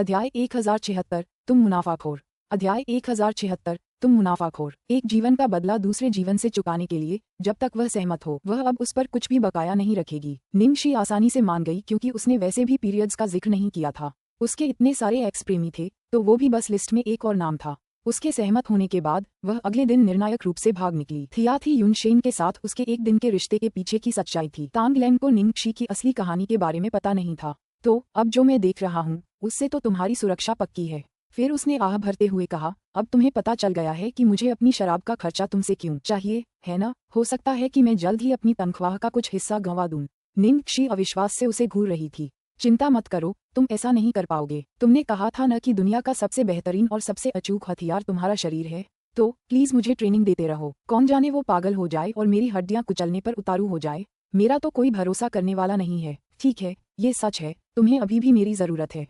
अध्याय 1076 तुम मुनाफाखोर। अध्याय 1076 तुम मुनाफाखोर। एक जीवन का बदला दूसरे जीवन से चुकाने के लिए जब तक वह सहमत हो वह अब उस पर कुछ भी बकाया नहीं रखेगी। निंगशी आसानी से मान गई क्योंकि उसने वैसे भी पीरियड्स का जिक्र नहीं किया था। उसके इतने सारे एक्स प्रेमी थे तो वो भी बस लिस्ट में एक और नाम था। उसके सहमत होने के बाद वह अगले दिन निर्णायक रूप से भाग निकली। थियाथी युनशेन के साथ उसके एक दिन के रिश्ते के पीछे की सच्चाई थी। तांग लैंग को निंगशी की असली कहानी के बारे में पता नहीं था। तो अब जो मैं देख रहा हूँ उससे तो तुम्हारी सुरक्षा पक्की है। फिर उसने आह भरते हुए कहा, अब तुम्हें पता चल गया है कि मुझे अपनी शराब का खर्चा तुमसे क्यों चाहिए, है ना? हो सकता है कि मैं जल्द ही अपनी तनख्वाह का कुछ हिस्सा गंवा दूं। निंगशी अविश्वास से उसे घूर रही थी। चिंता मत करो, तुम ऐसा नहीं कर पाओगे। तुमने कहा था न कि दुनिया का सबसे बेहतरीन और सबसे अचूक हथियार तुम्हारा शरीर है। तो प्लीज मुझे ट्रेनिंग देते रहो। कौन जाने वो पागल हो जाए और मेरी हड्डियां कुचलने पर उतारू हो जाए। मेरा तो कोई भरोसा करने वाला नहीं है। ठीक है, ये सच है, तुम्हें अभी भी मेरी जरूरत है।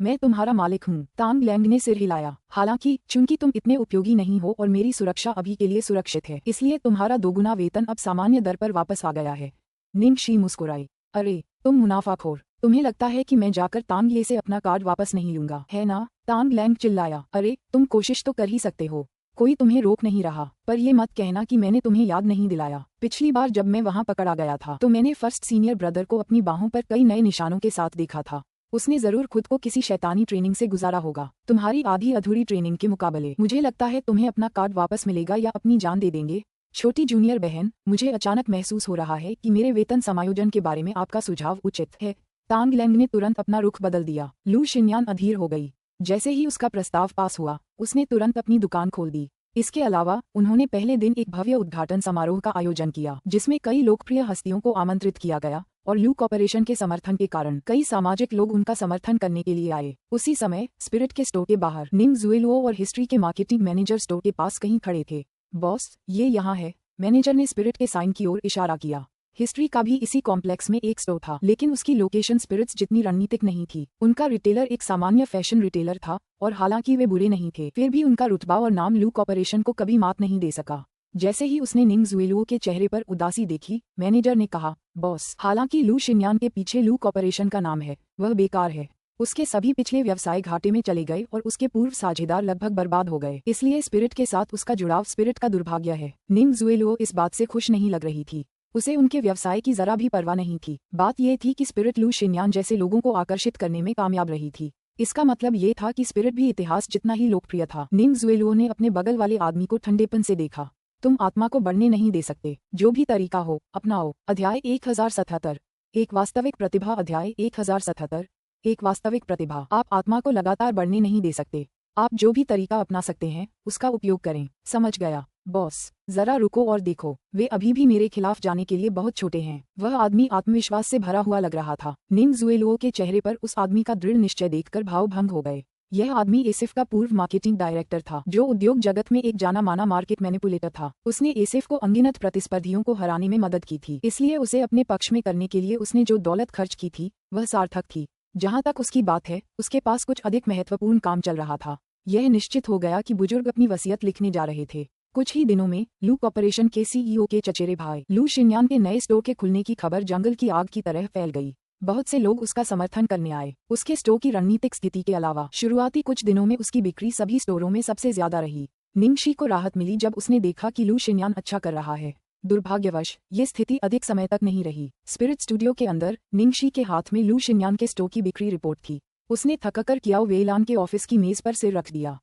मैं तुम्हारा मालिक हूँ। तांग लैंग ने सिर हिलाया। हालांकि चूंकि तुम इतने उपयोगी नहीं हो और मेरी सुरक्षा अभी के लिए सुरक्षित है, इसलिए तुम्हारा दोगुना वेतन अब सामान्य दर पर वापस आ गया है। निंगशी मुस्कुराई। अरे तुम मुनाफाखोर, तुम्हें लगता है कि मैं जाकर तांग ये से अपना कार्ड वापस नहीं लूंगा, है ना? तांग लैंग चिल्लाया। अरे तुम कोशिश तो कर ही सकते हो, कोई तुम्हें रोक नहीं रहा। पर ये मत कहना कि मैंने तुम्हें याद नहीं दिलाया। पिछली बार जब मैं वहाँ पकड़ा गया था तो मैंने फर्स्ट सीनियर ब्रदर को अपनी बाहों पर कई नए निशानों के साथ देखा था। उसने जरूर खुद को किसी शैतानी ट्रेनिंग से गुजारा होगा। तुम्हारी आधी अधूरी ट्रेनिंग के मुकाबले मुझे लगता है तुम्हें अपना कार्ड वापस मिलेगा या अपनी जान दे देंगे। छोटी जूनियर बहन, मुझे अचानक महसूस हो रहा है कि मेरे वेतन समायोजन के बारे में आपका सुझाव उचित है। तांग लैंग ने तुरंत अपना रुख बदल दिया। लू शिन्यान अधीर हो गई। जैसे ही उसका प्रस्ताव पास हुआ उसने तुरंत अपनी दुकान खोल दी। इसके अलावा उन्होंने पहले दिन एक भव्य उद्घाटन समारोह का आयोजन किया जिसमें कई लोकप्रिय हस्तियों को आमंत्रित किया गया और लू कॉर्पोरेशन के समर्थन के कारण कई सामाजिक लोग उनका समर्थन करने के लिए आए। उसी समय स्पिरिट के स्टोर के बाहर निंग जुएलुओ और हिस्ट्री के मार्केटिंग मैनेजर स्टोर के पास कहीं खड़े थे। बॉस, ये यहाँ है। मैनेजर ने स्पिरिट के साइन की ओर इशारा किया। हिस्ट्री का भी इसी कॉम्प्लेक्स में एक स्टोर था, लेकिन उसकी लोकेशन स्पिरिट्स जितनी रणनीतिक नहीं थी। उनका रिटेलर एक सामान्य फैशन रिटेलर था और हालांकि वे बुरे नहीं थे, फिर भी उनका रुतबा और नाम लू कॉर्पोरेशन को कभी मात नहीं दे सका। जैसे ही उसने निंग जुएलुओ के चेहरे पर उदासी देखी, मैनेजर ने कहा, बॉस, हालांकि लू शिन्यान के पीछे लू कॉर्पोरेशन का नाम है, वह बेकार है। उसके सभी पिछले व्यवसाय घाटे में चले गए और उसके पूर्व साझेदार लगभग बर्बाद हो गए, इसलिए स्पिरिट के साथ उसका जुड़ाव स्पिरिट का दुर्भाग्य है। निंग जुएलुओ इस बात से खुश नहीं लग रही थी। उसे उनके व्यवसाय की जरा भी परवाह नहीं थी। बात यह थी कि स्पिरिट लू शिन्यान जैसे लोगों को आकर्षित करने में कामयाब रही थी। इसका मतलब ये था कि स्पिरिट भी इतिहास जितना ही लोकप्रिय था। निंग जुएलुओ ने अपने बगल वाले आदमी को ठंडेपन से देखा। तुम आत्मा को बढ़ने नहीं दे सकते, जो भी तरीका हो अपनाओ। अध्याय 1077 एक वास्तविक प्रतिभा। अध्याय 1077 एक वास्तविक प्रतिभा। आप आत्मा को लगातार बढ़ने नहीं दे सकते। आप जो भी तरीका अपना सकते हैं उसका उपयोग करें। समझ गया बॉस? जरा रुको और देखो, वे अभी भी मेरे खिलाफ जाने के लिए बहुत छोटे हैं। वह आदमी आत्मविश्वास से भरा हुआ लग रहा था। निंग जुएलुओ के चेहरे पर उस आदमी का दृढ़ निश्चय देखकर भाव भंग हो गए। यह आदमी एसिफ का पूर्व मार्केटिंग डायरेक्टर था, जो उद्योग जगत में एक जाना माना मार्केट मैनिपुलेटर था। उसने एसिफ को अनगिनत प्रतिस्पर्धियों को हराने में मदद की थी, इसलिए उसे अपने पक्ष में करने के लिए उसने जो दौलत खर्च की थी वह सार्थक थी। जहाँ तक उसकी बात है, उसके पास कुछ अधिक महत्वपूर्ण काम चल रहा था। यह निश्चित हो गया कि बुजुर्ग अपनी वसीयत लिखने जा रहे थे। कुछ ही दिनों में लू कॉर्पोरेशन के सीईओ के चचेरे भाई लू शिन्यान के नए स्टोर के खुलने की खबर जंगल की आग की तरह फैल गई। बहुत से लोग उसका समर्थन करने आए। उसके स्टोर की रणनीतिक स्थिति के अलावा शुरुआती कुछ दिनों में उसकी बिक्री सभी स्टोरों में सबसे ज्यादा रही। निंगशी को राहत मिली जब उसने देखा कि लू शिन्यान अच्छा कर रहा है। दुर्भाग्यवश ये स्थिति अधिक समय तक नहीं रही। स्पिरिट स्टूडियो के अंदर निंगशी के हाथ में लू शिन्यान के स्टोर की बिक्री रिपोर्ट थी। उसने थककर कियाओ वेइलान के ऑफिस की मेज पर सिर रख दिया।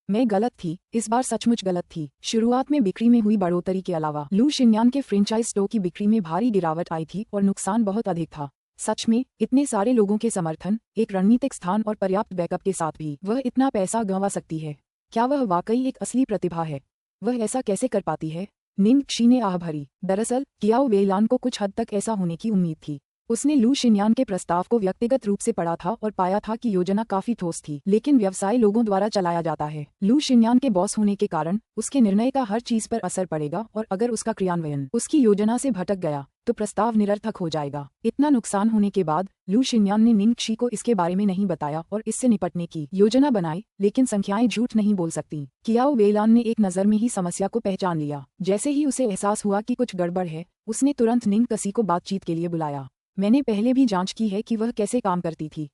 मैं गलत थी, इस बार सचमुच गलत थी। शुरुआत में बिक्री में हुई बढ़ोतरी के अलावा लू शिन्यान के फ्रेंचाइज स्टोर की बिक्री में भारी गिरावट आई थी और नुकसान बहुत अधिक था। सच में इतने सारे लोगों के समर्थन, एक रणनीतिक स्थान और पर्याप्त बैकअप के साथ भी वह इतना पैसा गंवा सकती है? क्या वह वाकई एक असली प्रतिभा है? वह ऐसा कैसे कर पाती है? निंगशी ने आह भरी। दरअसल कियाओ वेइलान को कुछ हद तक ऐसा होने की उम्मीद थी। उसने लू शिन्यान के प्रस्ताव को व्यक्तिगत रूप से पढ़ा था और पाया था कि योजना काफी ठोस थी, लेकिन व्यवसाय लोगों द्वारा चलाया जाता है। लू शिन्यान के बॉस होने के कारण उसके निर्णय का हर चीज पर असर पड़ेगा और अगर उसका क्रियान्वयन उसकी योजना से भटक गया तो प्रस्ताव निरर्थक हो जाएगा। इतना नुकसान होने के बाद लू शिन्यान ने निंगशी को इसके बारे में नहीं बताया और इससे निपटने की योजना बनाई, लेकिन संख्याएं झूठ नहीं बोल सकती। कियाओ वेइलान ने एक नजर में ही समस्या को पहचान लिया। जैसे ही उसे एहसास हुआ कि कुछ गड़बड़ है, उसने तुरंत निंगशी को बातचीत के लिए बुलाया। मैंने पहले भी जांच की है कि वह कैसे काम करती थी।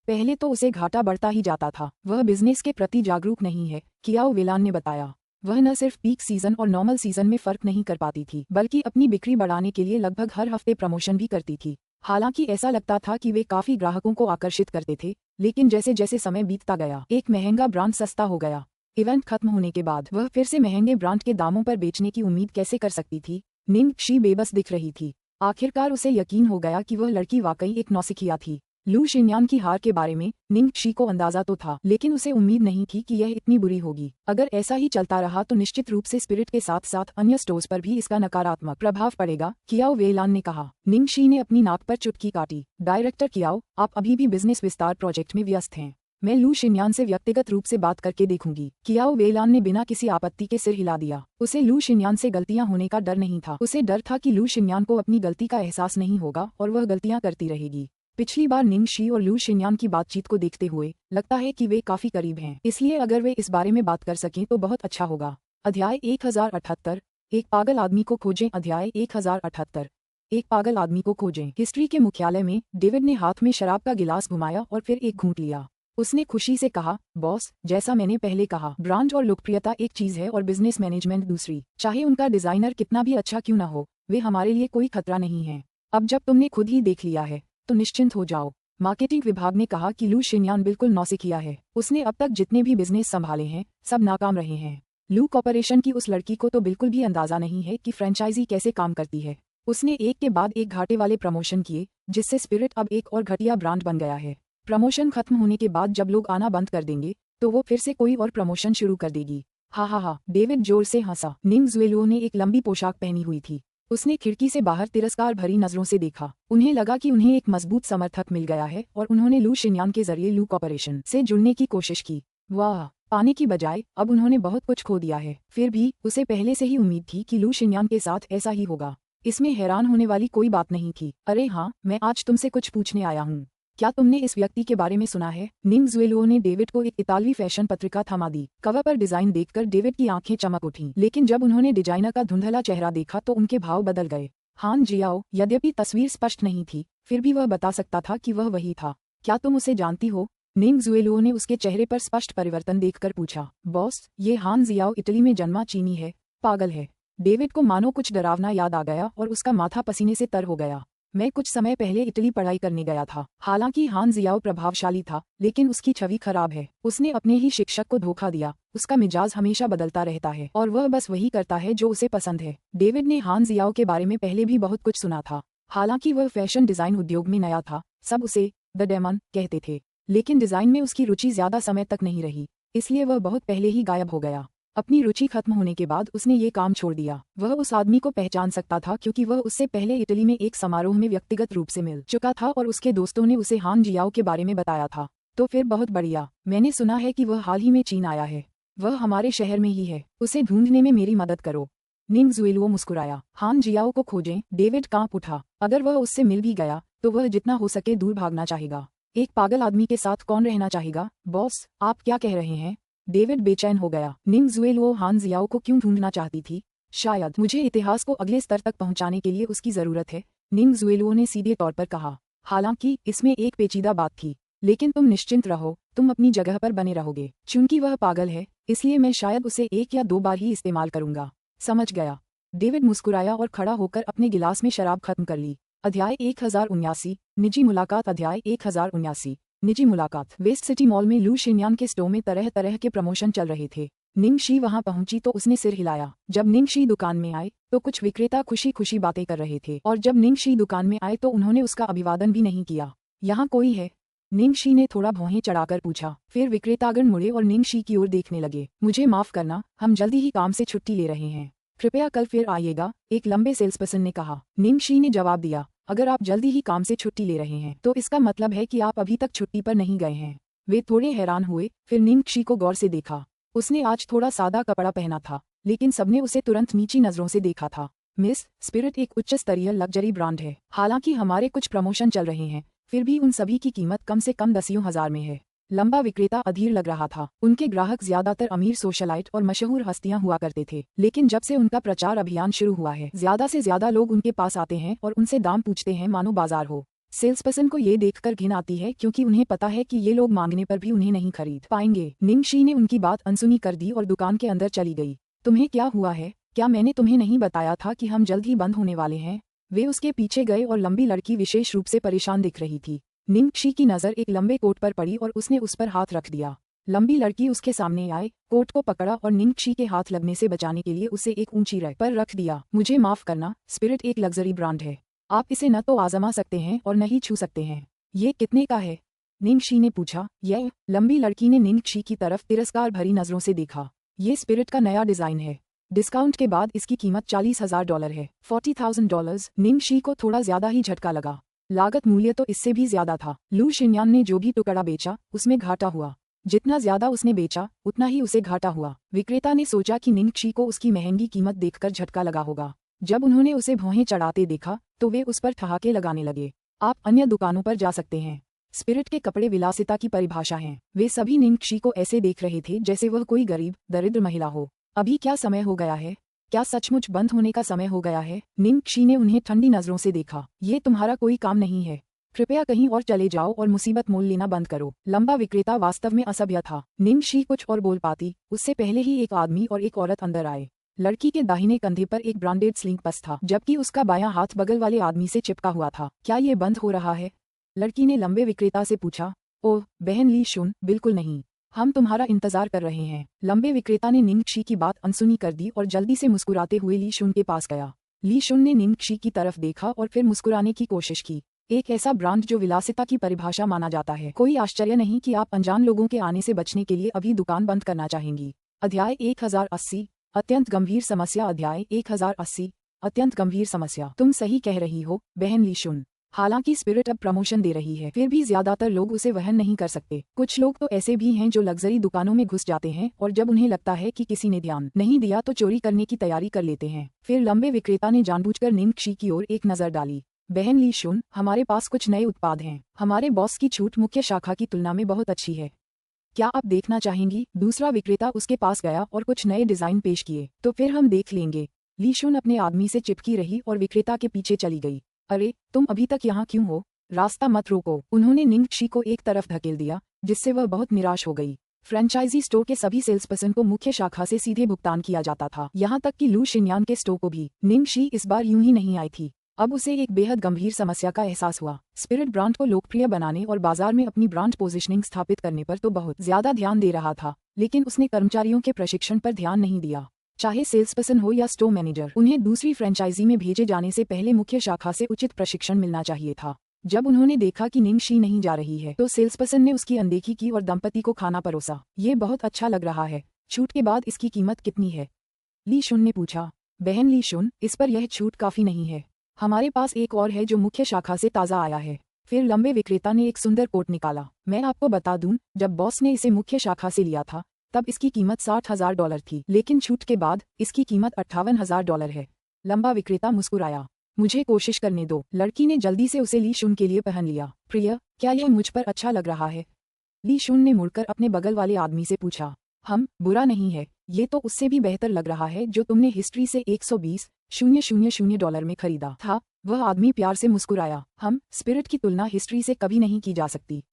पहले तो उसे घाटा बढ़ता ही जाता था। वह बिजनेस के प्रति जागरूक नहीं है, कियाओ वेलान ने बताया। वह न सिर्फ पीक सीजन और नॉर्मल सीजन में फर्क नहीं कर पाती थी, बल्कि अपनी बिक्री बढ़ाने के लिए लगभग हर हफ्ते प्रमोशन भी करती थी। हालांकि ऐसा लगता था कि वे काफी ग्राहकों को आकर्षित करते थे, लेकिन जैसे जैसे समय बीतता गया, एक महंगा ब्रांड सस्ता हो गया। इवेंट खत्म होने के बाद वह फिर से महंगे ब्रांड के दामों पर बेचने की उम्मीद कैसे कर सकती थी? निंग शी बेबस दिख रही थी। आखिरकार उसे यकीन हो गया कि वह लड़की वाकई एक नौसिखिया थी। लू शिन्यान की हार के बारे में निंग शी को अंदाजा तो था, लेकिन उसे उम्मीद नहीं थी कि यह इतनी बुरी होगी। अगर ऐसा ही चलता रहा तो निश्चित रूप से स्पिरिट के साथ साथ अन्य स्टोर्स पर भी इसका नकारात्मक प्रभाव पड़ेगा, कियाओ वेलान ने कहा। निंग शी ने अपनी नाक पर चुटकी काटी। डायरेक्टर कियाओ, आप अभी भी बिजनेस विस्तार प्रोजेक्ट में व्यस्त हैं। मैं लू शिन्यान से व्यक्तिगत रूप से बात करके देखूंगी। कियाओ वेलान ने बिना किसी आपत्ति के सिर हिला दिया। उसे लू शिन्यान से गलतियां होने का डर नहीं था। उसे डर था कि लू शिन्यान को अपनी गलती का एहसास नहीं होगा और वह गलतियां करती रहेगी। पिछली बार निंग शी और लू शिन्यान की बातचीत को देखते हुए लगता है कि वे काफी करीब हैं, इसलिए अगर वे इस बारे में बात कर सकें तो बहुत अच्छा होगा। अध्याय 1078 एक पागल आदमी को खोजें। अध्याय 1078 एक पागल आदमी को खोजें। हिस्ट्री के मुख्यालय में डेविड ने हाथ में शराब का गिलास घुमाया और फिर एक घूंट लिया। उसने खुशी से कहा, बॉस, जैसा मैंने पहले कहा, ब्रांड और लोकप्रियता एक चीज है और बिजनेस मैनेजमेंट दूसरी। चाहे उनका डिजाइनर कितना भी अच्छा क्यों न हो, वे हमारे लिए कोई खतरा नहीं है। अब जब तुमने खुद ही देख लिया है तो निश्चिंत हो जाओ। मार्केटिंग विभाग ने कहा कि लू शिन्यान बिल्कुल नौसिखिया है। उसने अब तक जितने भी बिजनेस संभाले हैं सब नाकाम रहे हैं। लू कॉर्पोरेशन की उस लड़की को तो बिल्कुल भी अंदाजा नहीं है कि फ्रेंचाइजी कैसे काम करती है। उसने एक के बाद एक घाटे वाले प्रमोशन किए, जिससे स्पिरिट अब एक और घटिया ब्रांड बन गया है। प्रमोशन खत्म होने के बाद जब लोग आना बंद कर देंगे तो वो फिर से कोई और प्रमोशन शुरू कर देगी। हा हा हा, डेविड जोर से हंसा। निंग ज़ुएलुओ ने एक लंबी पोशाक पहनी हुई थी। उसने खिड़की से बाहर तिरस्कार भरी नजरों से देखा। उन्हें लगा कि उन्हें एक मजबूत समर्थक मिल गया है और उन्होंने लू शिन्यान के जरिए लू कॉर्पोरेशन से जुड़ने की कोशिश की। वाह, पाने की बजाय अब उन्होंने बहुत कुछ खो दिया है। फिर भी उसे पहले से ही उम्मीद थी कि लू शिन्यान के साथ ऐसा ही होगा। इसमें हैरान होने वाली कोई बात नहीं थी। अरे हाँ, मैं आज तुमसे कुछ पूछने आया हूँ। क्या तुमने इस व्यक्ति के बारे में सुना है? निंग ज़ुएलुओ ने डेविड को एक इतालवी फैशन पत्रिका थमा दी। कवर पर डिजाइन देखकर डेविड की आंखें चमक उठीं, लेकिन जब उन्होंने डिजाइनर का धुंधला चेहरा देखा तो उनके भाव बदल गए। हान जियाओ, यद्यपि तस्वीर स्पष्ट नहीं थी, फिर भी वह बता सकता था कि वह वही था। क्या तुम उसे जानती हो? निंग ज़ुएलुओ ने उसके चेहरे पर स्पष्ट परिवर्तन देखकर पूछा। बॉस, ये हान जियाओ इटली में जन्मा चीनी है, पागल है। डेविड को मानो कुछ डरावना याद आ गया और उसका माथा पसीने से तर हो गया। मैं कुछ समय पहले इटली पढ़ाई करने गया था। हालांकि हान जियाओ प्रभावशाली था, लेकिन उसकी छवि खराब है। उसने अपने ही शिक्षक को धोखा दिया। उसका मिजाज हमेशा बदलता रहता है और वह बस वही करता है जो उसे पसंद है। डेविड ने हान जियाओ के बारे में पहले भी बहुत कुछ सुना था। हालांकि वह फैशन डिजाइन उद्योग में नया था, सब उसे द डेमन कहते थे, लेकिन डिजाइन में उसकी रुचि ज्यादा समय तक नहीं रही, इसलिए वह बहुत पहले ही गायब हो गया। अपनी रुचि खत्म होने के बाद उसने ये काम छोड़ दिया। वह उस आदमी को पहचान सकता था क्योंकि वह उससे पहले इटली में एक समारोह में व्यक्तिगत रूप से मिल चुका था और उसके दोस्तों ने उसे हान जियाओ के बारे में बताया था। तो फिर बहुत बढ़िया। मैंने सुना है कि वह हाल ही में चीन आया है। वह हमारे शहर में ही है। उसे ढूंढने में मेरी मदद करो। निंग ज़ुएलुओ मुस्कुराया। हान जियाओ को खोजें। डेविड कांप उठा। अगर वह उससे मिल भी गया तो वह जितना हो सके दूर भागना चाहेगा। एक पागल आदमी के साथ कौन रहना चाहेगा? बॉस, आप क्या कह रहे हैं? डेविड बेचैन हो गया। निंग ज़ुएलुओ हान जियाओ को क्यों ढूंढना चाहती थी? शायद मुझे इतिहास को अगले स्तर तक पहुंचाने के लिए उसकी जरूरत है, निंग ज़ुएलुओ ने सीधे तौर पर कहा। हालांकि इसमें एक पेचीदा बात थी, लेकिन तुम निश्चिंत रहो, तुम अपनी जगह पर बने रहोगे। चूंकि वह पागल है, इसलिए मैं शायद उसे 1 या 2 बार ही इस्तेमाल करूंगा। समझ गया। डेविड मुस्कुराया और खड़ा होकर अपने गिलास में शराब खत्म कर ली। अध्याय 1079 निजी मुलाकात। अध्याय 1079 निजी मुलाकात। वेस्ट सिटी मॉल में लू शिन्यान के स्टोर में तरह तरह के प्रमोशन चल रहे थे। निंग शी वहां पहुंची तो उसने सिर हिलाया। जब निंग शी दुकान में आए तो कुछ विक्रेता खुशी खुशी बातें कर रहे थे और जब निंग शी दुकान में आए तो उन्होंने उसका अभिवादन भी नहीं किया। यहाँ कोई है? निंग शी ने थोड़ा भौहें चढ़ाकर पूछा। फिर विक्रेतागण मुड़े और निंग शी की ओर देखने लगे। मुझे माफ करना, हम जल्दी ही काम से छुट्टी ले रहे हैं, कृपया कल फिर आइएगा, एक लंबे सेल्सपर्सन ने कहा। निंग शी ने जवाब दिया, अगर आप जल्दी ही काम से छुट्टी ले रहे हैं तो इसका मतलब है कि आप अभी तक छुट्टी पर नहीं गए हैं। वे थोड़े हैरान हुए, फिर निंग शी को गौर से देखा। उसने आज थोड़ा सादा कपड़ा पहना था, लेकिन सबने उसे तुरंत नीची नजरों से देखा था। मिस, स्पिरिट एक उच्च स्तरीय लग्जरी ब्रांड है। हालांकि हमारे कुछ प्रमोशन चल रहे हैं, फिर भी उन सभी की कीमत कम से कम दसियों हजार में है। लंबा विक्रेता अधीर लग रहा था। उनके ग्राहक ज्यादातर अमीर सोशलाइट और मशहूर हस्तियां हुआ करते थे, लेकिन जब से उनका प्रचार अभियान शुरू हुआ है, ज्यादा से ज्यादा लोग उनके पास आते हैं और उनसे दाम पूछते हैं मानो बाजार हो। सेल्सपर्सन को ये देखकर घिन आती है क्योंकि उन्हें पता है कि ये लोग मांगने पर भी उन्हें नहीं खरीद पाएंगे। निंगशी ने उनकी बात अनसुनी कर दी और दुकान के अंदर चली गई। तुम्हें क्या हुआ है? क्या मैंने तुम्हें नहीं बताया था कि हम जल्द ही बंद होने वाले हैं? वे उसके पीछे गए और लंबी लड़की विशेष रूप से परेशान दिख रही थी। निंगशी की नज़र एक लंबे कोट पर पड़ी और उसने उस पर हाथ रख दिया। लंबी लड़की उसके सामने आए, कोट को पकड़ा और निंगशी के हाथ लगने से बचाने के लिए उसे एक ऊंची रैक पर रख दिया। मुझे माफ करना, स्पिरिट एक लग्जरी ब्रांड है। आप इसे न तो आजमा सकते हैं और न ही छू सकते हैं। ये कितने का है? निंगशी ने पूछा। यह, लंबी लड़की ने निंगशी की तरफ तिरस्कार भरी नजरों से देखा। ये स्पिरिट का नया डिजाइन है। डिस्काउंट के बाद इसकी कीमत $40,000 है। $40,000। निंगशी को थोड़ा ज्यादा ही झटका लगा। लागत मूल्य तो इससे भी ज्यादा था। लू शिन्यान ने जो भी टुकड़ा बेचा उसमें घाटा हुआ। जितना ज्यादा उसने बेचा उतना ही उसे घाटा हुआ। विक्रेता ने सोचा कि निंगशी को उसकी महंगी कीमत देखकर झटका लगा होगा। जब उन्होंने उसे भौहें चढ़ाते देखा तो वे उस पर ठहाके लगाने लगे। आप अन्य दुकानों पर जा सकते हैं। स्पिरिट के कपड़े विलासिता की परिभाषा हैं। वे सभी निंगशी को ऐसे देख रहे थे जैसे वह कोई गरीब दरिद्र महिला हो। अभी क्या समय हो गया है? क्या सचमुच बंद होने का समय हो गया है? निंगशी ने उन्हें ठंडी नजरों से देखा। ये तुम्हारा कोई काम नहीं है। कृपया कहीं और चले जाओ और मुसीबत मोल लेना बंद करो। लंबा विक्रेता वास्तव में असभ्य था। निंगशी कुछ और बोल पाती उससे पहले ही एक आदमी और एक औरत अंदर आए। लड़की के दाहिने कंधे पर एक ब्रांडेड स्लिंग पर्स था, जबकि उसका बायां हाथ बगल वाले आदमी से चिपका हुआ था। क्या ये बंद हो रहा है? लड़की ने लंबे विक्रेता से पूछा। ओह बहन ली शुन, बिल्कुल नहीं। हम तुम्हारा इंतजार कर रहे हैं। लंबे विक्रेता ने निंगशी की बात अनसुनी कर दी और जल्दी से मुस्कुराते हुए ली शुन के पास गया। ली शुन ने निंगशी की तरफ देखा और फिर मुस्कुराने की कोशिश की। एक ऐसा ब्रांड जो विलासिता की परिभाषा माना जाता है। कोई आश्चर्य नहीं कि आप अनजान लोगों के आने से बचने के लिए अभी दुकान बंद करना चाहेंगी। अध्याय 1080 अत्यंत गंभीर समस्या। अध्याय 1080 अत्यंत गंभीर समस्या। तुम सही कह रही हो बहन ली शुन। हालांकि स्पिरिट अब प्रमोशन दे रही है, फिर भी ज्यादातर लोग उसे वहन नहीं कर सकते। कुछ लोग तो ऐसे भी हैं जो लग्जरी दुकानों में घुस जाते हैं और जब उन्हें लगता है कि किसी ने ध्यान नहीं दिया तो चोरी करने की तैयारी कर लेते हैं। फिर लंबे विक्रेता ने जानबूझकर निंगशी की ओर एक नजर डाली। बहन ली शुन, हमारे पास कुछ नए उत्पाद हैं। हमारे बॉस की छूट मुख्य शाखा की तुलना में बहुत अच्छी है। क्या आप देखना चाहेंगी? दूसरा विक्रेता उसके पास गया और कुछ नए डिजाइन पेश किए। तो फिर हम देख लेंगे। ली शुन अपने आदमी से चिपकी रही और विक्रेता के पीछे चली गई। अरे तुम अभी तक यहाँ क्यों हो? रास्ता मत रोको। उन्होंने निंगशी को एक तरफ धकेल दिया, जिससे वह बहुत निराश हो गई। फ्रेंचाइजी स्टोर के सभी सेल्सपर्सन को मुख्य शाखा से सीधे भुगतान किया जाता था, यहाँ तक कि लू शिन्यान के स्टोर को भी। निंगशी इस बार यूं ही नहीं आई थी। अब उसे एक बेहद गंभीर समस्या का एहसास हुआ। स्पिरिट ब्रांड को लोकप्रिय बनाने और बाजार में अपनी ब्रांड पोजीशनिंग स्थापित करने पर तो बहुत ज्यादा ध्यान दे रहा था, लेकिन उसने कर्मचारियों के प्रशिक्षण पर ध्यान नहीं दिया। चाहे सेल्सपर्सन हो या स्टोर मैनेजर, उन्हें दूसरी फ्रेंचाइजी में भेजे जाने से पहले मुख्य शाखा से उचित प्रशिक्षण मिलना चाहिए था। जब उन्होंने देखा कि निंगशी नहीं जा रही है तो सेल्सपर्सन ने उसकी अनदेखी की और दंपति को खाना परोसा। ये बहुत अच्छा लग रहा है। छूट के बाद इसकी कीमत कितनी है? ली शुन ने पूछा। बहन ली शुन, इस पर यह छूट काफी नहीं है। हमारे पास एक और है जो मुख्य शाखा से ताज़ा आया है। फिर लंबे विक्रेता ने एक सुंदर कोट निकाला। मैं आपको बता दूं, जब बॉस ने इसे मुख्य शाखा से लिया था तब इसकी कीमत $60,000 थी, लेकिन छूट के बाद इसकी कीमत $58,000 है। लंबा विक्रेता मुस्कुराया। मुझे कोशिश करने दो। लड़की ने जल्दी से उसे ली शुन के लिए पहन लिया। प्रिय, क्या यह मुझ पर अच्छा लग रहा है? ली शुन ने मुड़कर अपने बगल वाले आदमी से पूछा। बुरा नहीं है। ये तो उससे भी बेहतर लग रहा है जो तुमने हिस्ट्री से $120,000 में खरीदा था। वह आदमी प्यार से मुस्कुराया। स्पिरिट की तुलना हिस्ट्री से कभी नहीं की जा सकती।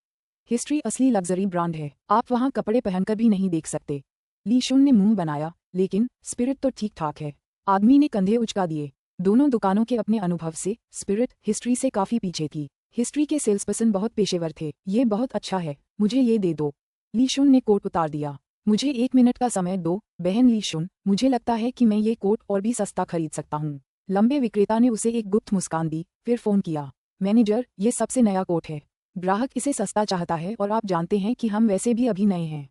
हिस्ट्री असली लग्जरी ब्रांड है। आप वहाँ कपड़े पहनकर भी नहीं देख सकते। ली शुन ने मुंह बनाया। लेकिन स्पिरिट तो ठीक ठाक है। आदमी ने कंधे उचका दिए। दोनों दुकानों के अपने अनुभव से स्पिरिट हिस्ट्री से काफी पीछे थी। हिस्ट्री के सेल्सपर्सन बहुत पेशेवर थे। ये बहुत अच्छा है, मुझे ये दे दो। ली शुन ने कोट उतार दिया। मुझे 1 मिनट का समय दो बहन ली शुन, मुझे लगता है कि मैं ये कोट और भी सस्ता खरीद सकता हूँ। लंबे विक्रेता ने उसे एक गुप्त मुस्कान दी, फिर फोन किया। मैनेजर, ये सबसे नया कोट है। ग्राहक इसे सस्ता चाहता है और आप जानते हैं कि हम वैसे भी अभी नए हैं।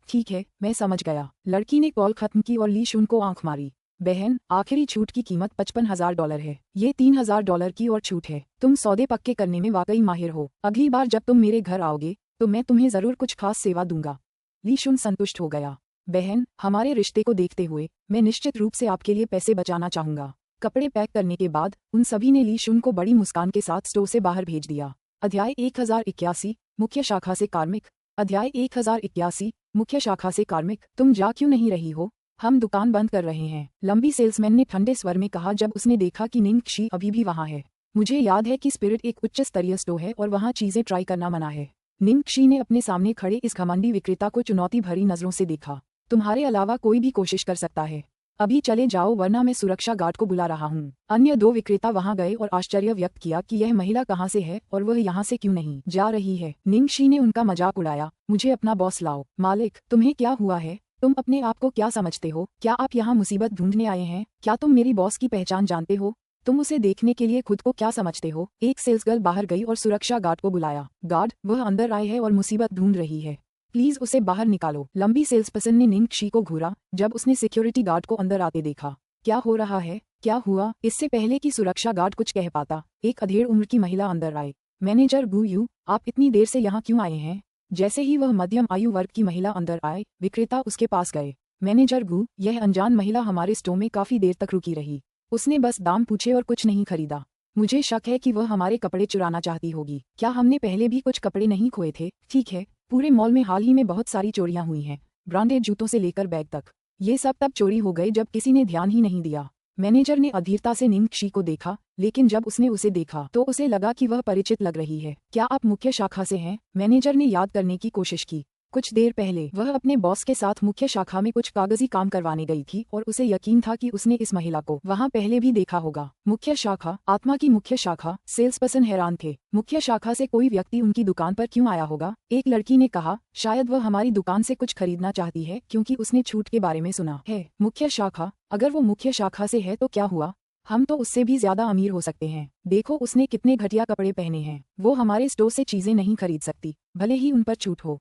ठीक है, मैं समझ गया। लड़की ने कॉल खत्म की और ली शुन को आंख मारी। बहन, आखिरी छूट की कीमत $55,000 है। ये $3,000 की और छूट है। तुम सौदे पक्के करने में वाकई माहिर हो। अगली बार जब तुम मेरे घर आओगे तो मैं तुम्हें जरूर कुछ खास सेवा दूंगा। ली शुन संतुष्ट हो गया। बहन, हमारे रिश्ते को देखते हुए मैं निश्चित रूप से आपके लिए पैसे बचाना चाहूंगा। कपड़े पैक करने के बाद उन सभी ने ली शुन को बड़ी मुस्कान के साथ स्टोर से बाहर भेज दिया। अध्याय 1081 मुख्य शाखा से कार्मिक। अध्याय 1081 मुख्य शाखा से कार्मिक। तुम जा क्यों नहीं रही हो? हम दुकान बंद कर रहे हैं, लंबी सेल्समैन ने ठंडे स्वर में कहा जब उसने देखा कि निंगशी अभी भी वहां है। मुझे याद है कि स्पिरिट एक उच्च स्तरीय स्टोर है और वहाँ चीजें ट्राई करना मना है। निंगक्षी ने अपने सामने खड़े इस घमंडी विक्रेता को चुनौती भरी नजरों से देखा। तुम्हारे अलावा कोई भी कोशिश कर सकता है। अभी चले जाओ वरना मैं सुरक्षा गार्ड को बुला रहा हूँ। अन्य दो विक्रेता वहां गए और आश्चर्य व्यक्त किया कि यह महिला कहाँ से है और वह यहाँ से क्यों नहीं जा रही है। निंगक्षी ने उनका मजाक उड़ाया, मुझे अपना बॉस लाओ। मालिक, तुम्हें क्या हुआ है? तुम अपने आप को क्या समझते हो? क्या आप यहाँ मुसीबत ढूंढने आए हैं? क्या तुम मेरी बॉस की पहचान जानते हो? तुम उसे देखने के लिए खुद को क्या समझते हो? एक सेल्सगर्ल बाहर गई और सुरक्षा गार्ड को बुलाया। गार्ड, वह अंदर आए है और मुसीबत ढूंढ रही है, प्लीज उसे बाहर निकालो। लंबी सेल्स पर्सन ने निंगक्षी को घूरा जब उसने सिक्योरिटी गार्ड को अंदर आते देखा। क्या हो रहा है? क्या हुआ? इससे पहले कि सुरक्षा गार्ड कुछ कह पाता, एक अधेड़ उम्र की महिला अंदर आई। मैनेजर गु यू, आप इतनी देर से यहाँ क्यों आए हैं? जैसे ही वह मध्यम आयु वर्ग की महिला अंदर आए, विक्रेता उसके पास गए। मैनेजर गु, यह अनजान महिला हमारे स्टोर में काफी देर तक रुकी रही। उसने बस दाम पूछे और कुछ नहीं खरीदा। मुझे शक है कि वह हमारे कपड़े चुराना चाहती होगी। क्या हमने पहले भी कुछ कपड़े नहीं खोए थे? ठीक है, पूरे मॉल में हाल ही में बहुत सारी चोरियां हुई हैं, ब्रांडेड जूतों से लेकर बैग तक। ये सब तब चोरी हो गए जब किसी ने ध्यान ही नहीं दिया। मैनेजर ने अधीरता से निंगक्षी को देखा, लेकिन जब उसने उसे देखा तो उसे लगा कि वह परिचित लग रही है। क्या आप मुख्य शाखा से हैं? मैनेजर ने याद करने की कोशिश की। कुछ देर पहले वह अपने बॉस के साथ मुख्य शाखा में कुछ कागजी काम करवाने गई थी और उसे यकीन था कि उसने इस महिला को वहां पहले भी देखा होगा। मुख्य शाखा, आत्मा की मुख्य शाखा। सेल्स पर्सन हैरान थे। मुख्य शाखा से कोई व्यक्ति उनकी दुकान पर क्यों आया होगा? एक लड़की ने कहा, शायद वह हमारी दुकान से कुछ खरीदना चाहती है क्योंकि उसने छूट के बारे में सुना है। मुख्य शाखा? अगर वो मुख्य शाखा से है तो क्या हुआ? हम तो उससे भी ज्यादा अमीर हो सकते हैं। देखो उसने कितने घटिया कपड़े पहने हैं। वो हमारे स्टोर से चीजें नहीं खरीद सकती, भले ही उन पर छूट हो।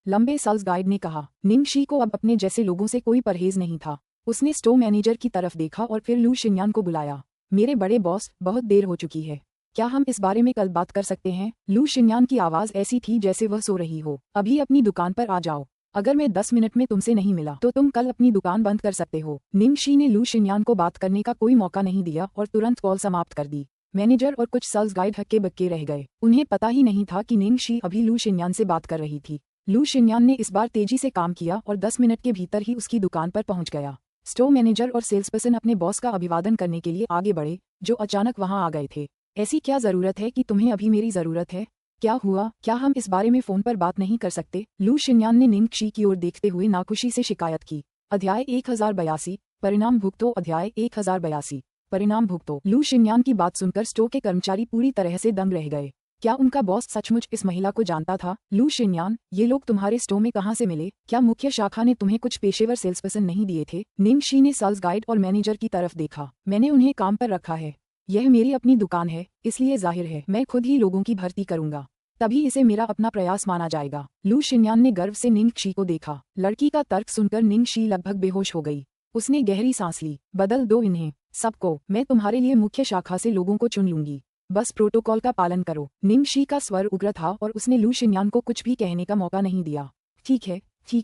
लंबे सेल्स गाइड ने कहा। निंगक्षी को अब अपने जैसे लोगों से कोई परहेज नहीं था। उसने स्टोर मैनेजर की तरफ देखा और फिर लू शिन्यान को बुलाया। मेरे बड़े बॉस, बहुत देर हो चुकी है, क्या हम इस बारे में कल बात कर सकते हैं? लू शिन्यान की आवाज ऐसी थी जैसे वह सो रही हो। अभी अपनी दुकान पर आ जाओ। अगर मैं 10 मिनट में तुमसे नहीं मिला तो तुम कल अपनी दुकान बंद कर सकते हो। निंगक्षी ने लू शिन्यान को बात करने का कोई मौका नहीं दिया और तुरंत कॉल समाप्त कर दी। मैनेजर और कुछ सेल्स गाइड हक्के बक्के रह गए। उन्हें पता ही नहीं था कि निंगक्षी अभी लू शिन्यान से बात कर रही थी। लू शिन्यान ने इस बार तेजी से काम किया और 10 मिनट के भीतर ही उसकी दुकान पर पहुंच गया। स्टोर मैनेजर और सेल्सपर्सन अपने बॉस का अभिवादन करने के लिए आगे बढ़े, जो अचानक वहां आ गए थे। ऐसी क्या जरूरत है कि तुम्हें अभी मेरी जरूरत है? क्या हुआ? क्या हम इस बारे में फोन पर बात नहीं कर सकते? लू शिन्यान ने निंगक्षी की ओर देखते हुए नाखुशी से शिकायत की। अध्याय 1082, परिणाम भुगतो। अध्याय 1082, परिणाम भुगतो। लू शिन्यान की बात सुनकर स्टोर के कर्मचारी पूरी तरह से दंग रह गए। क्या उनका बॉस सचमुच इस महिला को जानता था? लू शिन्यान, ये लोग तुम्हारे स्टोर में कहाँ से मिले? क्या मुख्य शाखा ने तुम्हें कुछ पेशेवर सेल्सपर्सन नहीं दिए थे? निंगक्षी ने सेल्स गाइड और मैनेजर की तरफ देखा। मैंने उन्हें काम पर रखा है। यह मेरी अपनी दुकान है, इसलिए जाहिर है मैं खुद ही लोगों की भर्ती करूंगा, तभी इसे मेरा अपना प्रयास माना जाएगा। लू शिन्यान ने गर्व से निंगक्षी को देखा। लड़की का तर्क सुनकर निंगक्षी लगभग बेहोश हो गई। उसने गहरी सांस ली। बदल दो इन्हें सबको, मैं तुम्हारे लिए मुख्य शाखा से लोगों को चुन लूंगी, बस प्रोटोकॉल का पालन करो। निंगक्षी का स्वर उग्र था और उसने लू शिन्यान को कुछ भी कहने का मौका नहीं दिया। ठीक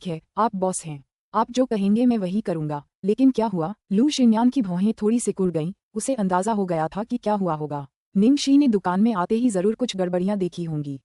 है, आप बॉस हैं, आप जो कहेंगे मैं वही करूंगा। लेकिन क्या हुआ? लू शिन्यान की भौहें थोड़ी सिकुड़ गईं। उसे अंदाजा हो गया था कि क्या हुआ होगा। निंगक्षी ने दुकान में आते ही जरूर कुछ गड़बड़ियां देखी होंगी,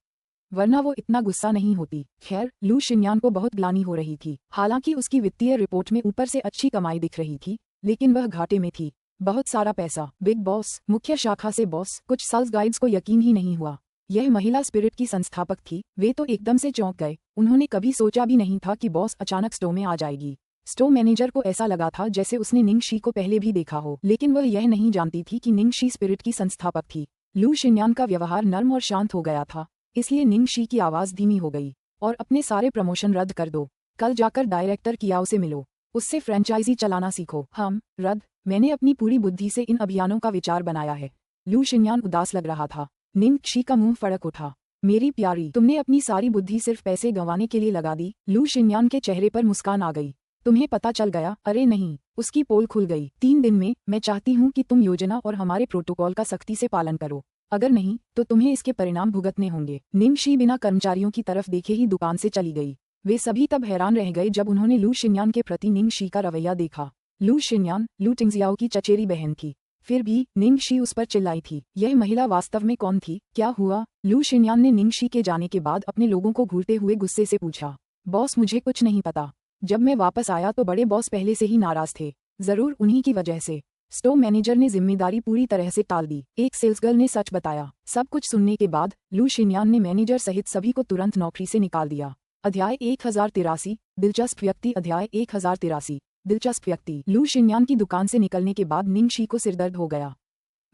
वरना वो इतना गुस्सा नहीं होती। खैर, लू शिन्यान को बहुत ग्लानि हो रही थी। हालांकि उसकी वित्तीय रिपोर्ट में ऊपर से अच्छी कमाई दिख रही थी, लेकिन वह घाटे में थी। बहुत सारा पैसा। बिग बॉस, मुख्य शाखा से बॉस। कुछ सेल्स गाइड्स को यकीन ही नहीं हुआ। यह महिला स्पिरिट की संस्थापक थी। वे तो एकदम से चौंक गए। उन्होंने कभी सोचा भी नहीं था कि बॉस अचानक स्टोर में आ जाएगी। स्टोर मैनेजर को ऐसा लगा था जैसे उसने निंगक्षी को पहले भी देखा हो, लेकिन वह यह नहीं जानती थी कि निंगक्षी स्पिरिट की संस्थापक थी। लू शिन्यान का व्यवहार नर्म और शांत हो गया था, इसलिए निंगक्षी की आवाज धीमी हो गई। और अपने सारे प्रमोशन रद्द कर दो। कल जाकर डायरेक्टर कियाओ से मिलो, उससे फ्रेंचाइजी चलाना सीखो। हम रद्द? मैंने अपनी पूरी बुद्धि से इन अभियानों का विचार बनाया है। लू शिन्यान उदास लग रहा था। निंगक्षी का मुंह फड़क उठा। मेरी प्यारी, तुमने अपनी सारी बुद्धि सिर्फ पैसे गंवाने के लिए लगा दी? लू शिन्यान के चेहरे पर मुस्कान आ गई। तुम्हें पता चल गया? अरे नहीं, उसकी पोल खुल गई। 3 दिन में। मैं चाहती हूँ कि तुम योजना और हमारे प्रोटोकॉल का सख्ती से पालन करो, अगर नहीं तो तुम्हें इसके परिणाम भुगतने होंगे। निंगक्षी बिना कर्मचारियों की तरफ देखे ही दुकान से चली गई। वे सभी तब हैरान रह गए जब उन्होंने लू शिन्यान के प्रति निंगक्षी का रवैया देखा। लू शिन्यान लू टिंगजियाओ की चचेरी बहन थी, फिर भी निंगक्षी उस पर चिल्लाई थी। यह महिला वास्तव में कौन थी? क्या हुआ? लू शिन्यान ने निंगक्षी के जाने के बाद अपने लोगों को घूरते हुए गुस्से से पूछा। बॉस, मुझे कुछ नहीं पता। जब मैं वापस आया तो बड़े बॉस पहले से ही नाराज थे, जरूर उन्हीं की वजह से। स्टोर मैनेजर ने जिम्मेदारी पूरी तरह से टाल दी। एक सेल्सगर्ल ने सच बताया। सब कुछ सुनने के बाद लू शिनयान ने मैनेजर सहित सभी को तुरंत नौकरी से निकाल दिया। अध्याय 1083 दिलचस्प व्यक्ति। अध्याय 1083 दिलचस्प व्यक्ति। लू शिनयान की दुकान से निकलने के बाद निंगशी को सिरदर्द हो गया।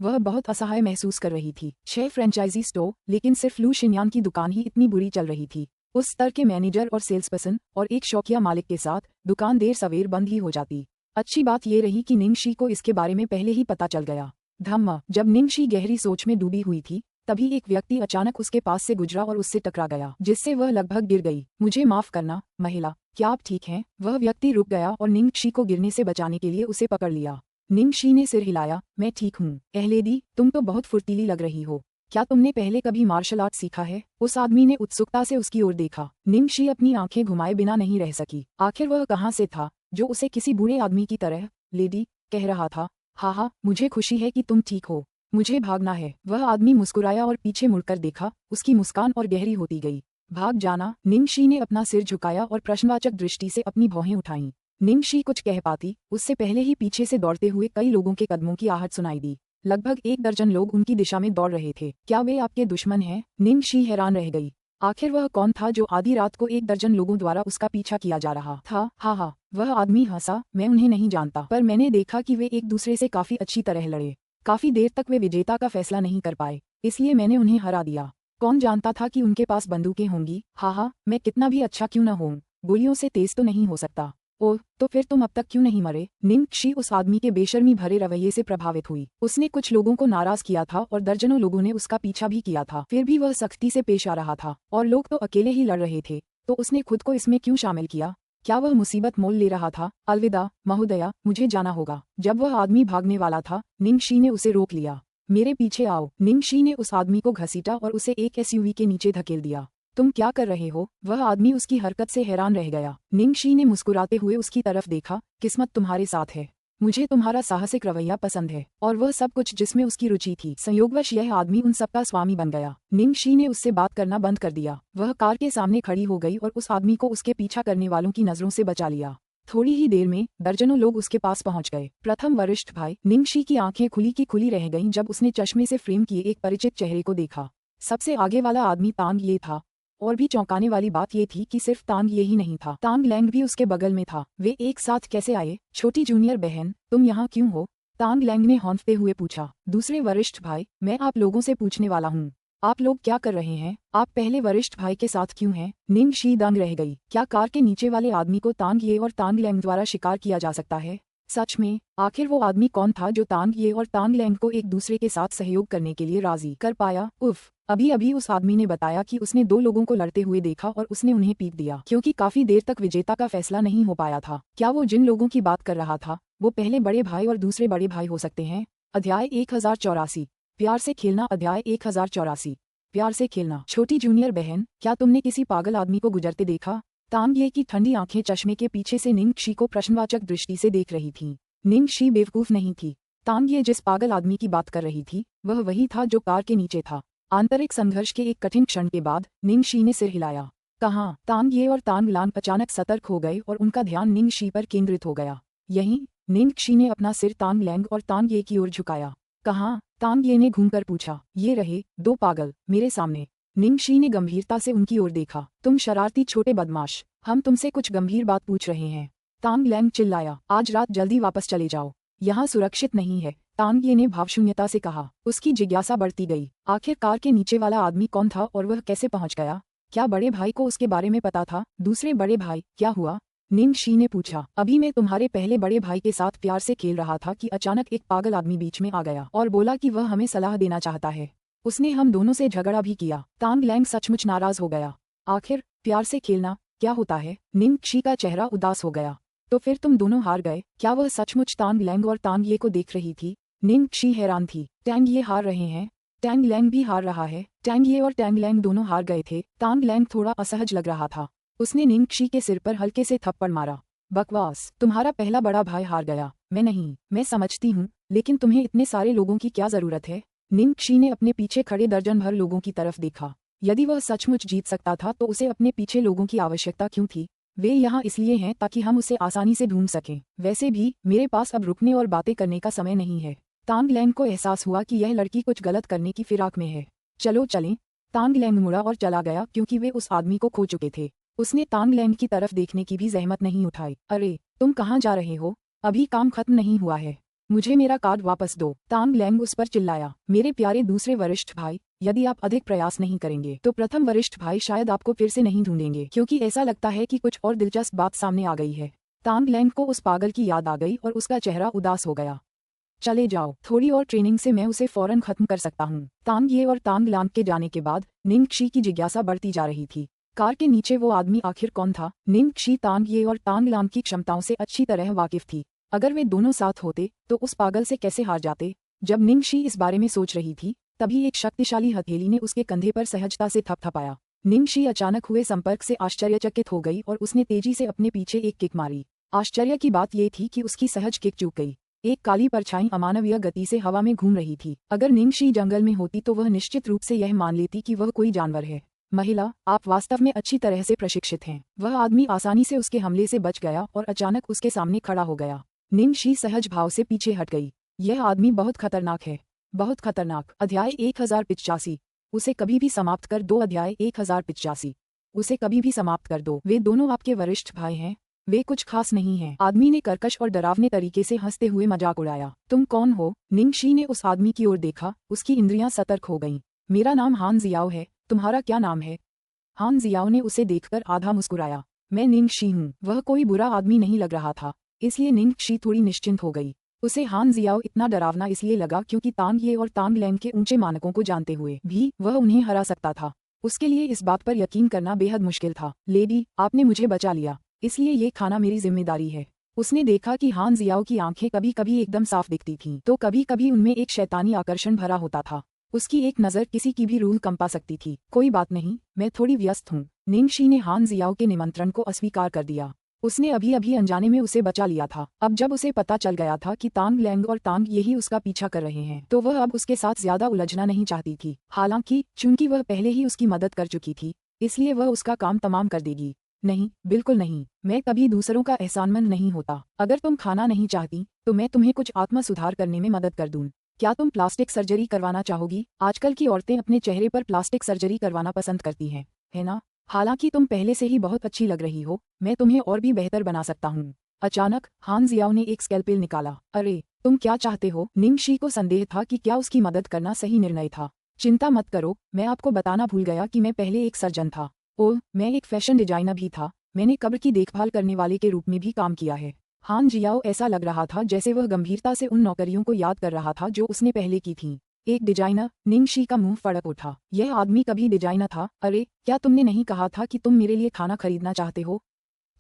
वह बहुत असहाय महसूस कर रही थी। 6 फ्रेंचाइजी स्टोर, लेकिन सिर्फ लू शिनयान की दुकान ही इतनी बुरी चल रही थी। उस स्तर के मैनेजर और सेल्स पर्सन और एक शौकिया मालिक के साथ दुकान देर सवेर बंद ही हो जाती। अच्छी बात यह रही कि निंगशी को इसके बारे में पहले ही पता चल गया। धम्मा। जब निंगशी गहरी सोच में डूबी हुई थी, तभी एक व्यक्ति अचानक उसके पास से गुजरा और उससे टकरा गया, जिससे वह लगभग गिर गई। मुझे माफ करना, महिला, क्या आप ठीक हैं? वह व्यक्ति रुक गया और निंगशी को गिरने से बचाने के लिए उसे पकड़ लिया। निंगशी ने सिर हिलाया। मैं ठीक हूँ। एहलेदी, तुम तो बहुत फुर्तीली लग रही हो। क्या तुमने पहले कभी मार्शल आर्ट सीखा है? उस आदमी ने उत्सुकता से उसकी ओर देखा। निंगशी अपनी आंखें घुमाए बिना नहीं रह सकी। आखिर वह कहाँ से था जो उसे किसी बूढ़े आदमी की तरह लेडी कह रहा था? हाँ, मुझे खुशी है कि तुम ठीक हो। मुझे भागना है। वह आदमी मुस्कुराया और पीछे मुड़कर देखा। उसकी मुस्कान और गहरी होती गई। भाग जाना? निंगशी ने अपना सिर झुकाया और प्रश्नवाचक दृष्टि से अपनी भौहें उठाईं। निंगशी कुछ कह पाती, उससे पहले ही पीछे से दौड़ते हुए कई लोगों के कदमों की आहट सुनाई दी। लगभग 1 दर्जन लोग उनकी दिशा में दौड़ रहे थे। क्या वे आपके दुश्मन हैं? निंगशी हैरान रह गई। आखिर वह कौन था जो आधी रात को 1 दर्जन लोगों द्वारा उसका पीछा किया जा रहा था? हाँ, वह आदमी हंसा। मैं उन्हें नहीं जानता, पर मैंने देखा कि वे एक दूसरे से काफी अच्छी तरह लड़े। काफी देर तक वे विजेता का फैसला नहीं कर पाए, इसलिए मैंने उन्हें हरा दिया। कौन जानता था कि उनके पास बंदूकें होंगी? हाँ, मैं कितना भी अच्छा क्यों न हूँ, गोलियों से तेज तो नहीं हो सकता। ओह, तो फिर तुम अब तक क्यों नहीं मरे? निंगशी उस आदमी के बेशर्मी भरे रवैये से प्रभावित हुई। उसने कुछ लोगों को नाराज किया था और दर्जनों लोगों ने उसका पीछा भी किया था। फिर भी वह सख्ती से पेश आ रहा था और लोग तो अकेले ही लड़ रहे थे, तो उसने खुद को इसमें क्यों शामिल किया? क्या वह मुसीबत मोल ले रहा था? अलविदा महोदया, मुझे जाना होगा। जब वह आदमी भागने वाला था, निंगशी ने उसे रोक लिया। मेरे पीछे आओ। निंगशी ने उस आदमी को घसीटा और उसे एक एसयूवी के नीचे धकेल दिया। तुम क्या कर रहे हो? वह आदमी उसकी हरकत से हैरान रह गया। निंगशी ने मुस्कुराते हुए उसकी तरफ देखा। किस्मत तुम्हारे साथ है। मुझे तुम्हारा साहसिक रवैया पसंद है और वह सब कुछ जिसमें उसकी रुचि थी। संयोगवश यह आदमी उन सबका स्वामी बन गया। निंगशी ने उससे बात करना बंद कर दिया। वह कार के सामने खड़ी हो गई और उस आदमी को उसके पीछा करने वालों की नजरों से बचा लिया। थोड़ी ही देर में दर्जनों लोग उसके पास पहुंच गए। प्रथम वरिष्ठ भाई। निंगशी की आंखें खुली की खुली रह गईं जब उसने चश्मे से फ्रेम किए एक परिचित चेहरे को देखा। सबसे आगे वाला आदमी तांग ये था। और भी चौंकाने वाली बात ये थी कि सिर्फ तांग ये ही नहीं था, तांग लैंग भी उसके बगल में था। वे एक साथ कैसे आए? छोटी जूनियर बहन, तुम यहाँ क्यों हो? तांग लैंग ने हौंफते हुए पूछा। दूसरे वरिष्ठ भाई, मैं आप लोगों से पूछने वाला हूँ, आप लोग क्या कर रहे हैं? आप पहले वरिष्ठ भाई के साथ क्यों हैं? निंगशी दंग रह गई। क्या कार के नीचे वाले आदमी को तांग ये और तांग लैंग द्वारा शिकार किया जा सकता है? सच में? आखिर वो आदमी कौन था जो तांग ये और तांग लैंग को एक दूसरे के साथ सहयोग करने के लिए राजी कर पाया? उफ, अभी अभी उस आदमी ने बताया कि उसने 2 लोगों को लड़ते हुए देखा और उसने उन्हें पीट दिया, क्योंकि काफी देर तक विजेता का फैसला नहीं हो पाया था। क्या वो जिन लोगों की बात कर रहा था, वो पहले बड़े भाई और दूसरे बड़े भाई हो सकते हैं? अध्याय 1084 प्यार से खेलना। अध्याय 1084 प्यार से खेलना। छोटी जूनियर बहन, क्या तुमने किसी पागल आदमी को गुजरते देखा? तांग ये की ठंडी आंखें चश्मे के पीछे से निंगशी को प्रश्नवाचक दृष्टि से देख रही थीं। निंगशी बेवकूफ नहीं थी। तांग ये जिस पागल आदमी की बात कर रही थी, वह वही था जो कार के नीचे था। आंतरिक संघर्ष के एक कठिन क्षण के बाद निंगशी ने सिर हिलाया। कहाँ? तांग ये और तांग लांग अचानक सतर्क हो गए और उनका ध्यान निंगशी पर केंद्रित हो गया। यहीं? निंगशी ने अपना सिर तांग लैंग और तांग ये की ओर झुकाया। कहाँ? तांग ये ने घूमकर पूछा। ये रहे 2 पागल मेरे सामने। निंगशी ने गंभीरता से उनकी ओर देखा। तुम शरारती छोटे बदमाश, हम तुमसे कुछ गंभीर बात पूछ रहे हैं। तांग लैंग चिल्लाया। आज रात जल्दी वापस चले जाओ, यहाँ सुरक्षित नहीं है। तांग ये ने भावशून्यता से कहा। उसकी जिज्ञासा बढ़ती गई। आखिर कार के नीचे वाला आदमी कौन था और वह कैसे पहुंच गया? क्या बड़े भाई को उसके बारे में पता था? दूसरे बड़े भाई, क्या हुआ? निंगशी ने पूछा। अभी मैं तुम्हारे पहले बड़े भाई के साथ प्यार से खेल रहा था कि अचानक एक पागल आदमी बीच में आ गया और बोला कि वह हमें सलाह देना चाहता है। उसने हम दोनों से झगड़ा भी किया। तांग लैंग सचमुच नाराज हो गया। आखिर प्यार से खेलना क्या होता है? निंगशी का चेहरा उदास हो गया। तो फिर तुम दोनों हार गए? क्या वह सचमुच तांग लैंग और तांग ये को देख रही थी? निंगशी हैरान थी। टैंग ये हार रहे हैं, टैंग लैंग भी हार रहा है। टैंग ये और टैंग लैंग दोनों हार गए थे। तांग लैंग थोड़ा असहज लग रहा था। उसने निंगशी के सिर पर हल्के से थप्पड़ मारा। बकवास, तुम्हारा पहला बड़ा भाई हार गया, मैं नहीं। मैं समझती हूँ, लेकिन तुम्हें इतने सारे लोगों की क्या जरूरत है? निंगशी ने अपने पीछे खड़े दर्जन भर लोगों की तरफ देखा। यदि वह सचमुच जीत सकता था तो उसे अपने पीछे लोगों की आवश्यकता क्यों थी? वे यहाँ इसलिए हैं ताकि हम उसे आसानी से ढूंढ सकें। वैसे भी मेरे पास अब रुकने और बातें करने का समय नहीं है। तांग लैंग को एहसास हुआ कि यह लड़की कुछ गलत करने की फिराक में है। चलो चलें। तांग लैंग मुड़ा और चला गया क्योंकि वे उस आदमी को खो चुके थे। उसने तांग लैंग की तरफ देखने की भी जहमत नहीं उठाई। अरे तुम कहाँ जा रहे हो? अभी काम खत्म नहीं हुआ है, मुझे मेरा कार्ड वापस दो। तांग लैंग उस पर चिल्लाया। मेरे प्यारे दूसरे वरिष्ठ भाई, यदि आप अधिक प्रयास नहीं करेंगे तो प्रथम वरिष्ठ भाई शायद आपको फिर से नहीं ढूंढेंगे, क्योंकि ऐसा लगता है कि कुछ और दिलचस्प बात सामने आ गई है। तांग लैंग को उस पागल की याद आ गई और उसका चेहरा उदास हो गया। चले जाओ, थोड़ी और ट्रेनिंग से मैं उसे फौरन खत्म कर सकता हूँ। तांग ये और तांग लांग के जाने के बाद निंगक्षी की जिज्ञासा बढ़ती जा रही थी। कार के नीचे वो आदमी आखिर कौन था? निंगक्षी तांग ये और तांग लांग की क्षमताओं से अच्छी तरह वाकिफ थी। अगर वे दोनों साथ होते तो उस पागल से कैसे हार जाते? जब निंगक्षी इस बारे में सोच रही थी तभी एक शक्तिशाली हथेली ने उसके कंधे पर सहजता से थपथपाया। निंगक्षी अचानक हुए संपर्क से आश्चर्यचकित हो गई और उसने तेजी से अपने पीछे एक किक मारी। आश्चर्य की बात ये थी कि उसकी सहज किक चूक गई। एक काली परछाई अमानवीय गति से हवा में घूम रही थी। अगर निंगक्षी जंगल में होती तो वह निश्चित रूप से यह मान लेती कि वह कोई जानवर है। महिला, आप वास्तव में अच्छी तरह से प्रशिक्षित हैं। वह आदमी आसानी से उसके हमले से बच गया और अचानक उसके सामने खड़ा हो गया। निंगक्षी सहज भाव से पीछे हट गई। यह आदमी बहुत खतरनाक है, बहुत खतरनाक। अध्याय 1085। उसे कभी भी समाप्त कर दो। अध्याय 1085। उसे कभी भी समाप्त कर दो। वे दोनों आपके वरिष्ठ भाई हैं। वे कुछ खास नहीं हैं। आदमी ने कर्कश और डरावने तरीके से हंसते हुए मजाक उड़ाया। तुम कौन हो? निंगक्षी ने उस आदमी की ओर देखा। उसकी इंद्रियां सतर्क हो गईं। मेरा नाम हान जियाओ है, तुम्हारा क्या नाम है? हान जियाओ ने उसे देखकर आधा मुस्कुराया। मैं निंगक्षी हूँ। वह कोई बुरा आदमी नहीं लग रहा था, इसलिए निंगक्षी थोड़ी निश्चिंत हो गई। उसे हान जियाओ इतना डरावना इसलिए लगा क्योंकि तांग ये और तांग लैंग के ऊंचे मानकों को जानते हुए भी वह उन्हें हरा सकता था। उसके लिए इस बात पर यकीन करना बेहद मुश्किल था। लेडी, आपने मुझे बचा लिया, इसलिए ये खाना मेरी जिम्मेदारी है। उसने देखा कि हान जियाओ की आंखें कभी कभी एकदम साफ दिखती थीं तो कभी कभी उनमें एक शैतानी आकर्षण भरा होता था। उसकी एक नज़र किसी की भी रूह कंपा सकती थी। कोई बात नहीं, मैं थोड़ी व्यस्त हूँ। निंगक्षी ने हान जियाओ के निमंत्रण को अस्वीकार कर दिया। उसने अभी अभी अनजाने में उसे बचा लिया था। अब जब उसे पता चल गया था कि तांग लैंग और तांग यही उसका पीछा कर रहे हैं तो वह अब उसके साथ ज्यादा उलझना नहीं चाहती थी। हालांकि चूंकि वह पहले ही उसकी मदद कर चुकी थी इसलिए वह उसका काम तमाम कर देगी। नहीं, बिल्कुल नहीं, मैं कभी दूसरों का एहसानमंद नहीं होता। अगर तुम खाना नहीं चाहती तो मैं तुम्हें कुछ आत्म सुधार करने में मदद कर दूं। क्या तुम प्लास्टिक सर्जरी करवाना चाहोगी? आजकल की औरतें अपने चेहरे पर प्लास्टिक सर्जरी करवाना पसंद करती हैं, है ना? हालांकि तुम पहले से ही बहुत अच्छी लग रही हो, मैं तुम्हें और भी बेहतर बना सकता हूँ। अचानक हान जियाओ ने एक स्कैल्पेल निकाला। अरे, तुम क्या चाहते हो? निंगक्षी को संदेह था कि क्या उसकी मदद करना सही निर्णय था। चिंता मत करो, मैं आपको बताना भूल गया कि मैं पहले एक सर्जन था। ओह, मैं एक फैशन डिजाइनर भी था। मैंने कब्र की देखभाल करने वाले के रूप में भी काम किया है। हान जियाओ ऐसा लग रहा था जैसे वह गंभीरता से उन नौकरियों को याद कर रहा था जो उसने पहले की थीं। एक डिजाइनर? निंगक्षी का मुंह फड़क उठा। यह आदमी कभी डिजाइनर था? अरे, क्या तुमने नहीं कहा था कि तुम मेरे लिए खाना खरीदना चाहते हो?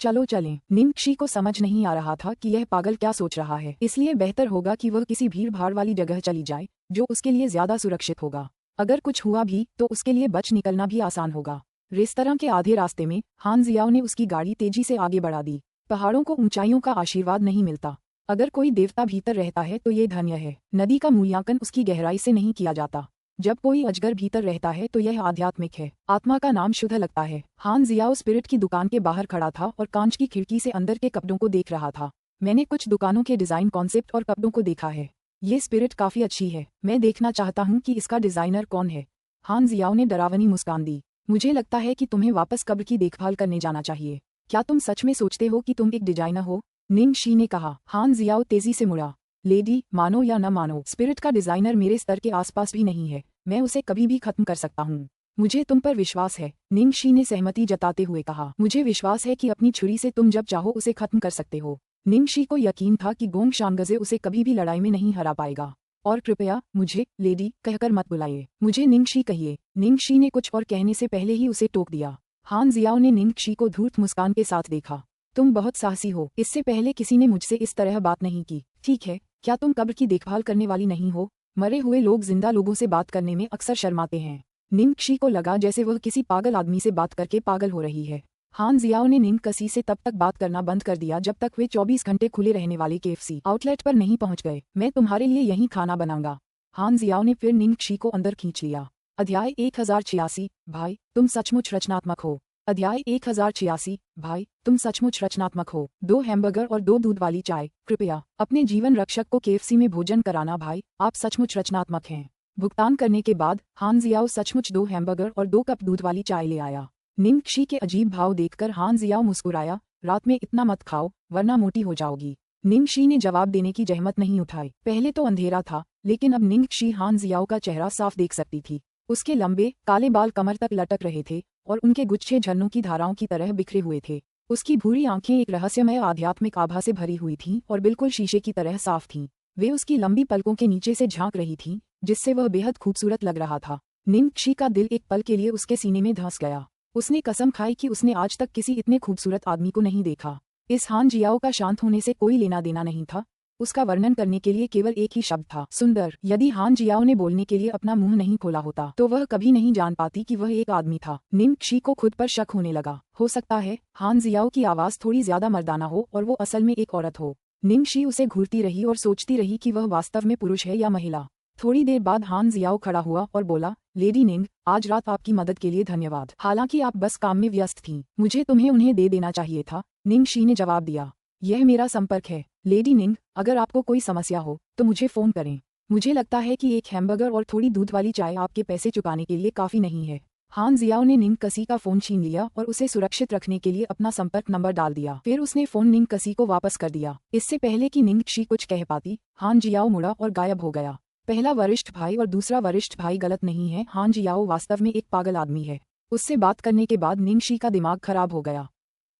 चलो चलें। निंगक्षी को समझ नहीं आ रहा था कि यह पागल क्या सोच रहा है, इसलिए बेहतर होगा कि वह किसी भीड़ भाड़ वाली जगह चली जाए जो उसके लिए ज्यादा सुरक्षित होगा। अगर कुछ हुआ भी तो उसके लिए बच निकलना भी आसान होगा। रेस्तरां के आधे रास्ते में हान जियाओ ने उसकी गाड़ी तेजी से आगे बढ़ा दी। पहाड़ों को ऊंचाइयों का आशीर्वाद नहीं मिलता। अगर कोई देवता भीतर रहता है तो ये धन्य है। नदी का मूल्यांकन उसकी गहराई से नहीं किया जाता। जब कोई अजगर भीतर रहता है तो यह आध्यात्मिक है। आत्मा का नाम शुद्ध लगता है। हान जियाओ स्पिरिट की दुकान के बाहर खड़ा था और कांच की खिड़की से अंदर के कपड़ों को देख रहा था। मैंने कुछ दुकानों के डिजाइन कॉन्सेप्ट और कपड़ों को देखा है। ये स्पिरिट काफी अच्छी है। मैं देखना चाहता हूँ कि इसका डिजाइनर कौन है। हान जियाओ ने डरावनी मुस्कान दी। मुझे लगता है कि तुम्हें वापस कब्र की देखभाल करने जाना चाहिए। क्या तुम सच में सोचते हो कि तुम एक डिजाइनर हो? निंगक्षी ने कहा। हान जियाओ तेजी से मुड़ा। लेडी, मानो या न मानो, स्पिरिट का डिजाइनर मेरे स्तर के आसपास भी नहीं है। मैं उसे कभी भी खत्म कर सकता हूँ। मुझे तुम पर विश्वास है, निंगक्षी ने सहमति जताते हुए कहा। मुझे विश्वास है कि अपनी छुरी से तुम जब चाहो उसे खत्म कर सकते हो। निंगक्षी को यकीन था कि गोंग शानगजे उसे कभी भी लड़ाई में नहीं हरा पाएगा। और कृपया मुझे लेडी कहकर मत बुलाइए, मुझे निंगक्षी कहिए। निंगक्षी ने कुछ और कहने से पहले ही उसे टोक दिया। हान जियाओ ने निंगक्षी को धूर्त मुस्कान के साथ देखा। तुम बहुत साहसी हो। इससे पहले किसी ने मुझसे इस तरह बात नहीं की। ठीक है, क्या तुम कब्र की देखभाल करने वाली नहीं हो? मरे हुए लोग जिंदा लोगों से बात करने में अक्सर शर्माते हैं। निंगक्षी को लगा जैसे वह किसी पागल आदमी से बात करके पागल हो रही है। हान जियाओ ने निंगक्षी से तब तक बात करना बंद कर दिया जब तक वे 24 घंटे खुले रहने वाले केएफसी आउटलेट पर नहीं पहुंच गए। मैं तुम्हारे लिए यहीं खाना बनाऊंगा। हान जियाओ ने फिर निंगक्षी को अंदर खींच लिया। अध्याय 1086। भाई, तुम सचमुच रचनात्मक हो। अध्याय 1086। भाई तुम सचमुच रचनात्मक हो। 2 हैमबर्गर और 2 दूध वाली चाय। कृपया अपने जीवन रक्षक को केएफसी में भोजन कराना। भाई आप सचमुच रचनात्मक हैं। भुगतान करने के बाद हान जियाओ सचमुच 2 हैमबर्गर और 2 कप दूध वाली चाय ले आया। निंग शी के अजीब भाव देखकर हान जियाओ मुस्कुराया। रात में इतना मत खाओ वरना मोटी हो जाओगी। निंग शी ने जवाब देने की जहमत नहीं उठाई। पहले तो अंधेरा था लेकिन अब निंग शी हान जियाओ का चेहरा साफ देख सकती थी। उसके लंबे काले बाल कमर तक लटक रहे थे और उनके गुच्छे झरनों की धाराओं की तरह बिखरे हुए थे। उसकी भूरी आंखें एक रहस्यमय आध्यात्मिक आभा से भरी हुई थीं और बिल्कुल शीशे की तरह साफ थीं। वे उसकी लंबी पलकों के नीचे से झांक रही थीं जिससे वह बेहद खूबसूरत लग रहा था। निंग शी का दिल एक पल के लिए उसके सीने में धंस गया। उसने कसम खाई कि उसने आज तक किसी इतने खूबसूरत आदमी को नहीं देखा। इस हान जियाओ का शांत होने से कोई लेना देना नहीं था। उसका वर्णन करने के लिए केवल एक ही शब्द था, सुंदर। यदि हान जियाओ ने बोलने के लिए अपना मुंह नहीं खोला होता तो वह कभी नहीं जान पाती कि वह एक आदमी था। निंग शी को खुद पर शक होने लगा। हो सकता है हान जियाओ की आवाज थोड़ी ज्यादा मर्दाना हो और वो असल में एक औरत हो। निंग शी उसे घूरती रही और सोचती रही कि वह वास्तव में पुरुष है या महिला। थोड़ी देर बाद हान जियाओ खड़ा हुआ और बोला, लेडी निंग, आज रात आपकी मदद के लिए धन्यवाद। हालांकि आप बस काम में व्यस्त थीं। मुझे तुम्हें उन्हें दे देना चाहिए था। निंग शी ने जवाब दिया, यह मेरा संपर्क है लेडी निंग, अगर आपको कोई समस्या हो तो मुझे फोन करें। मुझे लगता है कि एक हैमबर्गर और थोड़ी दूध वाली चाय आपके पैसे चुकाने के लिए काफी नहीं है। हान जियाओ ने निंग कसी का फोन छीन लिया और उसे सुरक्षित रखने के लिए अपना संपर्क नंबर डाल दिया। फिर उसने फोन निंग कसी को वापस कर दिया। इससे पहले कि निंग शी कुछ कह पाती, हान जियाओ मुड़ा और गायब हो गया। पहला वरिष्ठ भाई और दूसरा वरिष्ठ भाई गलत नहीं है। हान जियाओ वास्तव में एक पागल आदमी है। उससे बात करने के बाद निंग शी का दिमाग खराब हो गया।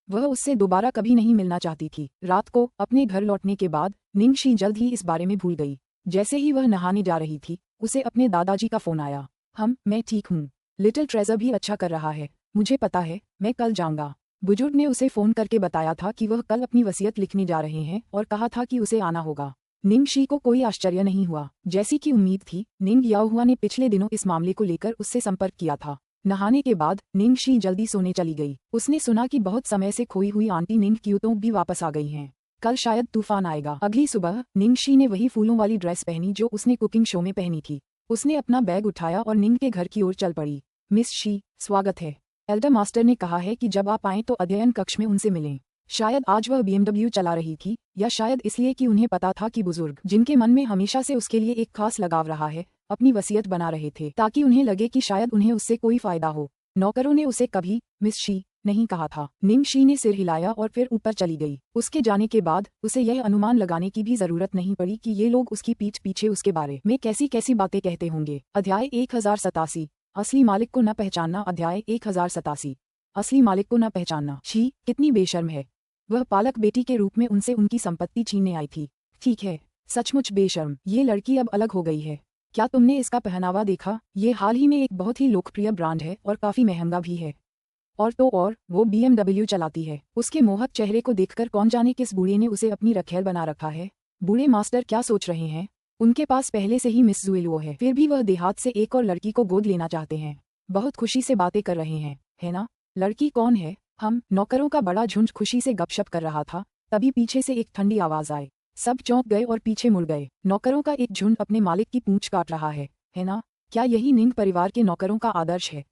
वह उससे दोबारा कभी नहीं मिलना चाहती थी। रात को अपने घर लौटने के बाद निंग शी जल्द ही इस बारे में भूल गई। जैसे ही वह नहाने जा रही थी उसे अपने दादाजी का फोन आया। मैं ठीक हूँ। लिटिल ट्रेजर भी अच्छा कर रहा है। मुझे पता है, मैं कल जाऊंगा। बुजुर्ग ने उसे फोन करके बताया था कि वह कल अपनी वसीयत लिखने जा रहे हैं और कहा था कि उसे आना होगा। निंग शी को कोई आश्चर्य नहीं हुआ। जैसी कि उम्मीद थी, निंग याओहुआ ने पिछले दिनों इस मामले को लेकर उससे संपर्क किया था। नहाने के बाद निंग शी जल्दी सोने चली गई। उसने सुना कि बहुत समय से खोई हुई आंटी निंग क्यूतोंग भी वापस आ गई हैं। कल शायद तूफान आएगा। अगली सुबह निंग शी ने वही फूलों वाली ड्रेस पहनी जो उसने कुकिंग शो में पहनी थी। उसने अपना बैग उठाया और निंग के घर की ओर चल पड़ी। मिस शी, स्वागत है। एल्डर मास्टर ने कहा है कि जब आप आएं तो अध्ययन कक्ष में उनसे मिलें। शायद आज वह BMW चला रही थी या शायद इसलिए कि उन्हें पता था कि बुजुर्ग, जिनके मन में हमेशा से उसके लिए एक खास लगाव रहा है, अपनी वसीयत बना रहे थे ताकि उन्हें लगे कि शायद उन्हें उससे कोई फायदा हो। नौकरों ने उसे कभी मिस शी नहीं कहा था। निंग शी ने सिर हिलाया और फिर ऊपर चली गई। उसके जाने के बाद उसे यह अनुमान लगाने की भी जरूरत नहीं पड़ी कि ये लोग उसकी पीठ पीछे उसके बारे में कैसी कैसी बातें कहते होंगे। अध्याय 1087। असली मालिक को न पहचानना। अध्याय 1087। असली मालिक को न पहचानना। शी कितनी बेशर्म है। वह पालक बेटी के रूप में उनसे उनकी संपत्ति छीनने आई थी। ठीक है, सचमुच बेशर्म। ये लड़की अब अलग हो गई है। क्या तुमने इसका पहनावा देखा? ये हाल ही में एक बहुत ही लोकप्रिय ब्रांड है और काफी महंगा भी है। और तो और वो BMW चलाती है। उसके मोहक चेहरे को देखकर कौन जाने किस बूढ़े ने उसे अपनी रखैल बना रखा है। बूढ़े मास्टर क्या सोच रहे हैं? उनके पास पहले से ही मिस जुएलुओ है, फिर भी वह देहात से एक और लड़की को गोद लेना चाहते हैं। बहुत खुशी से बातें कर रहे हैं, है ना? लड़की कौन है? नौकरों का बड़ा झुंड खुशी से गपशप कर रहा था। तभी पीछे से एक ठंडी आवाज आई। सब चौंक गए और पीछे मुड़ गए। नौकरों का एक झुंड अपने मालिक की पूंछ काट रहा है ना? क्या यही निंग परिवार के नौकरों का आदर्श है?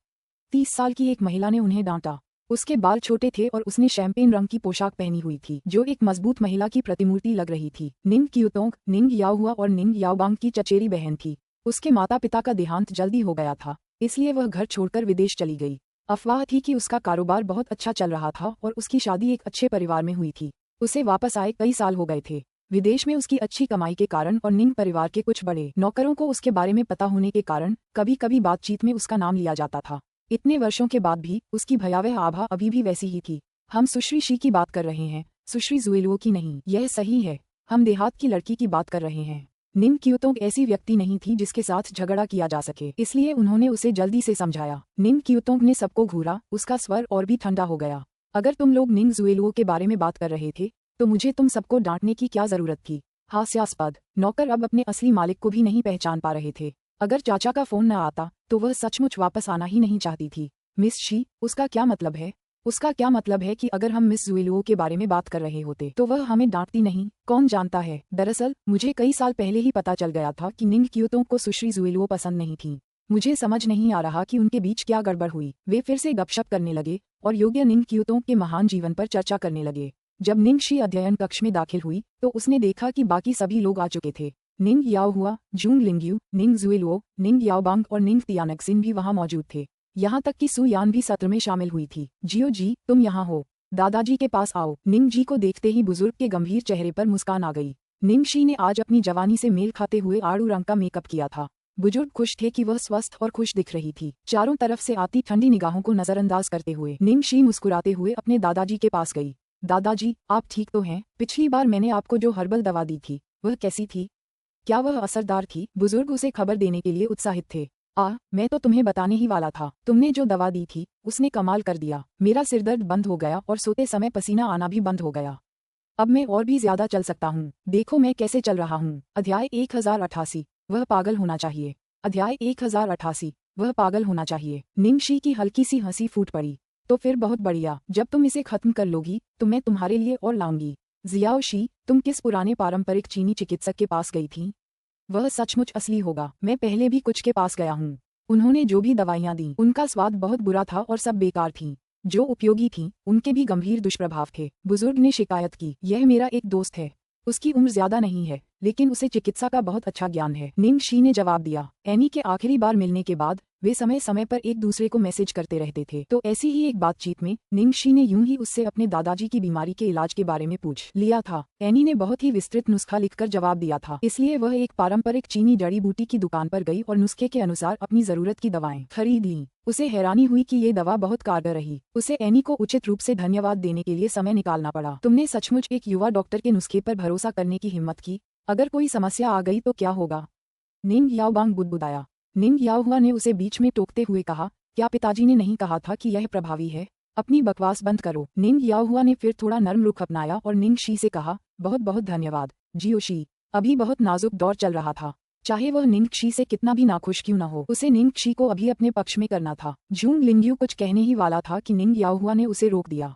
30 साल की एक महिला ने उन्हें डांटा। उसके बाल छोटे थे और उसने शैंपेन रंग की पोशाक पहनी हुई थी जो एक मजबूत महिला की प्रतिमूर्ति लग रही थी। निंग क्यूतोंग, निंग याओहुआ और निंग याओबांग की चचेरी बहन थी। उसके माता पिता का देहांत जल्दी हो गया था, इसलिए वह घर छोड़कर विदेश चली गई। अफवाह थी कि उसका कारोबार बहुत अच्छा चल रहा था और उसकी शादी एक अच्छे परिवार में हुई थी। उसे वापस आए कई साल हो गए थे। विदेश में उसकी अच्छी कमाई के कारण और निंग परिवार के कुछ बड़े नौकरों को उसके बारे में पता होने के कारण कभी कभी बातचीत में उसका नाम लिया जाता था। इतने वर्षों के बाद भी उसकी भयावह आभा अभी भी वैसी ही थी। हम सुश्री शी की बात कर रहे हैं, सुश्री जुएलुओ की नहीं। यह सही है, हम देहात की लड़की की बात कर रहे हैं। निंग क्यूतोंग ऐसी व्यक्ति नहीं थी जिसके साथ झगड़ा किया जा सके, इसलिए उन्होंने उसे जल्दी से समझाया। निंग क्यूतोंग ने सबको घूरा। उसका स्वर और भी ठंडा हो गया। अगर तुम लोग निंग जुएलुओ के बारे में बात कर रहे थे तो मुझे तुम सबको डांटने की क्या जरूरत थी? हास्यास्पद। नौकर अब अपने असली मालिक को भी नहीं पहचान पा रहे थे। अगर चाचा का फोन न आता तो वह सचमुच वापस आना ही नहीं चाहती थी। मिस शी, उसका क्या मतलब है? उसका क्या मतलब है कि अगर हम मिस जुएलुओ के बारे में बात कर रहे होते तो वह हमें डांटती नहीं? कौन जानता है। दरअसल मुझे कई साल पहले ही पता चल गया था कि निंग क्यूतोंग को सुश्री जुएलुओ पसंद नहीं थी। मुझे समझ नहीं आ रहा कि उनके बीच क्या गड़बड़ हुई। वे फिर से गपशप करने लगे और योग्य निंग क्यूतों के महान जीवन पर चर्चा करने लगे। जब निंग शी अध्ययन कक्ष में दाखिल हुई तो उसने देखा कि बाकी सभी लोग आ चुके थे। निंग याओ हुआ, जूंग लिंग्यू, निंग जुएलुओ, निंग याओबांग और निंग तियानक्सिन भी वहां मौजूद थे। यहाँ तक कि सु यान भी सत्र में शामिल हुई थी। जियो जी, तुम यहाँ हो, दादाजी के पास आओ। निंग जी को देखते ही बुजुर्ग के गंभीर चेहरे पर मुस्कान आ गई। निंग शी ने आज अपनी जवानी से मेल खाते हुए आड़ू रंग का मेकअप किया था। बुजुर्ग खुश थे कि वह स्वस्थ और खुश दिख रही थी। चारों तरफ से आती ठंडी निगाहों को नजरअंदाज करते हुए निंग शी मुस्कुराते हुए अपने दादाजी के पास गई। दादाजी, आप ठीक तो हैं? पिछली बार मैंने आपको जो हर्बल दवा दी थी वह कैसी थी? क्या वह असरदार थी? बुजुर्ग उसे खबर देने के लिए उत्साहित थे। मैं तो तुम्हें बताने ही वाला था। तुमने जो दवा दी थी उसने कमाल कर दिया। मेरा सिरदर्द बंद हो गया और सोते समय पसीना आना भी बंद हो गया। अब मैं और भी ज्यादा चल सकता हूँ। देखो मैं कैसे चल रहा हूँ। अध्याय 1088, वह पागल होना चाहिए। अध्याय 1088, वह पागल होना चाहिए। निंग शी की हल्की सी हंसी फूट पड़ी। तो फिर बहुत बढ़िया, जब तुम इसे खत्म कर लोगी तो मैं तुम्हारे लिए और लाऊंगी। जियाओ शी, तुम किस पुराने पारंपरिक चीनी चिकित्सक के पास गई थी? वह सचमुच असली होगा। मैं पहले भी कुछ के पास गया हूँ। उन्होंने जो भी दवाइयाँ दी उनका स्वाद बहुत बुरा था और सब बेकार थीं। जो उपयोगी थीं उनके भी गंभीर दुष्प्रभाव थे। बुजुर्ग ने शिकायत की। यह मेरा एक दोस्त है। उसकी उम्र ज्यादा नहीं है लेकिन उसे चिकित्सा का बहुत अच्छा ज्ञान है। निंग शी ने जवाब दिया। एनी के आखिरी बार मिलने के बाद वे समय समय पर एक दूसरे को मैसेज करते रहते थे। तो ऐसी ही एक बातचीत में निंग शी ने यूं ही उससे अपने दादाजी की बीमारी के इलाज के बारे में पूछ लिया था। एनी ने बहुत ही विस्तृत नुस्खा लिखकर जवाब दिया था। इसलिए वह एक पारंपरिक चीनी जड़ी बूटी की दुकान पर गई और नुस्खे के अनुसार अपनी जरूरत की दवाएं खरीद लीं। उसे हैरानी हुई कि ये दवा बहुत कारगर रही। उसे एनी को उचित रूप से धन्यवाद देने के लिए समय निकालना पड़ा। तुमने सचमुच एक युवा डॉक्टर के नुस्खे पर भरोसा करने की हिम्मत की। अगर कोई समस्या आ गई तो क्या होगा? निंग याओबांग बुदबुदाया। निंग याओहुआ ने उसे बीच में टोकते हुए कहा, क्या पिताजी ने नहीं कहा था कि यह प्रभावी है? अपनी बकवास बंद करो। निंग याओहुआ ने फिर थोड़ा नर्म रुख अपनाया और निंग शी से कहा, बहुत बहुत धन्यवाद जियो शी। अभी बहुत नाजुक दौर चल रहा था। चाहे वह निंग शी से कितना भी नाखुश क्यों न हो, उसे निंग शी को अभी अपने पक्ष में करना था। जूंग लिंग्यू कुछ कहने ही वाला था कि निंग याओहुआ ने उसे रोक दिया।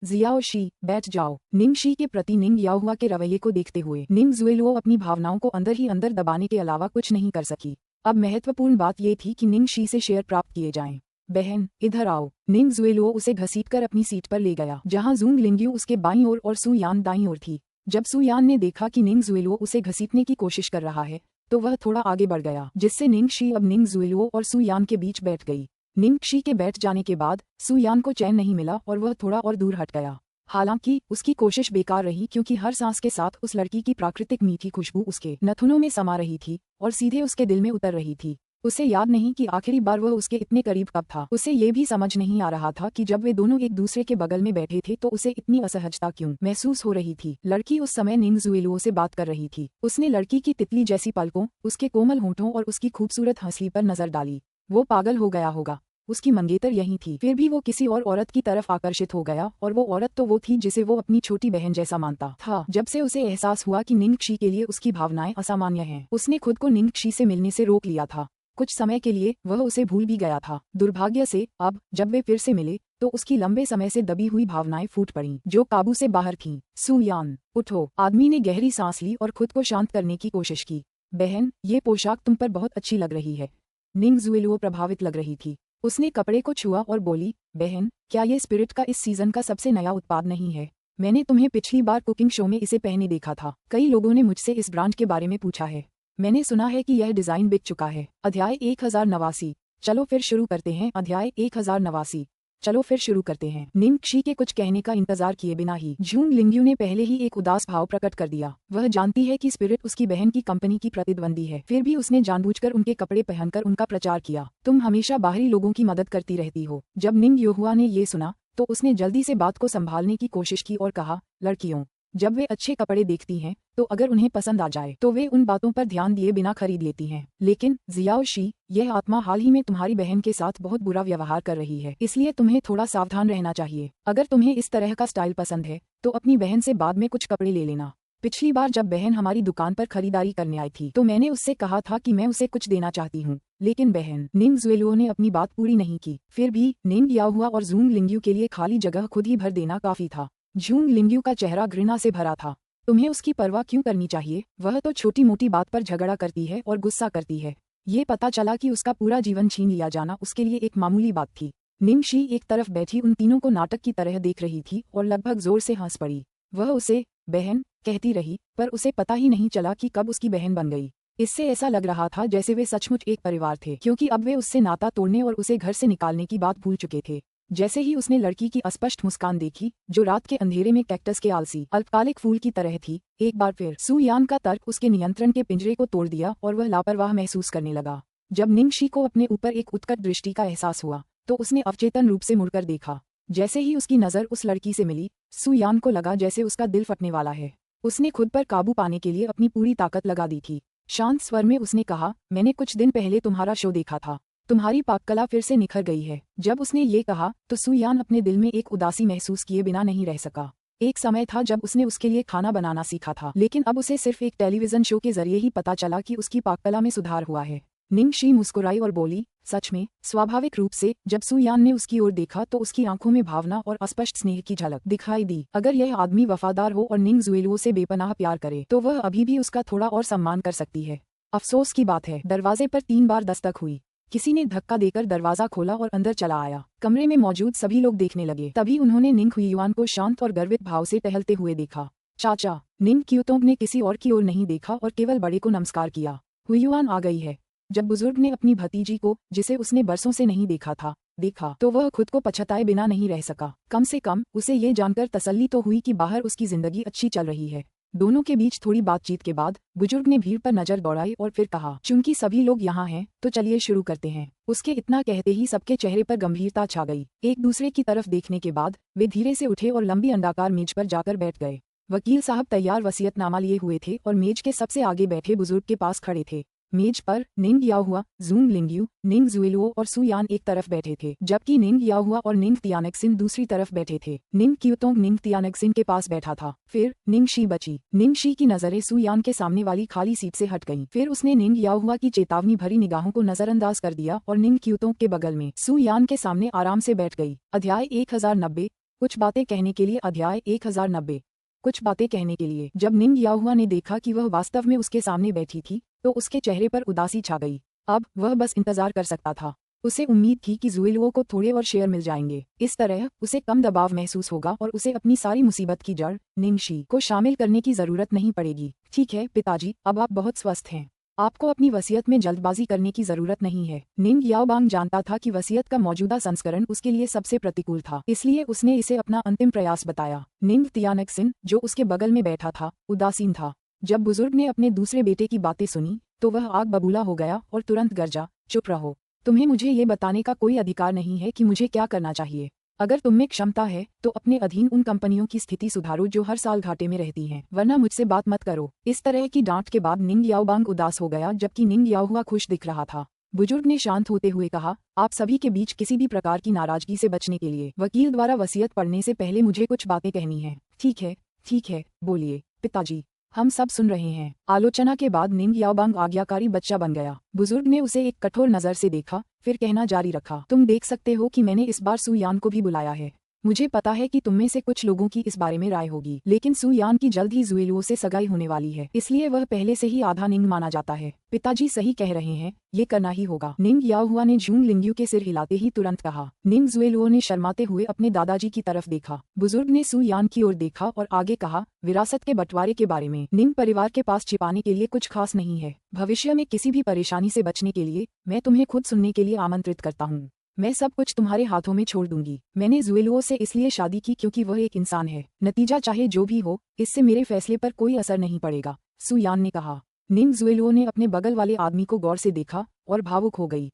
जियाओ शी, बैठ जाओ। निंग शी के प्रति निंग याओहुआ के रवैये को देखते हुए निंग जुएलुओ अपनी भावनाओं को अंदर ही अंदर दबाने के अलावा कुछ नहीं कर सकी। अब महत्वपूर्ण बात ये थी कि निंग शी से शेयर प्राप्त किए जाएं। बहन, इधर आओ। निंग जुएलुओ उसे घसीटकर अपनी सीट पर ले गया, जहां जूंग लिंग्यू उसके बाईं ओर और सु यान दाईं ओर थी। जब सु यान ने देखा कि निंग जुएलुओ उसे घसीटने की कोशिश कर रहा है तो वह थोड़ा आगे बढ़ गया, जिससे निंग शी अब निंग जुएलुओ और सु यान के बीच बैठ गई। निंग शी के बैठ जाने के बाद सु यान को चैन नहीं मिला और वह थोड़ा और दूर हट गया। हालांकि उसकी कोशिश बेकार रही, क्योंकि हर सांस के साथ उस लड़की की प्राकृतिक मीठी खुशबू उसके नथुनों में समा रही थी और सीधे उसके दिल में उतर रही थी। उसे याद नहीं कि आखिरी बार वह उसके इतने करीब कब था। उसे ये भी समझ नहीं आ रहा था कि जब वे दोनों एक दूसरे के बगल में बैठे थे तो उसे इतनी असहजता क्यों महसूस हो रही थी। लड़की उस समय निंग जुएलुओ से बात कर रही थी। उसने लड़की की तितली जैसी पलकों, उसके कोमल होठों और उसकी खूबसूरत हंसी पर नजर डाली। वो पागल हो गया होगा। उसकी मंगेतर यहीं थी। फिर भी वो किसी और औरत की तरफ आकर्षित हो गया, और वो औरत तो वो थी जिसे वो अपनी छोटी बहन जैसा मानता था। जब से उसे एहसास हुआ कि निंग शी के लिए उसकी भावनाएं असामान्य हैं, उसने खुद को निंग शी से मिलने से रोक लिया था। कुछ समय के लिए वह उसे भूल भी गया था। दुर्भाग्य से अब जब वे फिर से मिले तो उसकी लंबे समय से दबी हुई भावनाएं फूट पड़ीं, जो काबू से बाहर थीं। सु यान, उठो। आदमी ने गहरी सांस ली और खुद को शांत करने की कोशिश की। बहन, ये पोशाक तुम पर बहुत अच्छी लग रही है। निंग जुएलुओ प्रभावित लग रही थी। उसने कपड़े को छुआ और बोली, बहन, क्या ये स्पिरिट का इस सीजन का सबसे नया उत्पाद नहीं है? मैंने तुम्हें पिछली बार कुकिंग शो में इसे पहने देखा था। कई लोगों ने मुझसे इस ब्रांड के बारे में पूछा है। मैंने सुना है कि यह डिजाइन बिक चुका है। अध्याय 1089। चलो फिर शुरू करते हैं। अध्याय 1089। चलो फिर शुरू करते हैं। निंग शी के कुछ कहने का इंतजार किए बिना ही जूंग लिंग्यू ने पहले ही एक उदास भाव प्रकट कर दिया। वह जानती है कि स्पिरिट उसकी बहन की कंपनी की प्रतिद्वंदी है, फिर भी उसने जानबूझकर उनके कपड़े पहनकर उनका प्रचार किया। तुम हमेशा बाहरी लोगों की मदद करती रहती हो। जब निंग योहुआ ने ये सुना तो उसने जल्दी से बात को संभालने की कोशिश की और कहा, लड़कियों, जब वे अच्छे कपड़े देखती हैं तो अगर उन्हें पसंद आ जाए तो वे उन बातों पर ध्यान दिए बिना खरीद लेती हैं। लेकिन जियाओ शी, यह आत्मा हाल ही में तुम्हारी बहन के साथ बहुत बुरा व्यवहार कर रही है, इसलिए तुम्हें थोड़ा सावधान रहना चाहिए। अगर तुम्हें इस तरह का स्टाइल पसंद है तो अपनी बहन से बाद में कुछ कपड़े ले लेना। पिछली बार जब बहन हमारी दुकान पर खरीदारी करने आई थी तो मैंने उससे कहा था कि मैं उसे कुछ देना चाहती हूँ, लेकिन बहन निंग जुएलुओ ने अपनी बात पूरी नहीं की। फिर भी निंग याहुआ और जूंग लिंग्यू के लिए खाली जगह खुद ही भर देना काफी था। जूंग लिंग्यू का चेहरा घृणा से भरा था। तुम्हें उसकी परवाह क्यों करनी चाहिए? वह तो छोटी मोटी बात पर झगड़ा करती है और गुस्सा करती है। ये पता चला कि उसका पूरा जीवन छीन लिया जाना उसके लिए एक मामूली बात थी। निंगशी एक तरफ बैठी उन तीनों को नाटक की तरह देख रही थी और लगभग जोर से हंस पड़ी। वह उसे बहन कहती रही, पर उसे पता ही नहीं चला कि कब उसकी बहन बन गई। इससे ऐसा लग रहा था जैसे वे सचमुच एक परिवार थे, क्योंकि अब वे उससे नाता तोड़ने और उसे घर से निकालने की बात भूल चुके थे। जैसे ही उसने लड़की की अस्पष्ट मुस्कान देखी, जो रात के अंधेरे में कैक्टस के आलसी अल्पकालिक फूल की तरह थी, एक बार फिर सु यान का तर्क उसके नियंत्रण के पिंजरे को तोड़ दिया और वह लापरवाह महसूस करने लगा। जब निंगशी को अपने ऊपर एक उत्कट दृष्टि का एहसास हुआ, तो उसने अवचेतन रूप से मुड़कर देखा। जैसे ही उसकी नज़र उस लड़की से मिली, सु यान को लगा जैसे उसका दिल फटने वाला है। उसने खुद पर काबू पाने के लिए अपनी पूरी ताकत लगा दी थी। शांत स्वर में उसने कहा, मैंने कुछ दिन पहले तुम्हारा शो देखा था। तुम्हारी पाककला फिर से निखर गई है। जब उसने ये कहा, तो सु यान अपने दिल में एक उदासी महसूस किए बिना नहीं रह सका। एक समय था जब उसने उसके लिए खाना बनाना सीखा था, लेकिन अब उसे सिर्फ एक टेलीविजन शो के जरिए ही पता चला कि उसकी पाककला में सुधार हुआ है। निंगशी मुस्कुराई और बोली, सच में। स्वाभाविक रूप से जब सु यान ने उसकी ओर देखा तो उसकी आंखों में भावना और अस्पष्ट स्नेह की झलक दिखाई दी। अगर यह आदमी वफादार हो और निंग जुएलुओ से बेपनाह प्यार करे, तो वह अभी भी उसका थोड़ा और सम्मान कर सकती है। अफसोस की बात है, दरवाजे पर 3 बार दस्तक हुई। किसी ने धक्का देकर दरवाजा खोला और अंदर चला आया। कमरे में मौजूद सभी लोग देखने लगे। तभी उन्होंने निंग हुईयुआन को शांत और गर्वित भाव से टहलते हुए देखा। चाचा। निंग क्यूतोंग ने किसी और की ओर नहीं देखा और केवल बड़े को नमस्कार किया। हुईयुआन आ गई है। जब बुजुर्ग ने अपनी भतीजी को, जिसे उसने बरसों से नहीं देखा था, देखा, तो वह खुद को पछताए बिना नहीं रह सका। कम से कम उसे ये जानकर तसल्ली तो हुई कि बाहर उसकी जिंदगी अच्छी चल रही है। दोनों के बीच थोड़ी बातचीत के बाद बुजुर्ग ने भीड़ पर नजर दौड़ाई और फिर कहा, चूंकि सभी लोग यहाँ हैं, तो चलिए शुरू करते हैं। उसके इतना कहते ही सबके चेहरे पर गंभीरता छा गई। एक दूसरे की तरफ देखने के बाद वे धीरे से उठे और लंबी अंडाकार मेज पर जाकर बैठ गए। वकील साहब तैयार वसीयतनामा लिए हुए थे और मेज के सबसे आगे बैठे बुजुर्ग के पास खड़े थे। मेज पर निंग याहुआ, जूंग लिंगयू, निंग जुएलुओ और सु यान एक तरफ बैठे थे, जबकि निंग याहुआ और निंग तियानेक्सिन दूसरी तरफ बैठे थे। निंग क्यूतोंग निंग तियानेक्सिन के पास बैठा था। फिर निंग शी बची। निंग शी की नजरें सु यान के सामने वाली खाली सीट से हट गईं। फिर उसने निंग याहुआ की चेतावनी भरी निगाहों को नजरअंदाज कर दिया और निंग क्यूतोंग के बगल में सु यान के सामने आराम से बैठ गई। अध्याय 1090। कुछ बातें कहने के लिए। अध्याय 1090। कुछ बातें कहने के लिए। जब निंग याहुआ ने देखा कि वह वास्तव में उसके सामने बैठी थी, तो उसके चेहरे पर उदासी छा गई। अब वह बस इंतजार कर सकता था। उसे उम्मीद थी कि जुएलुओ को थोड़े और शेयर मिल जाएंगे। इस तरह उसे कम दबाव महसूस होगा और उसे अपनी सारी मुसीबत की जड़, निंगशी, को शामिल करने की जरूरत नहीं पड़ेगी। ठीक है पिताजी, अब आप बहुत स्वस्थ हैं। आपको अपनी वसीयत में जल्दबाजी करने की जरूरत नहीं है। निंग याओबांग जानता था कि वसीयत का मौजूदा संस्करण उसके लिए सबसे प्रतिकूल था, इसलिए उसने इसे अपना अंतिम प्रयास बताया। निंग तियानेक्सिन, जो उसके बगल में बैठा था, उदासीन था। जब बुजुर्ग ने अपने दूसरे बेटे की बातें सुनी, तो वह आग बबूला हो गया और तुरंत गरजा, चुप रहो। तुम्हें मुझे ये बताने का कोई अधिकार नहीं है कि मुझे क्या करना चाहिए। अगर तुम में क्षमता है, तो अपने अधीन उन कंपनियों की स्थिति सुधारो जो हर साल घाटे में रहती हैं, वरना मुझसे बात मत करो। इस तरह की डांट के बाद निंग याओबांग उदास हो गया, जबकि निंग याओहुआ खुश दिख रहा था। बुजुर्ग ने शांत होते हुए कहा, आप सभी के बीच किसी भी प्रकार की नाराजगी से बचने के लिए वकील द्वारा वसीयत पढ़ने से पहले मुझे कुछ बातें कहनी है। ठीक है, बोलिए पिताजी, हम सब सुन रहे हैं। आलोचना के बाद निंग याओबांग आज्ञाकारी बच्चा बन गया। बुजुर्ग ने उसे एक कठोर नजर से देखा, फिर कहना जारी रखा, तुम देख सकते हो कि मैंने इस बार सु यान को भी बुलाया है। मुझे पता है कि तुममें से कुछ लोगों की इस बारे में राय होगी, लेकिन सु यान की जल्द ही जुएलुओ से सगाई होने वाली है, इसलिए वह पहले से ही आधा निंग माना जाता है। पिताजी सही कह रहे हैं, ये करना ही होगा। निंग याओहुआ ने जूंग लिंगयू के सिर हिलाते ही तुरंत कहा। निंग जुएलुओ ने शर्माते हुए अपने दादाजी की तरफ देखा। बुजुर्ग ने सु यान की ओर देखा और आगे कहा, विरासत के बंटवारे के बारे में निंग परिवार के पास छिपाने के लिए कुछ खास नहीं है। भविष्य में किसी भी परेशानी से बचने के लिए मैं तुम्हें खुद सुनने के लिए आमंत्रित करता हूँ। मैं सब कुछ तुम्हारे हाथों में छोड़ दूंगी। मैंने जुएलुओ से इसलिए शादी की क्योंकि वह एक इंसान है। नतीजा चाहे जो भी हो, इससे मेरे फैसले पर कोई असर नहीं पड़ेगा, सु यान ने कहा। निंग जुएलुओ ने अपने बगल वाले आदमी को गौर से देखा और भावुक हो गई।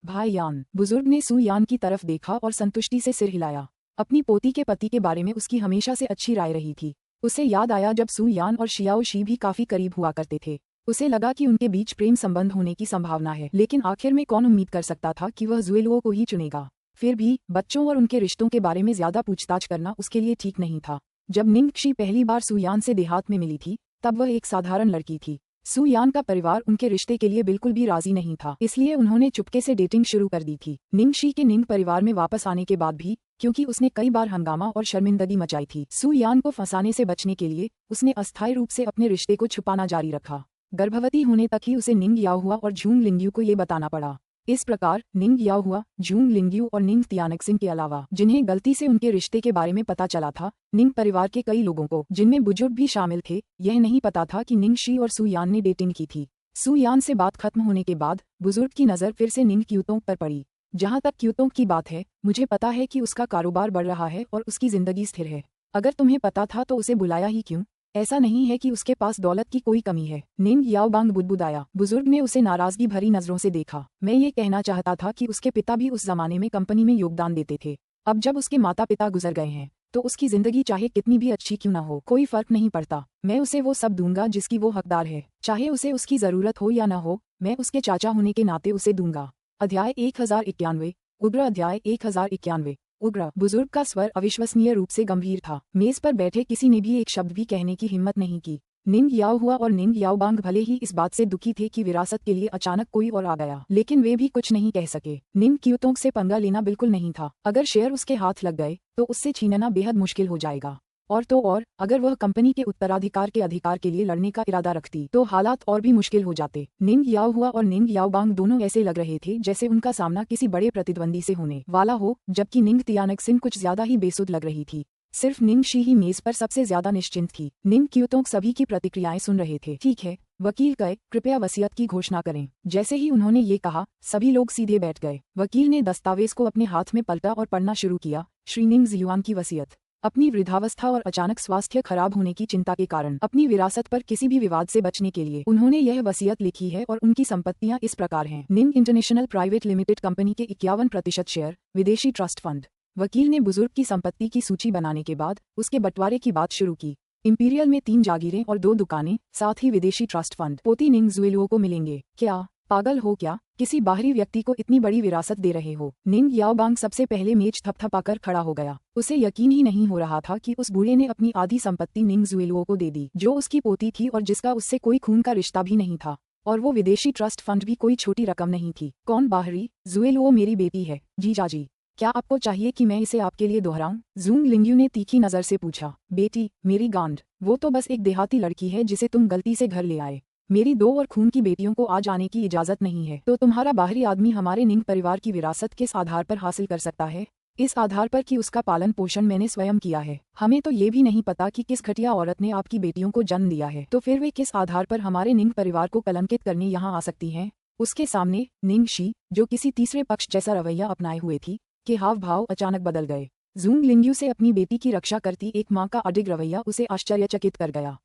भाई यान। बुजुर्ग ने सु यान की तरफ देखा और संतुष्टि से सिर हिलाया। अपनी पोती के पति के बारे में उसकी हमेशा से अच्छी राय रही थी। उसे याद आया जब सु यान और शियाओ शी भी काफी करीब हुआ करते थे। उसे लगा कि उनके बीच प्रेम संबंध होने की संभावना है, लेकिन आखिर में कौन उम्मीद कर सकता था कि वह जुएलुओ को ही चुनेगा। फिर भी बच्चों और उनके रिश्तों के बारे में ज्यादा पूछताछ करना उसके लिए ठीक नहीं था। जब निंगशी पहली बार सु यान से देहात में मिली थी, तब वह एक साधारण लड़की थी। सु यान का परिवार उनके रिश्ते के लिए बिल्कुल भी राजी नहीं था, इसलिए उन्होंने चुपके से डेटिंग शुरू कर दी थी। निंगशी के निंग परिवार में वापस आने के बाद भी, क्योंकि उसने कई बार हंगामा और शर्मिंदगी मचाई थी, सु यान को फंसाने से बचने के लिए उसने अस्थायी रूप से अपने रिश्ते को छुपाना जारी रखा। गर्भवती होने तक ही उसे निंग याओहुआ और झूंग लिंग्यू को ये बताना पड़ा। इस प्रकार निंग याओहुआ, झूंग लिंग्यू और निंग तियानक्सिन के अलावा जिन्हें गलती से उनके रिश्ते के बारे में पता चला था, निंग परिवार के कई लोगों को, जिनमें बुजुर्ग भी शामिल थे, यह नहीं पता था कि निंग शी और सू यान ने डेटिंग की थी। सू यान से बात खत्म होने के बाद बुजुर्ग की नज़र फिर से निंग क्यूतोंग पर पड़ी। जहाँ तक क्यूतोंग की बात है, मुझे पता है कि उसका कारोबार बढ़ रहा है और उसकी जिंदगी स्थिर है। अगर तुम्हें पता था तो उसे बुलाया ही क्यों? ऐसा नहीं है कि उसके पास दौलत की कोई कमी है। निंग याओबांग बुदबुदाया। बुजुर्ग ने उसे नाराजगी भरी नजरों से देखा। मैं ये कहना चाहता था कि उसके पिता भी उस जमाने में कंपनी में योगदान देते थे। अब जब उसके माता पिता गुजर गए हैं तो उसकी जिंदगी चाहे कितनी भी अच्छी क्यों ना हो, कोई फर्क नहीं पड़ता। मैं उसे वो सब दूंगा जिसकी वो हकदार है, चाहे उसे उसकी जरूरत हो या न हो। मैं उसके चाचा होने के नाते उसे दूंगा। अध्याय 1091। उग्र। अध्याय 1091। उग्र। बुजुर्ग का स्वर अविश्वसनीय रूप से गंभीर था। मेज पर बैठे किसी ने भी एक शब्द भी कहने की हिम्मत नहीं की। निंग याओहुआ और निंग याओबांग भले ही इस बात से दुखी थे कि विरासत के लिए अचानक कोई और आ गया, लेकिन वे भी कुछ नहीं कह सके। निंग क्यूतोंग से पंगा लेना बिल्कुल नहीं था। अगर शेयर उसके हाथ लग गए तो उससे छीनना बेहद मुश्किल हो जाएगा। और तो और अगर वह कंपनी के उत्तराधिकार के अधिकार के लिए लड़ने का इरादा रखती तो हालात और भी मुश्किल हो जाते। निंग याओहुआ और निंग याओबांग दोनों ऐसे लग रहे थे जैसे उनका सामना किसी बड़े प्रतिद्वंदी से होने वाला हो, जबकि निंग तियानक्सिन कुछ ज्यादा ही बेसुध लग रही थी। सिर्फ निंग शी ही मेज पर सबसे ज्यादा निश्चिंत थी। निंग क्यूतोंग सभी की प्रतिक्रियाएं सुन रहे थे। ठीक है वकील कहे, कृपया वसीयत की घोषणा करें। जैसे ही उन्होंने ये कहा, सभी लोग सीधे बैठ गए। वकील ने दस्तावेज को अपने हाथ में पलटा और पढ़ना शुरू किया। श्री निंग जियुआन की वसीयत। अपनी वृद्धावस्था और अचानक स्वास्थ्य खराब होने की चिंता के कारण अपनी विरासत पर किसी भी विवाद से बचने के लिए उन्होंने यह वसीयत लिखी है और उनकी संपत्तियां इस प्रकार हैं। निंग इंटरनेशनल प्राइवेट लिमिटेड कंपनी के 51% शेयर, विदेशी ट्रस्ट फंड। वकील ने बुजुर्ग की संपत्ति की सूची बनाने के बाद उसके बंटवारे की बात शुरू की। इंपीरियल में 3 जागीरें और 2 दुकानें, साथ ही विदेशी ट्रस्ट फंड पोती निंग जुएलुओ को मिलेंगे। क्या पागल हो क्या? किसी बाहरी व्यक्ति को इतनी बड़ी विरासत दे रहे हो? निंग याओबांग सबसे पहले मेज थपथपाकर खड़ा हो गया। उसे यकीन ही नहीं हो रहा था कि उस बूढ़े ने अपनी आधी संपत्ति निंग जुएलुओ को दे दी, जो उसकी पोती थी और जिसका उससे कोई खून का रिश्ता भी नहीं था। और वो विदेशी ट्रस्ट फंड भी कोई छोटी रकम नहीं थी। कौन बाहरी? जुएलुओ मेरी बेटी है जीजाजी। क्या आपको चाहिए कि मैं इसे आपके लिए दोहराऊं? जूंग लिंग्यू ने तीखी नजर से पूछा। बेटी? मेरी गांड, वो तो बस एक देहाती लड़की है जिसे तुम गलती से घर ले आए। मेरी 2 और खून की बेटियों को आ जाने की इजाजत नहीं है। तो तुम्हारा बाहरी आदमी हमारे निंग परिवार की विरासत किस आधार पर हासिल कर सकता है? इस आधार पर कि उसका पालन पोषण मैंने स्वयं किया है। हमें तो ये भी नहीं पता कि किस घटिया औरत ने आपकी बेटियों को जन्म दिया है, तो फिर वे किस आधार पर हमारे निंग परिवार को कलंकित करने यहाँ आ सकती हैं? उसके सामने निंग शी, जो किसी तीसरे पक्ष जैसा रवैया अपनाए हुए थी, के हाव भाव अचानक बदल गए। जूंग लिंग्यू से अपनी बेटी की रक्षा करती एक माँ का अडिग रवैया उसे आश्चर्यचकित कर गया।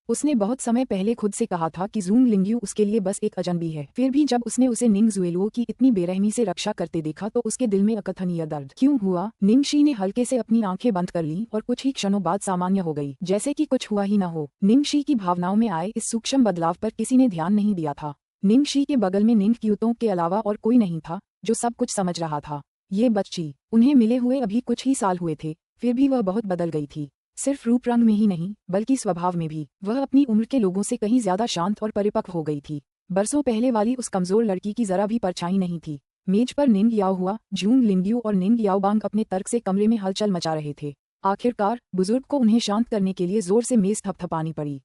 उसने बहुत समय पहले खुद से कहा था कि जूंग लिंग्यू उसके लिए बस एक अजनबी है। फिर भी जब उसने उसे निंग जुएलुओ की इतनी बेरहमी से रक्षा करते देखा तो उसके दिल में अकथनीय दर्द क्यों हुआ। निंग शी ने हल्के से अपनी आंखें बंद कर ली और कुछ ही क्षणों बाद सामान्य हो गई, जैसे कि कुछ हुआ ही न हो। निंग शी की भावनाओं में आए इस सूक्ष्म बदलाव पर किसी ने ध्यान नहीं दिया था। निंग शी के बगल में निंग क्यूतों के अलावा और कोई नहीं था जो सब कुछ समझ रहा था। ये बच्ची, उन्हें मिले हुए अभी कुछ ही साल हुए थे, फिर भी वह बहुत बदल गई थी। सिर्फ रूप रंग में ही नहीं बल्कि स्वभाव में भी वह अपनी उम्र के लोगों से कहीं ज्यादा शांत और परिपक्व हो गई थी। बरसों पहले वाली उस कमजोर लड़की की जरा भी परछाई नहीं थी। मेज पर निंग याओहुआ, झूंग लिंग्यू और निंग याओबांग अपने तर्क से कमरे में हलचल मचा रहे थे। आखिरकार बुजुर्ग को उन्हें शांत करने के लिए जोर से मेज थपथपानी पड़ी।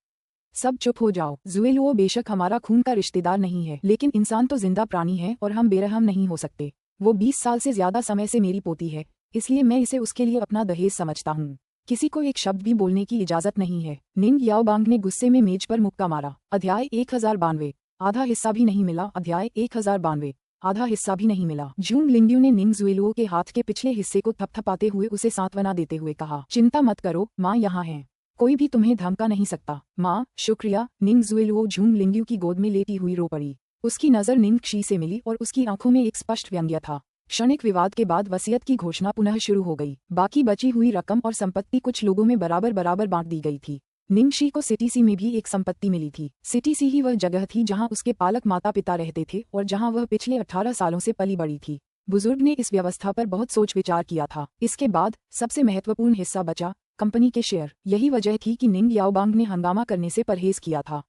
सब चुप हो जाओ। जुएलुओ बेशक हमारा खून का रिश्तेदार नहीं है, लेकिन इंसान तो जिंदा प्राणी है और हम बेरहम नहीं हो सकते। वो 20 साल से ज्यादा समय से मेरी पोती है, इसलिए मैं इसे उसके लिए अपना दहेज समझता हूँ। किसी को एक शब्द भी बोलने की इजाजत नहीं है। निंग याओबांग ने गुस्से में मेज पर मुक्का मारा। अध्याय 1092। आधा हिस्सा भी नहीं मिला। अध्याय 1092। आधा हिस्सा भी नहीं मिला। झूंग लिंग्यू ने निंग जुएलुओ के हाथ के पिछले हिस्से को थपथपाते हुए उसे सांत्वना देते हुए कहा, चिंता मत करो, माँ यहाँ है, कोई भी तुम्हें धमका नहीं सकता। माँ शुक्रिया। निंग जुएलुओ झूंग लिंग्यू की गोद में लेटी हुई रो पड़ी। उसकी नजर निंग शी से मिली और उसकी आंखों में एक स्पष्ट व्यंग्य था। क्षणिक विवाद के बाद वसीयत की घोषणा पुनः शुरू हो गई। बाकी बची हुई रकम और संपत्ति कुछ लोगों में बराबर बराबर बांट दी गई थी। निंग शी को सिटी सी में भी एक संपत्ति मिली थी। सिटी सी ही वह जगह थी जहां उसके पालक माता पिता रहते थे और जहां वह पिछले 18 सालों से पली बड़ी थी। बुजुर्ग ने इस व्यवस्था पर बहुत सोच विचार किया था। इसके बाद सबसे महत्वपूर्ण हिस्सा बचा, कंपनी के शेयर। यही वजह थी कि निंग याओबांग ने हंगामा करने से परहेज किया था।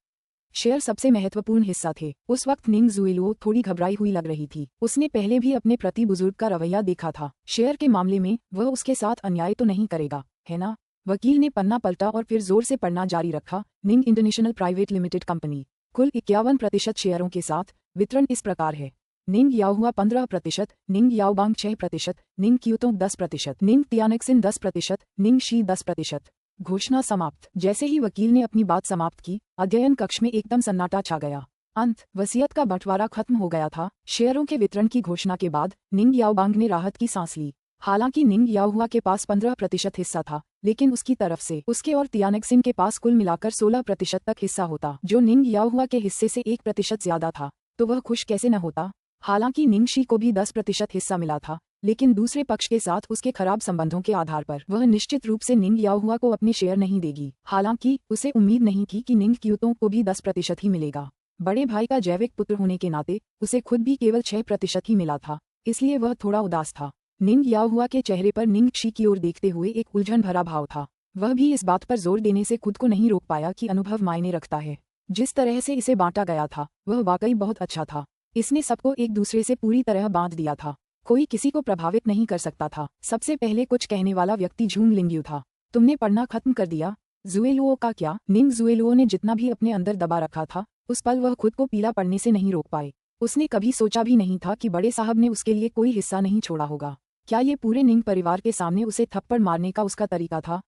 शेयर सबसे महत्वपूर्ण हिस्सा थे। उस वक्त निंग जुएलुओ थोड़ी घबराई हुई लग रही थी। उसने पहले भी अपने प्रति बुजुर्ग का रवैया देखा था। शेयर के मामले में वह उसके साथ अन्याय तो नहीं करेगा, है ना? वकील ने पन्ना पलटा और फिर जोर से पढ़ना जारी रखा। Ning international private limited company कुल 51% शेयरों के साथ वितरण इस प्रकार है। Ning Yaohua 15%, Ning Yaobang 6%, Ning Qiutong 10%, Ning Tianxin 10%, Ning Shi 10%। घोषणा समाप्त। जैसे ही वकील ने अपनी बात समाप्त की, अध्ययन कक्ष में एकदम सन्नाटा छा गया। अंत वसीयत का बंटवारा खत्म हो गया था। शेयरों के वितरण की घोषणा के बाद निंग याओबांग ने राहत की सांस ली। हालांकि निंग याओहुआ के पास 15% हिस्सा था, लेकिन उसकी तरफ से उसके और तियानेक्सिन के पास कुल मिलाकर 16% तक हिस्सा होता, जो निंग याओहुआ के हिस्से से 1% ज्यादा था। तो वह खुश कैसे न होता। हालांकि निंग शी को भी 10% हिस्सा मिला था, लेकिन दूसरे पक्ष के साथ उसके खराब संबंधों के आधार पर वह निश्चित रूप से निंग याओहुआ को अपने शेयर नहीं देगी। हालांकि उसे उम्मीद नहीं थी कि निंग क्यूतों को भी 10% ही मिलेगा। बड़े भाई का जैविक पुत्र होने के नाते उसे खुद भी केवल 6% ही मिला था, इसलिए वह थोड़ा उदास था। निंग याओहुआ के चेहरे पर निंग शी की ओर देखते हुए एक उलझन भरा भाव था। वह भी इस बात पर जोर देने से खुद को नहीं रोक पाया कि अनुभव मायने रखता है। जिस तरह से इसे बांटा गया था वह वाकई बहुत अच्छा था। इसने सबको एक दूसरे से पूरी तरह बांध दिया था। कोई किसी को प्रभावित नहीं कर सकता था। सबसे पहले कुछ कहने वाला व्यक्ति झूंग लिंग्यू था। तुमने पढ़ना खत्म कर दिया? जुएलुओ का क्या? निंग जुएलुओ ने जितना भी अपने अंदर दबा रखा था, उस पल वह खुद को पीला पड़ने से नहीं रोक पाए। उसने कभी सोचा भी नहीं था कि बड़े साहब ने उसके लिए कोई हिस्सा नहीं छोड़ा होगा। क्या ये पूरे निंग परिवार के सामने उसे थप्पड़ मारने का उसका तरीका था?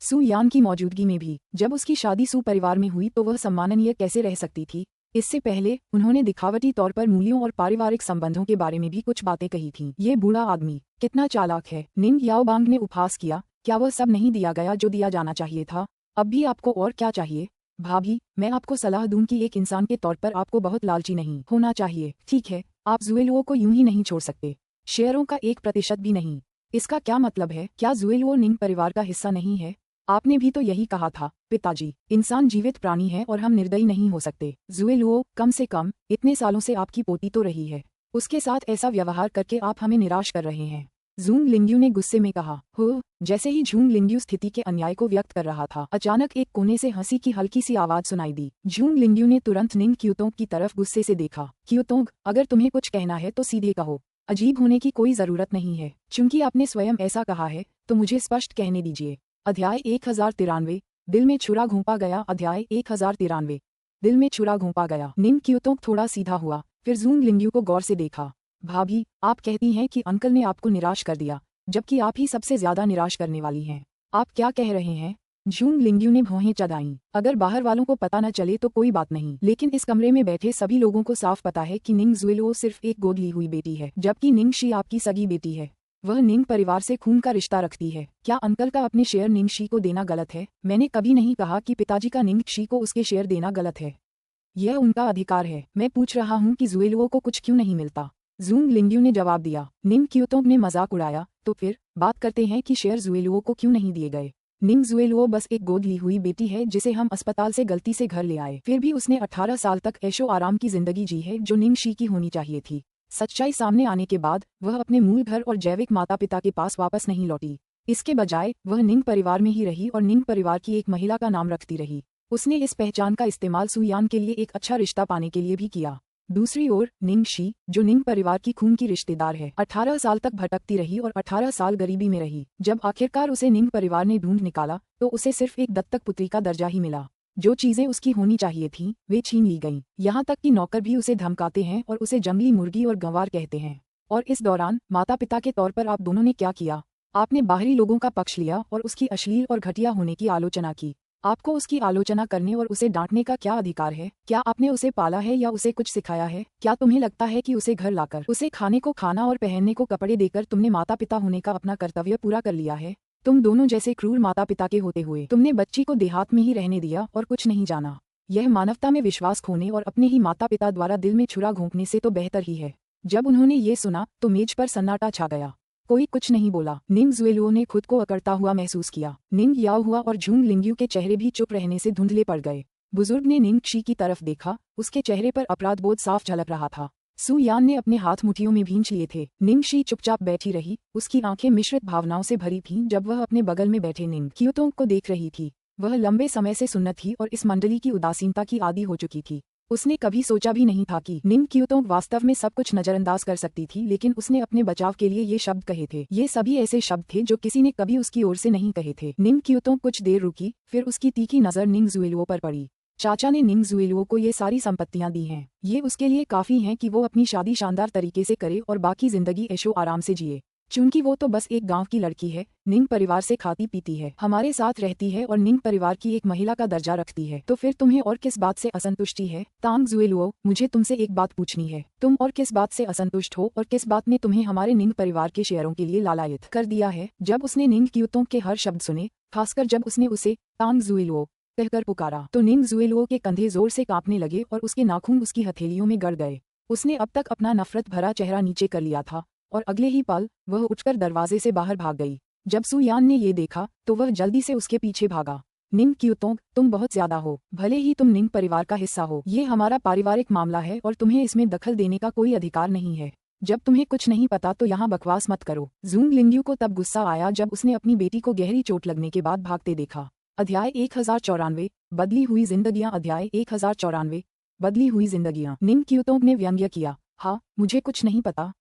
सू यान की मौजूदगी में भी जब उसकी शादी सू परिवार में हुई तो वह सम्माननीय कैसे रह सकती थी? इससे पहले उन्होंने दिखावटी तौर पर मूल्यों और पारिवारिक संबंधों के बारे में भी कुछ बातें कही थीं। ये बूढ़ा आदमी कितना चालाक है। निंग याओबांग ने उपहास किया। क्या वह सब नहीं दिया गया जो दिया जाना चाहिए था? अब भी आपको और क्या चाहिए? भाभी, मैं आपको सलाह दूं कि एक इंसान के तौर पर आपको बहुत लालची नहीं होना चाहिए। ठीक है, आप जुएलुओ को यूं ही नहीं छोड़ सकते। शेयरों का 1% भी नहीं। इसका क्या मतलब है? क्या जुएलुओ निंग परिवार का हिस्सा नहीं है? आपने भी तो यही कहा था पिताजी। इंसान जीवित प्राणी है और हम निर्दयी नहीं हो सकते। जुएलुओ, कम से कम इतने सालों से आपकी पोती तो रही है। उसके साथ ऐसा व्यवहार करके आप हमें निराश कर रहे हैं। झूंग लिंग्यू ने गुस्से में कहा। हो। जैसे ही झूंग लिंग्यू स्थिति के अन्याय को व्यक्त कर रहा था, अचानक एक कोने से हंसी की हल्की सी आवाज सुनाई दी। झूंग लिंग्यू ने तुरंत निंग क्यूतोंग की तरफ गुस्से से देखा। क्यूतोंग, अगर तुम्हें कुछ कहना है तो सीधे कहो। अजीब होने की कोई जरूरत नहीं है। चूंकि आपने स्वयं ऐसा कहा है तो मुझे स्पष्ट कहने दीजिए। अध्याय 1093, दिल में छुरा घोंपा गया। अध्याय 1093, दिल में छुरा घोंपा गया। निंग क्यूतोंग थोड़ा सीधा हुआ, फिर झूंग लिंग्यू को गौर से देखा। भाभी, आप कहती हैं कि अंकल ने आपको निराश कर दिया, जबकि आप ही सबसे ज्यादा निराश करने वाली हैं। आप क्या कह रहे हैं? झूंग लिंग्यू ने भौहें चढ़ाईं। अगर बाहर वालों को पता न चले तो कोई बात नहीं, लेकिन इस कमरे में बैठे सभी लोगों को साफ पता है कि निंग जुएलुओ सिर्फ एक गोद ली हुई बेटी है, जबकि निंग शी आपकी सगी बेटी है। वह निंग परिवार से खून का रिश्ता रखती है। क्या अंकल का अपने शेयर निंग शी को देना गलत है? मैंने कभी नहीं कहा कि पिताजी का निंग शी को उसके शेयर देना गलत है। यह उनका अधिकार है। मैं पूछ रहा हूँ कि जुएलुओ को कुछ क्यों नहीं मिलता? झूंग लिंग्यू ने जवाब दिया। निंग क्यूतोंग ने मजाक उड़ाया। तो फिर बात करते हैं कि शेयर जुएलुओ को क्यों नहीं दिए गए। निंग जुएलुओ बस एक गोद ली हुई बेटी है जिसे हम अस्पताल से गलती से घर ले आए। फिर भी उसने 18 साल तक ऐशो आराम की जिंदगी जी है जो निंग शी की होनी चाहिए थी। सच्चाई सामने आने के बाद वह अपने मूल घर और जैविक माता पिता के पास वापस नहीं लौटी। इसके बजाय वह निंग परिवार में ही रही और निंग परिवार की एक महिला का नाम रखती रही। उसने इस पहचान का इस्तेमाल सू यान के लिए एक अच्छा रिश्ता पाने के लिए भी किया। दूसरी ओर निंग शी, जो निंग परिवार की खून की रिश्तेदार है, 18 साल तक भटकती रही और 18 साल गरीबी में रही। जब आखिरकार उसे निंग परिवार ने ढूंढ निकाला तो उसे सिर्फ एक दत्तक पुत्री का दर्जा ही मिला। जो चीजें उसकी होनी चाहिए थीं, वे छीन ली गईं। यहाँ तक कि नौकर भी उसे धमकाते हैं और उसे जंगली मुर्गी और गंवार कहते हैं। और इस दौरान माता पिता के तौर पर आप दोनों ने क्या किया? आपने बाहरी लोगों का पक्ष लिया और उसकी अश्लील और घटिया होने की आलोचना की। आपको उसकी आलोचना करने और उसे डांटने का क्या अधिकार है? क्या आपने उसे पाला है या उसे कुछ सिखाया है? क्या तुम्हें लगता है कि उसे घर लाकर उसे खाने को खाना और पहनने को कपड़े देकर तुमने माता पिता होने का अपना कर्तव्य पूरा कर लिया है? तुम दोनों जैसे क्रूर माता पिता के होते हुए तुमने बच्ची को देहात में ही रहने दिया और कुछ नहीं जाना। यह मानवता में विश्वास खोने और अपने ही माता पिता द्वारा दिल में छुरा घोंपने से तो बेहतर ही है। जब उन्होंने ये सुना तो मेज पर सन्नाटा छा गया। कोई कुछ नहीं बोला। निंग जुएलुओ ने खुद को अकड़ता हुआ महसूस किया। निंग याओहुआ और झूंग लिंग्यू के चेहरे भी चुप रहने से धुंधले पड़ गए। बुजुर्ग ने निंग शी की तरफ देखा। उसके चेहरे पर अपराधबोध साफ झलक रहा था। सू यान ने अपने हाथ मुट्ठियों में भींच लिए थे। निंग शी चुपचाप बैठी रही। उसकी आंखें मिश्रित भावनाओं से भरी थीं जब वह अपने बगल में बैठे निंग क्यूतोंग को देख रही थी। वह लंबे समय से सुन्न थी और इस मंडली की उदासीनता की आदी हो चुकी थी। उसने कभी सोचा भी नहीं था कि निंग क्यूतोंग वास्तव में सब कुछ नजरअंदाज कर सकती थी, लेकिन उसने अपने बचाव के लिए ये शब्द कहे थे। ये सभी ऐसे शब्द थे जो किसी ने कभी उसकी ओर से नहीं कहे थे। निंग क्यूतोंग कुछ देर रुकी, फिर उसकी तीखी नजर निंग जुएलुओ पर पड़ी। चाचा ने निंग जुएलुओ को ये सारी संपत्तियां दी हैं। ये उसके लिए काफी हैं कि वो अपनी शादी शानदार तरीके से करे और बाकी जिंदगी ऐशो आराम से जिए। चूंकि वो तो बस एक गांव की लड़की है, निंग परिवार से खाती पीती है, हमारे साथ रहती है और निंग परिवार की एक महिला का दर्जा रखती है, तो फिर तुम्हें और किस बात से असंतुष्टि है? तांग जुएलुओ, मुझे तुमसे एक बात पूछनी है, तुम और किस बात से असंतुष्ट हो और किस बात ने तुम्हें हमारे निंग परिवार के शेयरों के लिए लालायित कर दिया है? जब उसने निंग क्यूतों के हर शब्द सुने, खासकर जब उसने उसे तांग जुएलुओ कहकर पुकारा, तो निंग जुएलुओ के कंधे जोर से कांपने लगे और उसके नाखून उसकी हथेलियों में गड़ गए। उसने अब तक अपना नफरत भरा चेहरा नीचे कर लिया था और अगले ही पल वह उठकर दरवाजे से बाहर भाग गई। जब सुयान ने ये देखा तो वह जल्दी से उसके पीछे भागा। निंग क्यूतोंग, तुम बहुत ज्यादा हो, भले ही तुम निंग परिवार का हिस्सा हो, ये हमारा पारिवारिक मामला है और तुम्हें इसमें दखल देने का कोई अधिकार नहीं है। जब तुम्हें कुछ नहीं पता तो यहाँ बकवास मत करो। जूंग लिंग्यू को तब गुस्सा आया जब उसने अपनी बेटी को गहरी चोट लगने के बाद भागते देखा। अध्याय 1094 बदली हुई जिंदगियां। अध्याय 1094 बदली हुई जिंदगियां। निंग क्यूतोंग ने व्यंग्य किया, हाँ, मुझे कुछ नहीं पता।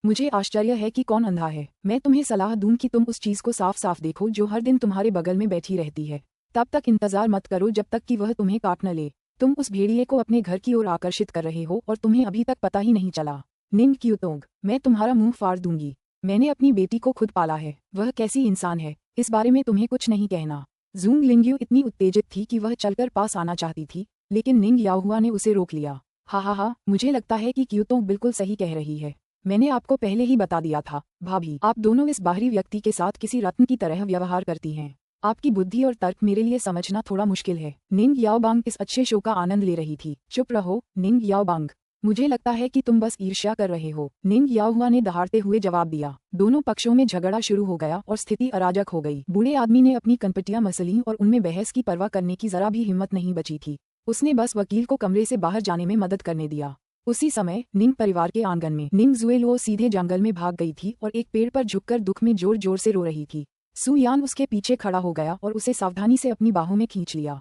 मुझे आश्चर्य है कि कौन अंधा है। मैं तुम्हें सलाह दूं कि तुम उस चीज को साफ साफ देखो जो हर दिन तुम्हारे बगल में बैठी रहती है। तब तक इंतजार मत करो जब तक कि वह तुम्हें काट न ले। तुम उस भेड़िए को अपने घर की ओर आकर्षित कर रहे हो और तुम्हें अभी तक पता ही नहीं चला। निंग क्यूतोंग, मैं तुम्हारा मुंह फाड़ दूंगी। मैंने अपनी बेटी को खुद पाला है, वह कैसी इंसान है इस बारे में तुम्हें कुछ नहीं कहना। जूंग लिंग्यू इतनी उत्तेजित थी कि वह चलकर पास आना चाहती थी, लेकिन निंग याहुआ ने उसे रोक लिया। हा, मुझे लगता है कि क्यूतोंग बिल्कुल सही कह रही है। मैंने आपको पहले ही बता दिया था, भाभी, आप दोनों इस बाहरी व्यक्ति के साथ किसी रत्न की तरह व्यवहार करती हैं। आपकी बुद्धि और तर्क मेरे लिए समझना थोड़ा मुश्किल है। निंग याओबांग इस अच्छे शो का आनंद ले रही थी। चुप रहो, निंग याओबांग, मुझे लगता है कि तुम बस ईर्ष्या कर रहे हो, निंग याहुआ ने दहाड़ते हुए जवाब दिया। दोनों पक्षों में झगड़ा शुरू हो गया और स्थिति अराजक हो गई। बूढ़े आदमी ने अपनी कनपटियां मसलीं और उनमें बहस की परवाह करने की जरा भी हिम्मत नहीं बची थी। उसने बस वकील को कमरे से बाहर जाने में मदद करने दिया। उसी समय निंग परिवार के आंगन में निंग जुएलुओ सीधे जंगल में भाग गई थी और एक पेड़ पर झुककर दुख में जोर जोर से रो रही थी। सुयान उसके पीछे खड़ा हो गया और उसे सावधानी से अपनी बाहों में खींच लिया।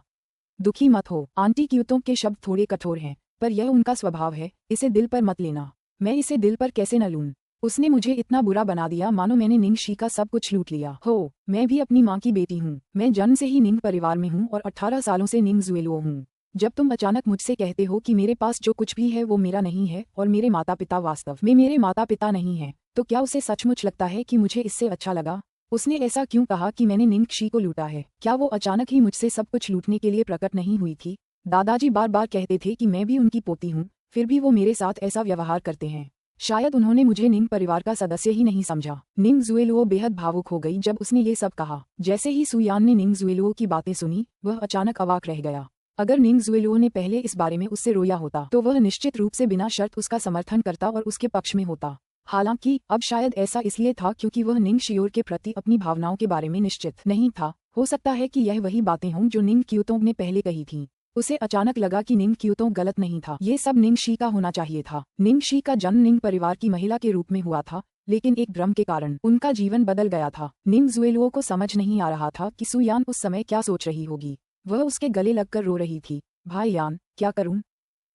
दुखी मत हो, आंटी क्यूतों के शब्द थोड़े कठोर हैं, पर यह उनका स्वभाव है, इसे दिल पर मत लेना। मैं इसे दिल पर कैसे न लूं? उसने मुझे इतना बुरा बना दिया मानो मैंने निंग शी का सब कुछ लूट लिया हो। मैं भी अपनी माँ की बेटी हूँ। मैं जन्म से ही निंग परिवार में हूँ और 18 सालों से निंग जुएलुओ हूँ। जब तुम अचानक मुझसे कहते हो कि मेरे पास जो कुछ भी है वो मेरा नहीं है और मेरे माता पिता वास्तव में मेरे माता पिता नहीं हैं, तो क्या उसे सचमुच लगता है कि मुझे इससे अच्छा लगा? उसने ऐसा क्यों कहा कि मैंने निंग शी को लूटा है? क्या वो अचानक ही मुझसे सब कुछ लूटने के लिए प्रकट नहीं हुई थी? दादाजी बार बार कहते थे कि मैं भी उनकी पोती हूँ, फिर भी वो मेरे साथ ऐसा व्यवहार करते हैं। शायद उन्होंने मुझे निंग परिवार का सदस्य ही नहीं समझा। निंग जुएलुओ बेहद भावुक हो गई जब उसने ये सब कहा। जैसे ही सुयान ने निंग जुएलुओ की बातें सुनी, वह अचानक अवाक रह गया। अगर निंग जुएलुओ ने पहले इस बारे में उससे रोया होता तो वह निश्चित रूप से बिना शर्त उसका समर्थन करता और उसके पक्ष में होता। हालांकि अब शायद ऐसा इसलिए था क्योंकि वह निंग शियोर के प्रति अपनी भावनाओं के बारे में निश्चित नहीं था। हो सकता है कि यह वही बातें हों जो निंग क्यूतोंग ने पहले कही थीं। उसे अचानक लगा कि निंग क्यूतोंग गलत नहीं था, ये सब निंग शी का होना चाहिए था। निंग शी का जन्म निंग परिवार की महिला के रूप में हुआ था, लेकिन एक भ्रम के कारण उनका जीवन बदल गया था। निंग जुएलुओ को समझ नहीं आ रहा था कि सुयान उस समय क्या सोच रही होगी। वह उसके गले लगकर रो रही थी। भाई यान, क्या करूं?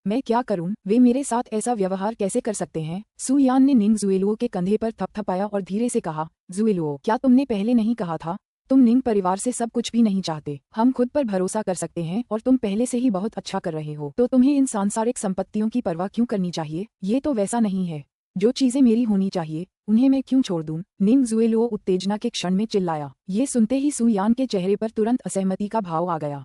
मैं क्या करूं? वे मेरे साथ ऐसा व्यवहार कैसे कर सकते हैं? सुयान ने निंग जुएलुओ के कंधे पर थपथपाया और धीरे से कहा, जुएलुओ, क्या तुमने पहले नहीं कहा था? तुम निंग परिवार से सब कुछ भी नहीं चाहते। हम खुद पर भरोसा कर सकते हैं और तुम पहले से ही बहुत अच्छा कर रहे हो, तो तुम्हें इन सांसारिक संपत्तियों की परवाह क्यों करनी चाहिए? ये तो वैसा नहीं है। जो चीजें मेरी होनी चाहिए उन्हें मैं क्यों छोड़ दूं? निंग जुएलुओ उत्तेजना के क्षण में चिल्लाया। ये सुनते ही सुयान के चेहरे पर तुरंत असहमति का भाव आ गया।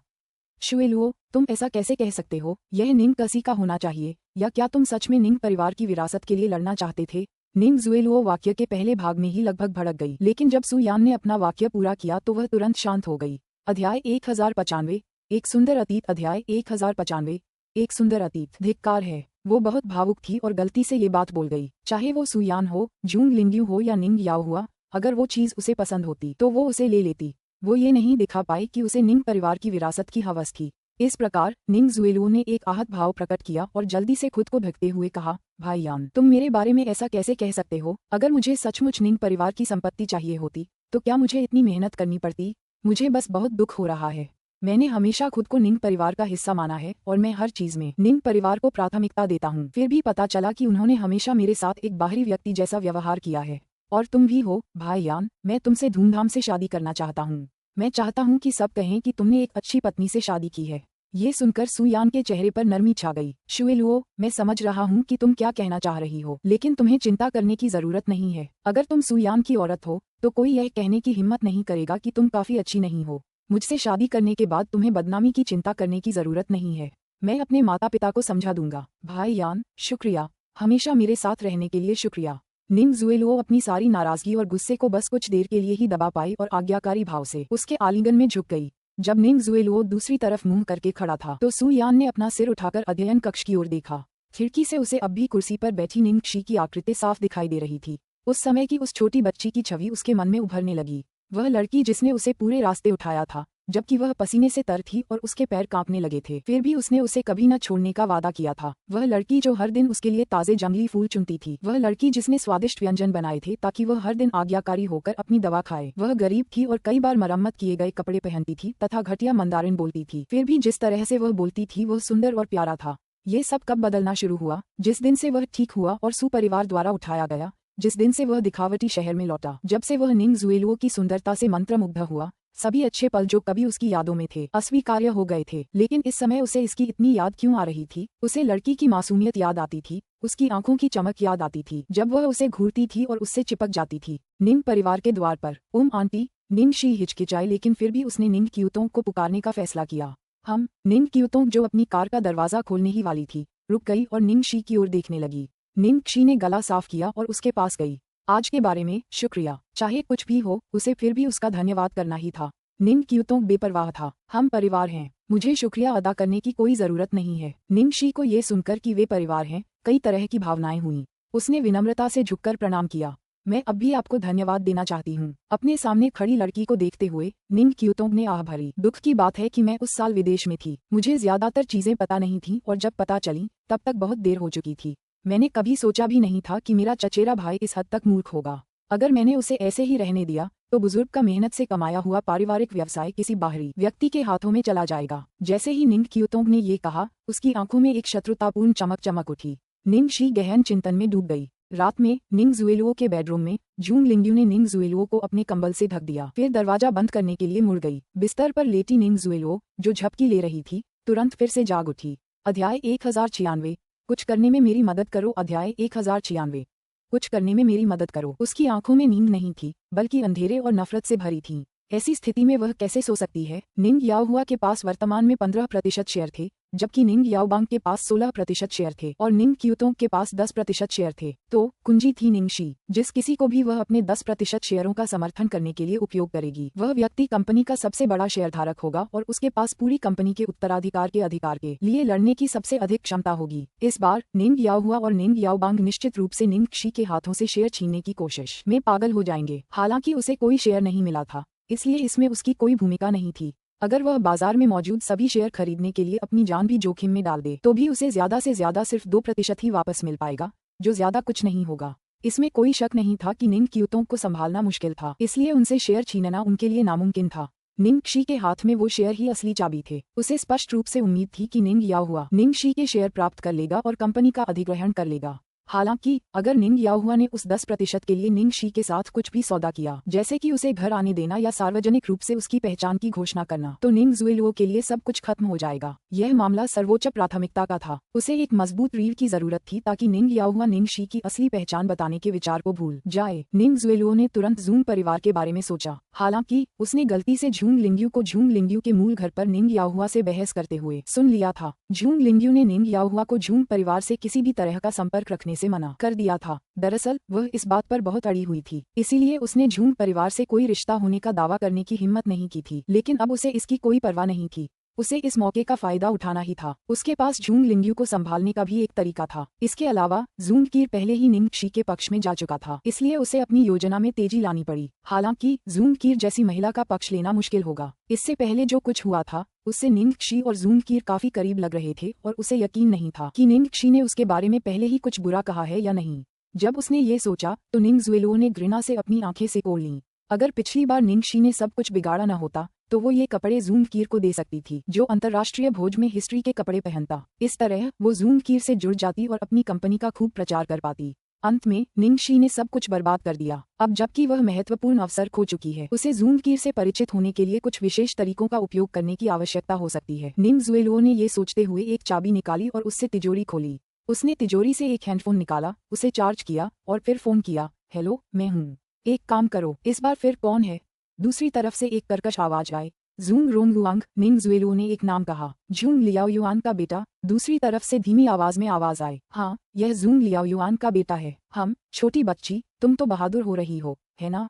शुएलुओ, तुम ऐसा कैसे कह सकते हो? यह निंग कसी का होना चाहिए, या क्या तुम सच में निंग परिवार की विरासत के लिए लड़ना चाहते थे? निंग जुएलुओ वाक्य के पहले भाग में ही लगभग भड़क गई, लेकिन जब सुयान ने अपना वाक्य पूरा किया तो वह तुरंत शांत हो गई। अध्याय 1095 एक सुंदर अतीत। अध्याय 1095 एक सुंदर अतीत। धिक्कार है, वो बहुत भावुक थी और गलती से ये बात बोल गई। चाहे वो सुयान हो, जूंग लिंग्यू हो या निंग याओ हुआ, अगर वो चीज उसे पसंद होती तो वो उसे ले लेती। वो ये नहीं दिखा पाई कि उसे निंग परिवार की विरासत की हवस थी। इस प्रकार निंग जुएलुओ ने एक आहत भाव प्रकट किया और जल्दी से खुद को ढकते हुए कहा, भाई यान, तुम मेरे बारे में ऐसा कैसे कह सकते हो? अगर मुझे सचमुच निंग परिवार की संपत्ति चाहिए होती तो क्या मुझे इतनी मेहनत करनी पड़ती? मुझे बस बहुत दुख हो रहा है। मैंने हमेशा खुद को निंग परिवार का हिस्सा माना है और मैं हर चीज में निंग परिवार को प्राथमिकता देता हूँ। फिर भी पता चला कि उन्होंने हमेशा मेरे साथ एक बाहरी व्यक्ति जैसा व्यवहार किया है। और तुम भी हो, भाई यान, मैं तुमसे धूमधाम से शादी करना चाहता हूँ। मैं चाहता हूँ कि सब कहें कि तुमने एक अच्छी पत्नी से शादी की है। ये सुनकर सुयान के चेहरे पर नरमी छा गई। शुएलुओ, मैं समझ रहा हूँ कि तुम क्या कहना चाह रही हो, लेकिन तुम्हें चिंता करने की जरूरत नहीं है। अगर तुम सुयान की औरत हो तो कोई यह कहने की हिम्मत नहीं करेगा कि तुम काफी अच्छी नहीं हो। मुझसे शादी करने के बाद तुम्हें बदनामी की चिंता करने की जरूरत नहीं है। मैं अपने माता पिता को समझा दूंगा। भाई यान, शुक्रिया, हमेशा मेरे साथ रहने के लिए शुक्रिया। निंग जुएलुओ अपनी सारी नाराजगी और गुस्से को बस कुछ देर के लिए ही दबा पाई और आज्ञाकारी भाव से उसके आलिंगन में झुक गई। जब निंग जुएलुओ दूसरी तरफ मुंह करके खड़ा था तो सुयान ने अपना सिर उठाकर अध्ययन कक्ष की ओर देखा। खिड़की से उसे अब भी कुर्सी पर बैठी निंग शी की आकृति साफ दिखाई दे रही थी। उस समय की उस छोटी बच्ची की छवि उसके मन में उभरने लगी। वह लड़की जिसने उसे पूरे रास्ते उठाया था, जबकि वह पसीने से तर थी और उसके पैर कांपने लगे थे, फिर भी उसने उसे कभी न छोड़ने का वादा किया था। वह लड़की जो हर दिन उसके लिए ताजे जंगली फूल चुनती थी। वह लड़की जिसने स्वादिष्ट व्यंजन बनाए थे ताकि वह हर दिन आज्ञाकारी होकर अपनी दवा खाए। वह गरीब थी और कई बार मरम्मत किए गए कपड़े पहनती थी तथा घटिया मंदारिन बोलती थी, फिर भी जिस तरह से वह बोलती थी वह सुंदर और प्यारा था। ये सब कब बदलना शुरू हुआ? जिस दिन से वह ठीक हुआ और सुपरिवार द्वारा उठाया गया, जिस दिन से वह दिखावटी शहर में लौटा, जब से वह निंग जुएलुओ की सुंदरता से मंत्रमुग्ध हुआ। सभी अच्छे पल जो कभी उसकी यादों में थे अस्वीकार्य हो गए थे। लेकिन इस समय उसे इसकी इतनी याद क्यों आ रही थी? उसे लड़की की मासूमियत याद आती थी, उसकी आंखों की चमक याद आती थी जब वह उसे घूरती थी और उससे चिपक जाती थी। निंग परिवार के द्वार पर, ओम आंटी। निंग शी हिचकिचाई, लेकिन फिर भी उसने निंग क्यूतोंग को पुकारने का फैसला किया। निंग क्यूतोंग जो अपनी कार का दरवाजा खोलने ही वाली थी, रुक गई और निंग शी की ओर देखने लगी। निंग शी ने गला साफ किया और उसके पास गई। आज के बारे में शुक्रिया, चाहे कुछ भी हो उसे फिर भी उसका धन्यवाद करना ही था। निंग क्यूतोंग बेपरवाह था। हम परिवार हैं, मुझे शुक्रिया अदा करने की कोई जरूरत नहीं है। निंग शी को ये सुनकर कि वे परिवार हैं, कई तरह की भावनाएं हुईं। उसने विनम्रता से झुककर प्रणाम किया। मैं अब भी आपको धन्यवाद देना चाहती हूँ। अपने सामने खड़ी लड़की को देखते हुए निंग क्यूतोंग ने आह भरी। दुख की बात है कि मैं उस साल विदेश में थी, मुझे ज्यादातर चीजें पता नहीं थी और जब पता चली तब तक बहुत देर हो चुकी थी। मैंने कभी सोचा भी नहीं था कि मेरा चचेरा भाई इस हद तक मूर्ख होगा। अगर मैंने उसे ऐसे ही रहने दिया तो बुजुर्ग का मेहनत से कमाया हुआ पारिवारिक व्यवसाय किसी बाहरी व्यक्ति के हाथों में चला जाएगा। जैसे ही निंग क्यूतोंग ने ये कहा, उसकी आंखों में एक शत्रुतापूर्ण चमक उठी। निंग शी गहन चिंतन में डूब गई। रात में निंग जुएलुओ के बेडरूम में जूंग लिंग्यू ने निंग जुएलुओ को अपने कंबल से ढक दिया, फिर दरवाजा बंद करने के लिए मुड़ गई। बिस्तर पर लेटी निंग जुएलुओ, जो झपकी ले रही थी, तुरंत फिर से जाग उठी। अध्याय 1096, कुछ करने में मेरी मदद करो। अध्याय 1096, कुछ करने में मेरी मदद करो। उसकी आंखों में नींद नहीं थी, बल्कि अंधेरे और नफरत से भरी थीं। ऐसी स्थिति में वह कैसे सो सकती है? निंग याओहुआ के पास वर्तमान में 15% शेयर थे, जबकि निंग याओबांग के पास 16% शेयर थे और निंग क्यूतोंग के पास 10% शेयर थे। तो कुंजी थी निंग शी, जिस किसी को भी वह अपने 10% शेयरों का समर्थन करने के लिए उपयोग करेगी। वह व्यक्ति कंपनी का सबसे बड़ा शेयरधारक होगा और उसके पास पूरी कंपनी के उत्तराधिकार के अधिकार के लिए लड़ने की सबसे अधिक क्षमता होगी। इस बार निंग याओहुआ और निंग याओबांग निश्चित रूप से निंग शी के हाथों से शेयर छीनने की कोशिश में पागल हो जाएंगे। हालांकि उसे कोई शेयर नहीं मिला था, इसलिए इसमें उसकी कोई भूमिका नहीं थी। अगर वह बाजार में मौजूद सभी शेयर खरीदने के लिए अपनी जान भी जोखिम में डाल दे तो भी उसे ज्यादा से ज्यादा सिर्फ 2% ही वापस मिल पाएगा, जो ज्यादा कुछ नहीं होगा। इसमें कोई शक नहीं था कि निंग क्यूतोंग को संभालना मुश्किल था, इसलिए उनसे शेयर छीनना उनके लिए नामुमकिन था। निंग शी के हाथ में वो शेयर ही असली चाबी थे। उसे स्पष्ट रूप से उम्मीद थी कि निंग याओहुआ निंग शी के शेयर प्राप्त कर लेगा और कंपनी का अधिग्रहण कर लेगा। हालांकि अगर निंग याओहुआ ने उस 10% के लिए निंग शी के साथ कुछ भी सौदा किया, जैसे कि उसे घर आने देना या सार्वजनिक रूप से उसकी पहचान की घोषणा करना, तो निंग जुएलुओ के लिए सब कुछ खत्म हो जाएगा। यह मामला सर्वोच्च प्राथमिकता का था। उसे एक मजबूत रीढ़ की जरूरत थी ताकि निंग याओहुआ निंग शी की असली पहचान बताने के विचार को भूल जाए। निंग जुएलुओ ने तुरंत जूंग परिवार के बारे में सोचा। हालांकि उसने गलती से जूंग लिंग्यू को जूंग लिंग्यू के मूल घर पर निंग याओहुआ से बहस करते हुए सुन लिया था। जूंग लिंग्यू ने निंग याओहुआ को जूंग परिवार से किसी भी तरह का संपर्क रखने से मना कर दिया था। दरअसल वह इस बात पर बहुत अड़ी हुई थी, इसीलिए उसने जूंग परिवार से कोई रिश्ता होने का दावा करने की हिम्मत नहीं की थी। लेकिन अब उसे इसकी कोई परवाह नहीं थी। उसे इस मौके का फायदा उठाना ही था। उसके पास जूंग लिंग्यू को संभालने का भी एक तरीका था। इसके अलावा जूंग कीर पहले ही निंग शी के पक्ष में जा चुका था, इसलिए उसे अपनी योजना में तेजी लानी पड़ी। हालांकि जूंग कीर जैसी महिला का पक्ष लेना मुश्किल होगा। इससे पहले जो कुछ हुआ था उससे निंग शी और जूंग कीर काफी करीब लग रहे थे और उसे यकीन नहीं था कि निंग शी ने उसके बारे में पहले ही कुछ बुरा कहा है या नहीं। जब उसने ये सोचा तो निंग जुएलुओ ने घृणा से अपनी आंखें सिकोड़ लीं। अगर पिछली बार निंग शी ने सब कुछ बिगाड़ा न होता तो वो ये कपड़े जूंग कीर को दे सकती थी, जो अंतर्राष्ट्रीय भोज में हिस्ट्री के कपड़े पहनता। इस तरह वो जूंग कीर से जुड़ जाती और अपनी कंपनी का खूब प्रचार कर पाती। अंत में निंगशी ने सब कुछ बर्बाद कर दिया। अब जबकि वह महत्वपूर्ण अवसर खो चुकी है, उसे जूंगकीर से परिचित होने के लिए कुछ विशेष तरीकों का उपयोग करने की आवश्यकता हो सकती है। निंग जुएलुओ ने ये सोचते हुए एक चाबी निकाली और उससे तिजोरी खोली। उसने तिजोरी से एक हैंडफोन निकाला, उसे चार्ज किया और फिर फोन किया। हेलो, मैं हूँ। एक काम करो, इस बार फिर कौन है? दूसरी तरफ से एक कर्कश आवाज आए। जूंग रोंगलुआंग, निंग जुएलुओ ने एक नाम कहा। जूंग लियाओयुआन का बेटा। दूसरी तरफ से धीमी आवाज में आवाज आए। हाँ, यह जूंग लियाओयुआन का बेटा है। हम, छोटी बच्ची, तुम तो बहादुर हो रही हो, है ना?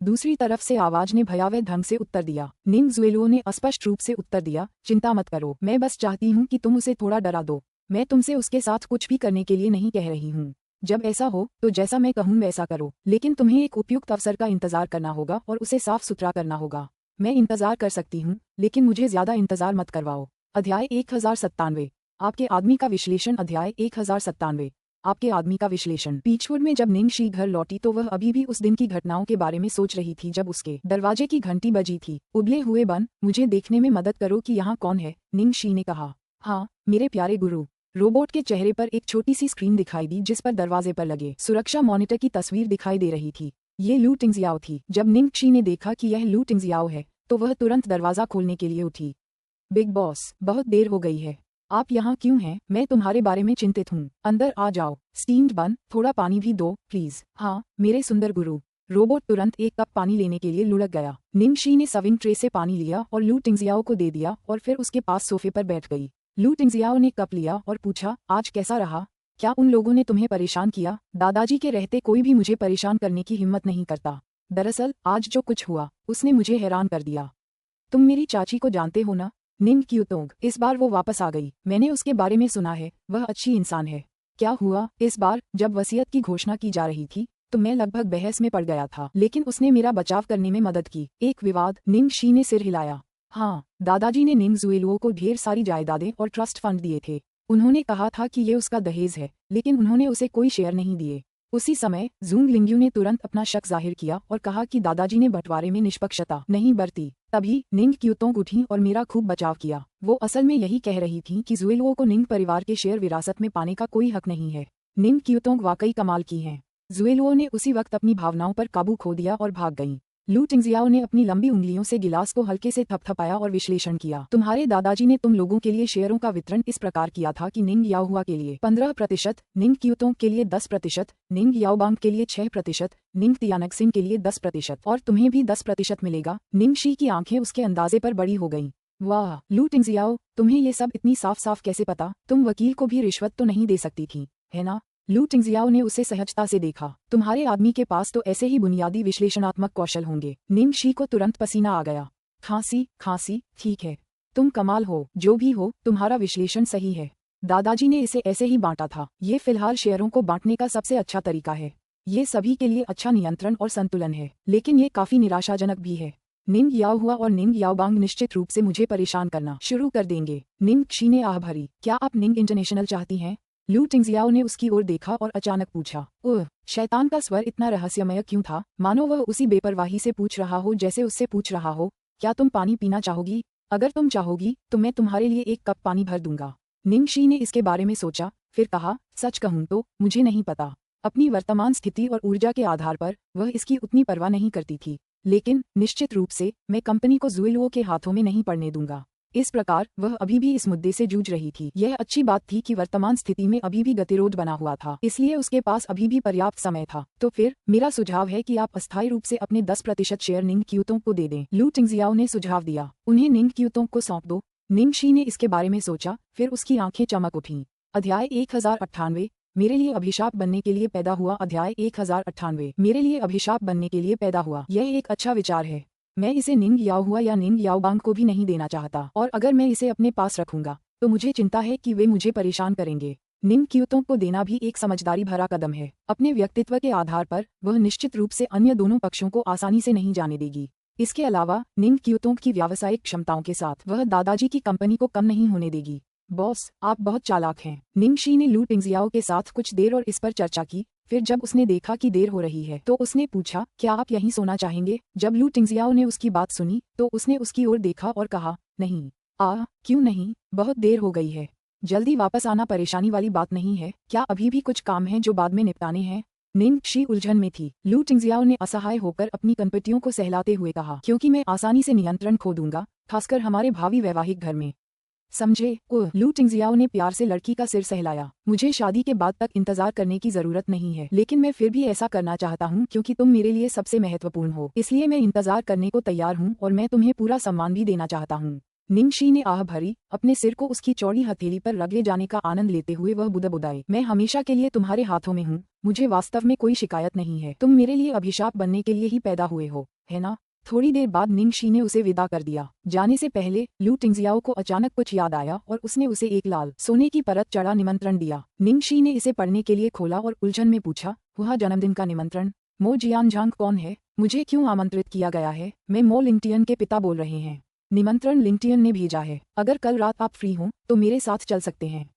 दूसरी तरफ से आवाज ने भयावह ढंग से उत्तर दिया। निंग जुएलुओ ने स्पष्ट रूप से उत्तर दिया, चिंता मत करो, मैं बस चाहती हूँ कि तुम उसे थोड़ा डरा दो। मैं तुमसे उसके साथ कुछ भी करने के लिए नहीं कह रही हूँ। जब ऐसा हो तो जैसा मैं कहूँ वैसा करो, लेकिन तुम्हें एक उपयुक्त अवसर का इंतजार करना होगा और उसे साफ सुथरा करना होगा। मैं इंतजार कर सकती हूँ, लेकिन मुझे ज्यादा इंतजार मत करवाओ। अध्याय 1097। आपके आदमी का विश्लेषण। अध्याय 1097। आपके आदमी का विश्लेषण। पीचवुड में जब निंगशी घर लौटी तो वह अभी भी उस दिन की घटनाओं के बारे में सोच रही थी जब उसके दरवाजे की घंटी बजी थी। उबले हुए बन, मुझे देखने में मदद करो कि यहाँ कौन है, निंगशी ने कहा। हाँ, मेरे प्यारे गुरु। रोबोट के चेहरे पर एक छोटी सी स्क्रीन दिखाई दी जिस पर दरवाजे पर लगे सुरक्षा मॉनिटर की तस्वीर दिखाई दे रही थी। ये लू टिंगजियाओ थी। जब निंगशी ने देखा कि यह लू टिंगजियाओ है तो वह तुरंत दरवाजा खोलने के लिए उठी। बिग बॉस, बहुत देर हो गई है। आप यहाँ क्यों हैं? मैं तुम्हारे बारे में चिंतित हूँ। अंदर आ जाओ। स्टीम्ड बन, थोड़ा पानी भी दो प्लीज। हाँ, मेरे सुंदर गुरु। रोबोट तुरंत एक कप पानी लेने के लिए लुढ़क गया। निंगशी ने सर्विंग ट्रे से पानी लिया और लू टिंगजियाओ को दे दिया और फिर उसके पास सोफे पर बैठ गई। लू टिंगजियाओ ने कप लिया और पूछा, आज कैसा रहा? क्या उन लोगों ने तुम्हें परेशान किया? दादाजी के रहते कोई भी मुझे परेशान करने की हिम्मत नहीं करता। दरअसल आज जो कुछ हुआ उसने मुझे हैरान कर दिया। तुम मेरी चाची को जानते हो ना? निंग क्यूतोंग। इस बार वो वापस आ गई। मैंने उसके बारे में सुना है, वह अच्छी इंसान है। क्या हुआ इस बार? जब वसीयत की घोषणा की जा रही थी तो मैं लगभग बहस में पड़ गया था, लेकिन उसने मेरा बचाव करने में मदद की। एक विवाद? निंगशी ने सिर हिलाया। हाँ, दादाजी ने निंग जुएलुओ को ढेर सारी जायदादें और ट्रस्ट फंड दिए थे। उन्होंने कहा था कि ये उसका दहेज है, लेकिन उन्होंने उसे कोई शेयर नहीं दिए। उसी समय जूंग लिंग्यू ने तुरंत अपना शक जाहिर किया और कहा कि दादाजी ने बंटवारे में निष्पक्षता नहीं बरती। तभी निंग क्यूतोंग उठी और मेरा खूब बचाव किया। वो असल में यही कह रही थी कि जुएलुओ को निंग परिवार के शेयर विरासत में पाने का कोई हक नहीं है। निंग क्यूतोंग वाकई कमाल की हैं। जुएलुओ ने उसी वक्त अपनी भावनाओं पर काबू खो दिया और भाग गईं। लू टिंगजियाओ ने अपनी लंबी उंगलियों से गिलास को हल्के से थपथपाया और विश्लेषण किया। तुम्हारे दादाजी ने तुम लोगों के लिए शेयरों का वितरण इस प्रकार किया था कि निंग याओहुआ के लिए 15%, निंग क्यूतोंग के लिए 10%, निंग याओबांग के लिए 6%, निंग तियानक्सिन के लिए 10% और तुम्हें भी 10% मिलेगा। निंगशी की आंखें उसके अंदाजे पर बड़ी हो गईं। वाह, लू टिंगजियाओ, तुम्हें ये सब इतनी साफ साफ कैसे पता? तुम वकील को भी रिश्वत तो नहीं दे सकती थी, है ना? लू टिंगजियाओ ने उसे सहजता से देखा। तुम्हारे आदमी के पास तो ऐसे ही बुनियादी विश्लेषणात्मक कौशल होंगे। निंगशी को तुरंत पसीना आ गया। खांसी, ठीक है। तुम कमाल हो। जो भी हो, तुम्हारा विश्लेषण सही है। दादाजी ने इसे ऐसे ही बांटा था। ये फिलहाल शेयरों को बांटने का सबसे अच्छा तरीका है। ये सभी के लिए अच्छा नियंत्रण और संतुलन है, लेकिन ये काफी निराशाजनक भी है। निंग याओहुआ और निंग याओबांग निश्चित रूप से मुझे परेशान करना शुरू कर देंगे। निंगशी ने आह भरी। क्या आप निंग इंटरनेशनल चाहती हैं? लू टिंगजियाओ ने उसकी ओर देखा और अचानक पूछा। ओह, शैतान का स्वर इतना रहस्यमय क्यों था, मानो वह उसी बेपरवाही से पूछ रहा हो जैसे उससे पूछ रहा हो, क्या तुम पानी पीना चाहोगी? अगर तुम चाहोगी तो मैं तुम्हारे लिए एक कप पानी भर दूंगा। निंगशी ने इसके बारे में सोचा, फिर कहा, सच कहूँ तो मुझे नहीं पता। अपनी वर्तमान स्थिति और ऊर्जा के आधार पर वह इसकी उतनी परवाह नहीं करती थी, लेकिन निश्चित रूप से मैं कंपनी को जुएलुओ के हाथों में नहीं पड़ने दूंगा। इस प्रकार वह अभी भी इस मुद्दे से जूझ रही थी। यह अच्छी बात थी कि वर्तमान स्थिति में अभी भी गतिरोध बना हुआ था, इसलिए उसके पास अभी भी पर्याप्त समय था। तो फिर मेरा सुझाव है कि आप अस्थायी रूप से अपने 10% शेयर निंग क्यूतोंग को दे दें। लू टिंगजियाओ ने सुझाव दिया। उन्हें निंग क्यूतोंग को सौंप दो। निंगशी ने इसके बारे में सोचा, फिर उसकी आंखें चमक उठीं। अध्याय 1098। मेरे लिए अभिशाप बनने के लिए पैदा हुआ। अध्याय 1098। मेरे लिए अभिशाप बनने के लिए पैदा हुआ। यह एक अच्छा विचार है। मैं इसे निंग याओहुआ या निंग याओबांग को भी नहीं देना चाहता, और अगर मैं इसे अपने पास रखूंगा तो मुझे चिंता है कि वे मुझे परेशान करेंगे। निंग क्यूतोंग को देना भी एक समझदारी भरा कदम है। अपने व्यक्तित्व के आधार पर वह निश्चित रूप से अन्य दोनों पक्षों को आसानी से नहीं जाने देगी। इसके अलावा निंग क्यूतोंग की व्यावसायिक क्षमताओं के साथ वह दादाजी की कंपनी को कम नहीं होने देगी। बॉस, आप बहुत चालाक हैं। निंगशी ने लू टिंगजियाओ के साथ कुछ देर और इस पर चर्चा की। फिर जब उसने देखा कि देर हो रही है तो उसने पूछा, क्या आप यहीं सोना चाहेंगे? जब लू टिंगजियाओ ने उसकी बात सुनी तो उसने उसकी ओर देखा और कहा, नहीं। क्यों नहीं? बहुत देर हो गई है। जल्दी वापस आना परेशानी वाली बात नहीं है, क्या अभी भी कुछ काम है जो बाद में निपटाने हैं? निंगक्षी उलझन में थी। लू टिंगजियाओ ने असहाय होकर अपनी कनपटियों को सहलाते हुए कहा, क्योंकि मैं आसानी से नियंत्रण खो दूंगा, खासकर हमारे भावी वैवाहिक घर में। समझे? लू टिंगजियाओ ने प्यार से लड़की का सिर सहलाया। मुझे शादी के बाद तक इंतजार करने की जरूरत नहीं है, लेकिन मैं फिर भी ऐसा करना चाहता हूँ क्योंकि तुम मेरे लिए सबसे महत्वपूर्ण हो, इसलिए मैं इंतजार करने को तैयार हूँ और मैं तुम्हें पूरा सम्मान भी देना चाहता हूँ। निंगक्षी ने आह भरी, अपने सिर को उसकी चौड़ी हथेली पर रगड़े जाने का आनंद लेते हुए वह बुदबुदाई, मैं हमेशा के लिए तुम्हारे हाथों में हूँ, मुझे वास्तव में कोई शिकायत नहीं है, तुम मेरे लिए अभिशाप बनने के लिए ही पैदा हुए हो, है ना? थोड़ी देर बाद निंगक्षी ने उसे विदा कर दिया। जाने से पहले लू टिंगजियाओ को अचानक कुछ याद आया और उसने उसे एक लाल सोने की परत चढ़ा निमंत्रण दिया। निंगक्षी ने इसे पढ़ने के लिए खोला और उलझन में पूछा, हुआ जन्मदिन का निमंत्रण? मो जियानझांग कौन है? मुझे क्यों आमंत्रित किया गया है? मैं मो लिंगटियन के पिता बोल रहे हैं। निमंत्रण लिंगटियन ने भेजा है। अगर कल रात आप फ्री हों तो मेरे साथ चल सकते हैं,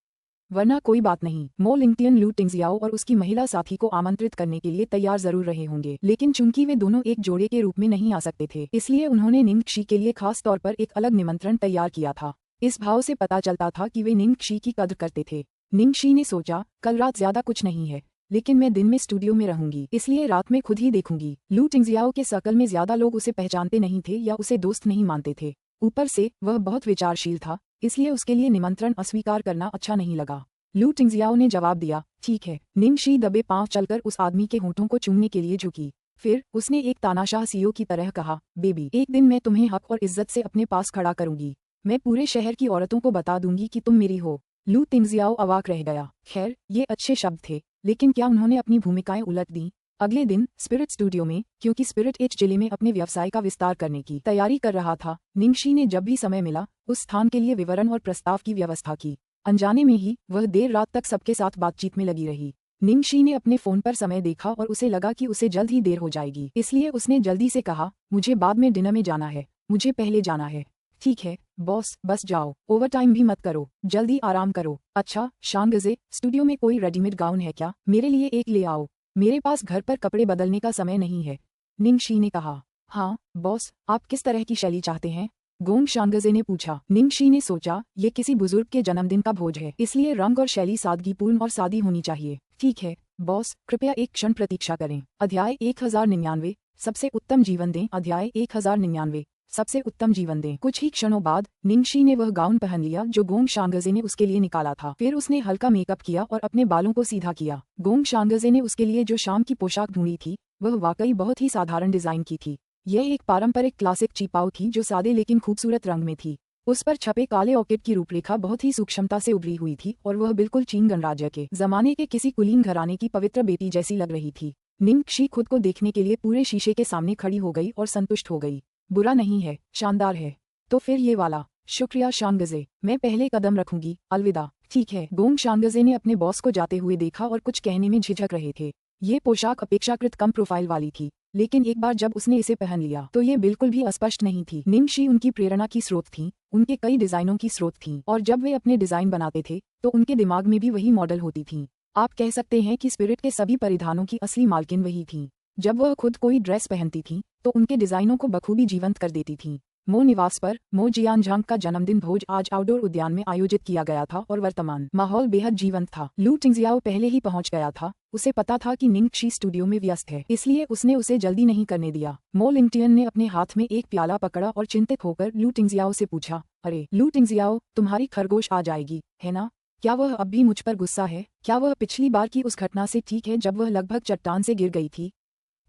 वरना कोई बात नहीं। मो लिंगटियन लू टिंगजियाओ और उसकी महिला साथी को आमंत्रित करने के लिए तैयार जरूर रहे होंगे, लेकिन चूंकि वे दोनों एक जोड़े के रूप में नहीं आ सकते थे, इसलिए उन्होंने निंगक्षी के लिए खास तौर पर एक अलग निमंत्रण तैयार किया था। इस भाव से पता चलता था कि वे निंगक्षी की कद्र करते थे। निंगक्षी ने सोचा, कल रात ज्यादा कुछ नहीं है, लेकिन मैं दिन में स्टूडियो में रहूंगी, इसलिए रात में खुद ही देखूंगी। लू टिंगजियाओ के सर्कल में ज्यादा लोग उसे पहचानते नहीं थे या उसे दोस्त नहीं मानते थे। ऊपर से वह बहुत विचारशील था, इसलिए उसके लिए निमंत्रण अस्वीकार करना अच्छा नहीं लगा। लू टिंगजियाओ ने जवाब दिया, ठीक है। निंगक्षी दबे पांव चलकर उस आदमी के होठों को चूमने के लिए झुकी। फिर उसने एक तानाशाह सीईओ की तरह कहा, बेबी, एक दिन मैं तुम्हें हक और इज्जत से अपने पास खड़ा करूंगी। मैं पूरे शहर की औरतों को बता दूंगी कि तुम मेरी हो। लू टिंगजियाओ अवाक रह गया। खैर, ये अच्छे शब्द थे, लेकिन क्या उन्होंने अपनी भूमिकाएं उलट दी? अगले दिन स्पिरिट स्टूडियो में, क्योंकि स्पिरिट एच जिले में अपने व्यवसाय का विस्तार करने की तैयारी कर रहा था, निंगक्षी ने जब भी समय मिला उस स्थान के लिए विवरण और प्रस्ताव की व्यवस्था की। अनजाने में ही वह देर रात तक सबके साथ बातचीत में लगी रही। निंगक्षी ने अपने फोन पर समय देखा और उसे लगा कि उसे जल्द ही देर हो जाएगी, इसलिए उसने जल्दी से कहा, मुझे बाद में डिनर में जाना है, मुझे पहले जाना है। ठीक है बॉस, बस जाओ, ओवरटाइम भी मत करो, जल्दी आराम करो। अच्छा शांगजे, स्टूडियो में कोई रेडीमेड गाउन है क्या? मेरे लिए एक ले आओ। मेरे पास घर पर कपड़े बदलने का समय नहीं है, निंगक्षी ने कहा। हाँ बॉस, आप किस तरह की शैली चाहते हैं? गोंग शांगजे ने पूछा। निंगक्षी ने सोचा, ये किसी बुजुर्ग के जन्मदिन का भोज है, इसलिए रंग और शैली सादगीपूर्ण और सादी होनी चाहिए। ठीक है बॉस, कृपया एक क्षण प्रतीक्षा करें। अध्याय 1099, सबसे उत्तम जीवन दें। अध्याय 1099, सबसे उत्तम जीवन दें। कुछ ही क्षणों बाद निंगक्षी ने वह गाउन पहन लिया जो गोंग शांगजे ने उसके लिए निकाला था। फिर उसने हल्का मेकअप किया और अपने बालों को सीधा किया। गोंग शांगजे ने उसके लिए जो शाम की पोशाक ढूंढी थी, वह वाकई बहुत ही साधारण डिजाइन की थी। यह एक पारंपरिक क्लासिक चीपाओ थी जो सादे लेकिन खूबसूरत रंग में थी। उस पर छपे काले ऑर्किड की रूपरेखा बहुत ही सूक्ष्मता से उभरी हुई थी और वह बिल्कुल चीन गणराज्य के जमाने के किसी कुलीन घराने की पवित्र बेटी जैसी लग रही थी। निंगक्षी खुद को देखने के लिए पूरे शीशे के सामने खड़ी हो गई और संतुष्ट हो गई। बुरा नहीं है, शानदार है। तो फिर ये वाला। शुक्रिया शांगजे, मैं पहले कदम रखूंगी, अलविदा। ठीक है। गोंग शांगजे ने अपने बॉस को जाते हुए देखा और कुछ कहने में झिझक रहे थे। ये पोशाक अपेक्षाकृत कम प्रोफाइल वाली थी, लेकिन एक बार जब उसने इसे पहन लिया तो ये बिल्कुल भी अस्पष्ट नहीं थी। निंगक्षी उनकी प्रेरणा की स्रोत थी, उनके कई डिजाइनों की स्रोत थी, और जब वे अपने डिजाइन बनाते थे तो उनके दिमाग में भी वही मॉडल होती थी। आप कह सकते हैं कि स्पिरिट के सभी परिधानों की असली मालकिन वही थी। जब वह खुद कोई ड्रेस पहनती थी तो उनके डिजाइनों को बखूबी जीवंत कर देती थी। मो निवास पर मो जियानझांग का जन्मदिन भोज आज आउटडोर उद्यान में आयोजित किया गया था और वर्तमान माहौल बेहद जीवंत था। लू टिंगजियाओ पहले ही पहुंच गया था। उसे पता था कि निंगक्षी स्टूडियो में व्यस्त है, इसलिए उसने उसे जल्दी नहीं करने दिया। मो लिंगटियन ने अपने हाथ में एक प्याला पकड़ा और चिंतित होकर लू टिंगजियाओ से पूछा, अरे लू टिंगजियाओ, तुम्हारी खरगोश आ जाएगी, है ना? क्या वह अब भी मुझ पर गुस्सा है? क्या वह पिछली बार की उस घटना से ठीक है जब वह लगभग चट्टान से गिर गई थी?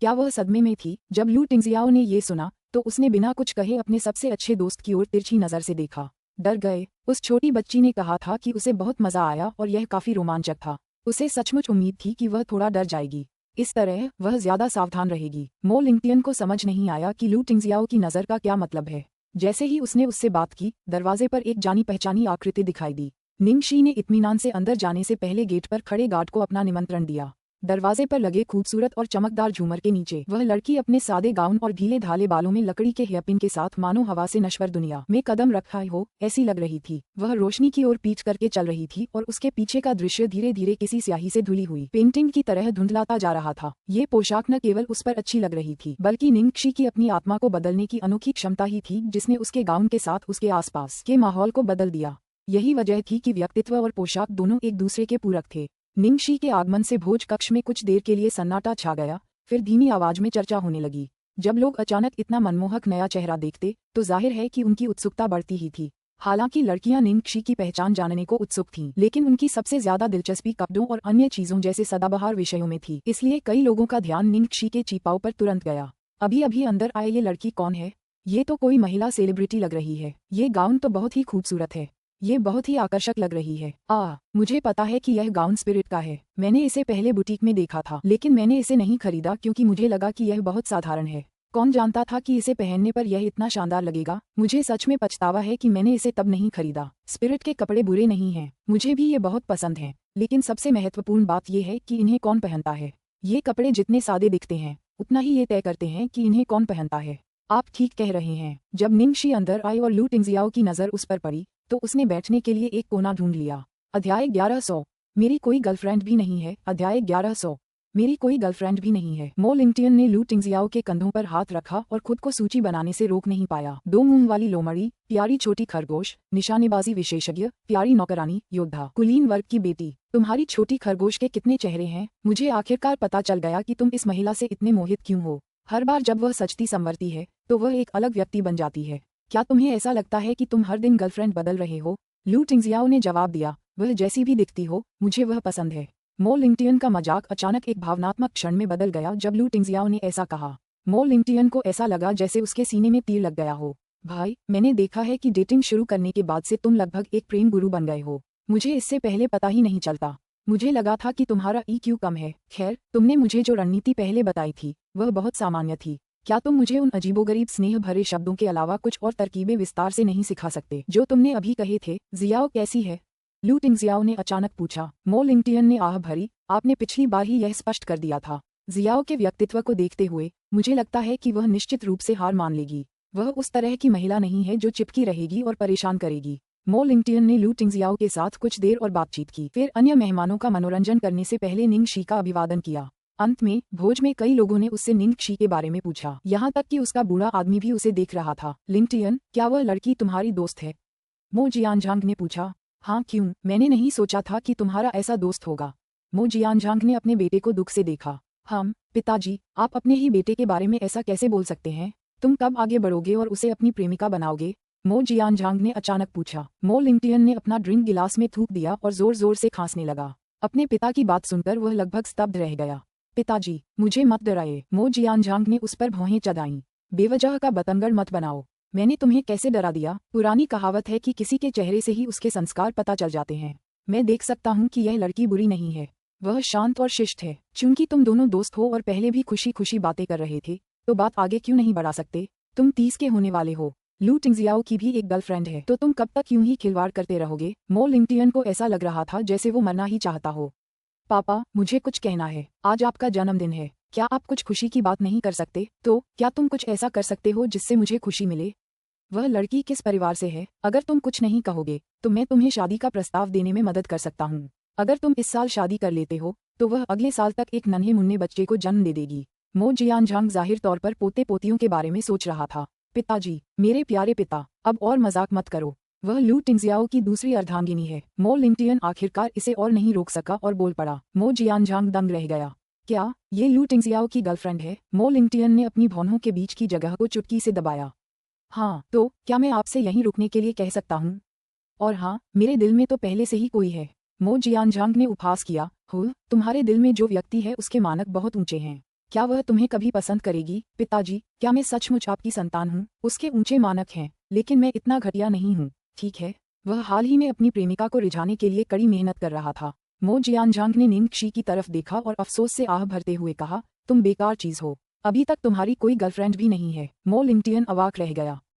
क्या वह सदमे में थी? जब लू टिंगजियाओ ने ये सुना तो उसने बिना कुछ कहे अपने सबसे अच्छे दोस्त की ओर तिरछी नजर से देखा। डर गए? उस छोटी बच्ची ने कहा था कि उसे बहुत मजा आया और यह काफी रोमांचक था। उसे सचमुच उम्मीद थी कि वह थोड़ा डर जाएगी, इस तरह वह ज्यादा सावधान रहेगी। मो लिंगटियन को समझ नहीं आया कि लू टिंगजियाओ की नजर का क्या मतलब है। जैसे ही उसने उससे बात की, दरवाजे पर एक जानी पहचानी आकृति दिखाई दी। निंगक्षी ने इत्मीनान से अंदर जाने से पहले गेट पर खड़े गार्ड को अपना निमंत्रण दिया। दरवाजे पर लगे खूबसूरत और चमकदार झूमर के नीचे वह लड़की अपने सादे गाउन और ढीले ढाले बालों में लकड़ी के हेयरपिन के साथ मानो हवा से नश्वर दुनिया में कदम रखा हो ऐसी लग रही थी। वह रोशनी की ओर पीठ करके चल रही थी और उसके पीछे का दृश्य धीरे धीरे किसी स्याही से धुली हुई पेंटिंग की तरह धुंधलाता जा रहा था। ये पोशाक न केवल उस पर अच्छी लग रही थी, बल्कि निंगक्षी की अपनी आत्मा को बदलने की अनोखी क्षमता ही थी जिसने उसके गाउन के साथ उसके आसपास के माहौल को बदल दिया। यही वजह थी कि व्यक्तित्व और पोशाक दोनों एक दूसरे के पूरक थे। निंगशी के आगमन से भोज कक्ष में कुछ देर के लिए सन्नाटा छा गया, फिर धीमी आवाज में चर्चा होने लगी। जब लोग अचानक इतना मनमोहक नया चेहरा देखते तो जाहिर है कि उनकी उत्सुकता बढ़ती ही थी। हालांकि लड़कियां निंगशी की पहचान जानने को उत्सुक थीं, लेकिन उनकी सबसे ज्यादा दिलचस्पी कपड़ों और अन्य चीजों जैसे सदाबहार विषयों में थी। इसलिए कई लोगों का ध्यान निंगशी के छिपाव पर तुरंत गया। अभी अभी अंदर आए ये लड़की कौन है? ये तो कोई महिला सेलिब्रिटी लग रही है। ये गाउन तो बहुत ही खूबसूरत है। ये बहुत ही आकर्षक लग रही है। मुझे पता है कि यह गाउन स्पिरिट का है। मैंने इसे पहले बुटीक में देखा था, लेकिन मैंने इसे नहीं खरीदा क्योंकि मुझे लगा कि यह बहुत साधारण है। कौन जानता था कि इसे पहनने पर यह इतना शानदार लगेगा। मुझे सच में पछतावा है कि मैंने इसे तब नहीं खरीदा। स्पिरिट के कपड़े बुरे नहीं हैं, मुझे भी ये बहुत पसंद हैं, लेकिन सबसे महत्वपूर्ण बात यह है कि इन्हें कौन पहनता है। ये कपड़े जितने सादे दिखते हैं उतना ही ये तय करते हैं कि इन्हें कौन पहनता है। आप ठीक कह रहे हैं। जब निंगशी अंदर आई और लू टिंगजियाओ की नजर उस पर पड़ी तो उसने बैठने के लिए एक कोना ढूंढ लिया। अध्याय 1100। मेरी कोई गर्लफ्रेंड भी नहीं है। अध्याय 1100। मेरी कोई गर्लफ्रेंड भी नहीं है। मो लिंगटियन ने लू टिंगजियाओ के कंधों पर हाथ रखा और खुद को सूची बनाने से रोक नहीं पाया। 2 मूंग वाली लोमड़ी, प्यारी छोटी खरगोश, निशानेबाजी विशेषज्ञ, प्यारी नौकरानी, योद्धा, कुलीन वर्ग की बेटी। तुम्हारी छोटी खरगोश के कितने चेहरे हैं। मुझे आखिरकार पता चल गया कि तुम इस महिला से इतने मोहित क्यों हो। हर बार जब वह सजती संवरती है तो वह एक अलग व्यक्ति बन जाती है। क्या तुम्हें ऐसा लगता है कि तुम हर दिन गर्लफ्रेंड बदल रहे हो? लू टिंगजियाओ ने जवाब दिया, वह जैसी भी दिखती हो मुझे वह पसंद है। मो लिंगटियन का मजाक अचानक एक भावनात्मक क्षण में बदल गया जब लू टिंगजियाओ ने ऐसा कहा। मो लिंगटियन को ऐसा लगा जैसे उसके सीने में तीर लग गया हो। भाई, मैंने देखा है कि डेटिंग शुरू करने के बाद से तुम लगभग एक प्रेम गुरु बन गए हो। मुझे इससे पहले पता ही नहीं चलता। मुझे लगा था कि तुम्हारा EQ कम है। खैर, तुमने मुझे जो रणनीति पहले बताई थी वह बहुत सामान्य थी। क्या तुम मुझे उन अजीबोगरीब स्नेह भरे शब्दों के अलावा कुछ और तरकीबें विस्तार से नहीं सिखा सकते जो तुमने अभी कहे थे? जियाओ कैसी है? लू टिंगजियाओ ने अचानक पूछा। मो लिंगटियन ने आह भरी, आपने पिछली बार ही यह स्पष्ट कर दिया था। जियाओ के व्यक्तित्व को देखते हुए मुझे लगता है कि वह निश्चित रूप से हार मान लेगी। वह उस तरह की महिला नहीं है जो चिपकी रहेगी और परेशान करेगी। मो लिंगटियन ने लू टिंगजियाओ के साथ कुछ देर और बातचीत की, फिर अन्य मेहमानों का मनोरंजन करने से पहले निंगशी का अभिवादन किया। अंत में भोज में कई लोगों ने उससे निंगशी के बारे में पूछा, यहाँ तक कि उसका बूढ़ा आदमी भी उसे देख रहा था। लिंगटियन, क्या वह लड़की तुम्हारी दोस्त है? मो जियानझांग ने पूछा। हाँ, क्यों? मैंने नहीं सोचा था कि तुम्हारा ऐसा दोस्त होगा। मो जियानझांग ने अपने बेटे को दुख से देखा। पिताजी, आप अपने ही बेटे के बारे में ऐसा कैसे बोल सकते हैं? तुम कब आगे बढ़ोगे और उसे अपनी प्रेमिका बनाओगे? मो जियानझांग ने अचानक पूछा। मो लिंगटियन ने अपना ड्रिंक गिलास में थूक दिया और जोर जोर से खांसने लगा। अपने पिता की बात सुनकर वह लगभग स्तब्ध रह गया। पिताजी, मुझे मत डराइए। मो जियानझांग ने उस पर भौहें चढ़ाईं। बेवजह का बतंगड़ मत बनाओ। मैंने तुम्हें कैसे डरा दिया? पुरानी कहावत है कि किसी के चेहरे से ही उसके संस्कार पता चल जाते हैं। मैं देख सकता हूँ कि यह लड़की बुरी नहीं है। वह शांत और शिष्ट है। चूंकि तुम दोनों दोस्त हो और पहले भी खुशी खुशी बातें कर रहे थे, तो बात आगे क्यों नहीं बढ़ा सकते? तुम 30 के होने वाले हो। लू टिंगजियाओ की भी एक गर्लफ्रेंड है, तो तुम कब तक यूं ही खिलवाड़ करते रहोगे? मो लिंगटियन को ऐसा लग रहा था जैसे वो मरना ही चाहता हो। पापा, मुझे कुछ कहना है। आज आपका जन्मदिन है। क्या आप कुछ खुशी की बात नहीं कर सकते? तो क्या तुम कुछ ऐसा कर सकते हो जिससे मुझे खुशी मिले? वह लड़की किस परिवार से है? अगर तुम कुछ नहीं कहोगे तो मैं तुम्हें शादी का प्रस्ताव देने में मदद कर सकता हूँ। अगर तुम इस साल शादी कर लेते हो तो वह अगले साल तक एक नन्हे मुन्ने बच्चे को जन्म दे देगी। मो जियानझांग जाहिर तौर पर पोते पोतियों के बारे में सोच रहा था। पिताजी, मेरे प्यारे पिता, अब और मजाक मत करो। वह लू टिंगजियाओ की दूसरी अर्धांगिनी है। मो लिंगटियन आखिरकार इसे और नहीं रोक सका और बोल पड़ा। मो जियानझांग दंग रह गया। क्या ये लू टिंगजियाओ की गर्लफ्रेंड है? मो लिंगटियन ने अपनी भौहों के बीच की जगह को चुटकी से दबाया। हाँ, तो क्या मैं आपसे यहीं रुकने के लिए कह सकता हूँ? और हाँ, मेरे दिल में तो पहले से ही कोई है। मो जियानझांग ने उपहास किया। तुम्हारे दिल में जो व्यक्ति है उसके मानक बहुत ऊंचे हैं। क्या वह तुम्हें कभी पसंद करेगी? पिताजी, क्या मैं सचमुच आपकी संतान हूँ? उसके ऊंचे मानक हैं, लेकिन मैं इतना घटिया नहीं हूँ। ठीक है। वह हाल ही में अपनी प्रेमिका को रिझाने के लिए कड़ी मेहनत कर रहा था। मो जियानझांग ने निंगशी की तरफ देखा और अफसोस से आह भरते हुए कहा, तुम बेकार चीज हो। अभी तक तुम्हारी कोई गर्लफ्रेंड भी नहीं है। मो लिंगटियन अवाक रह गया।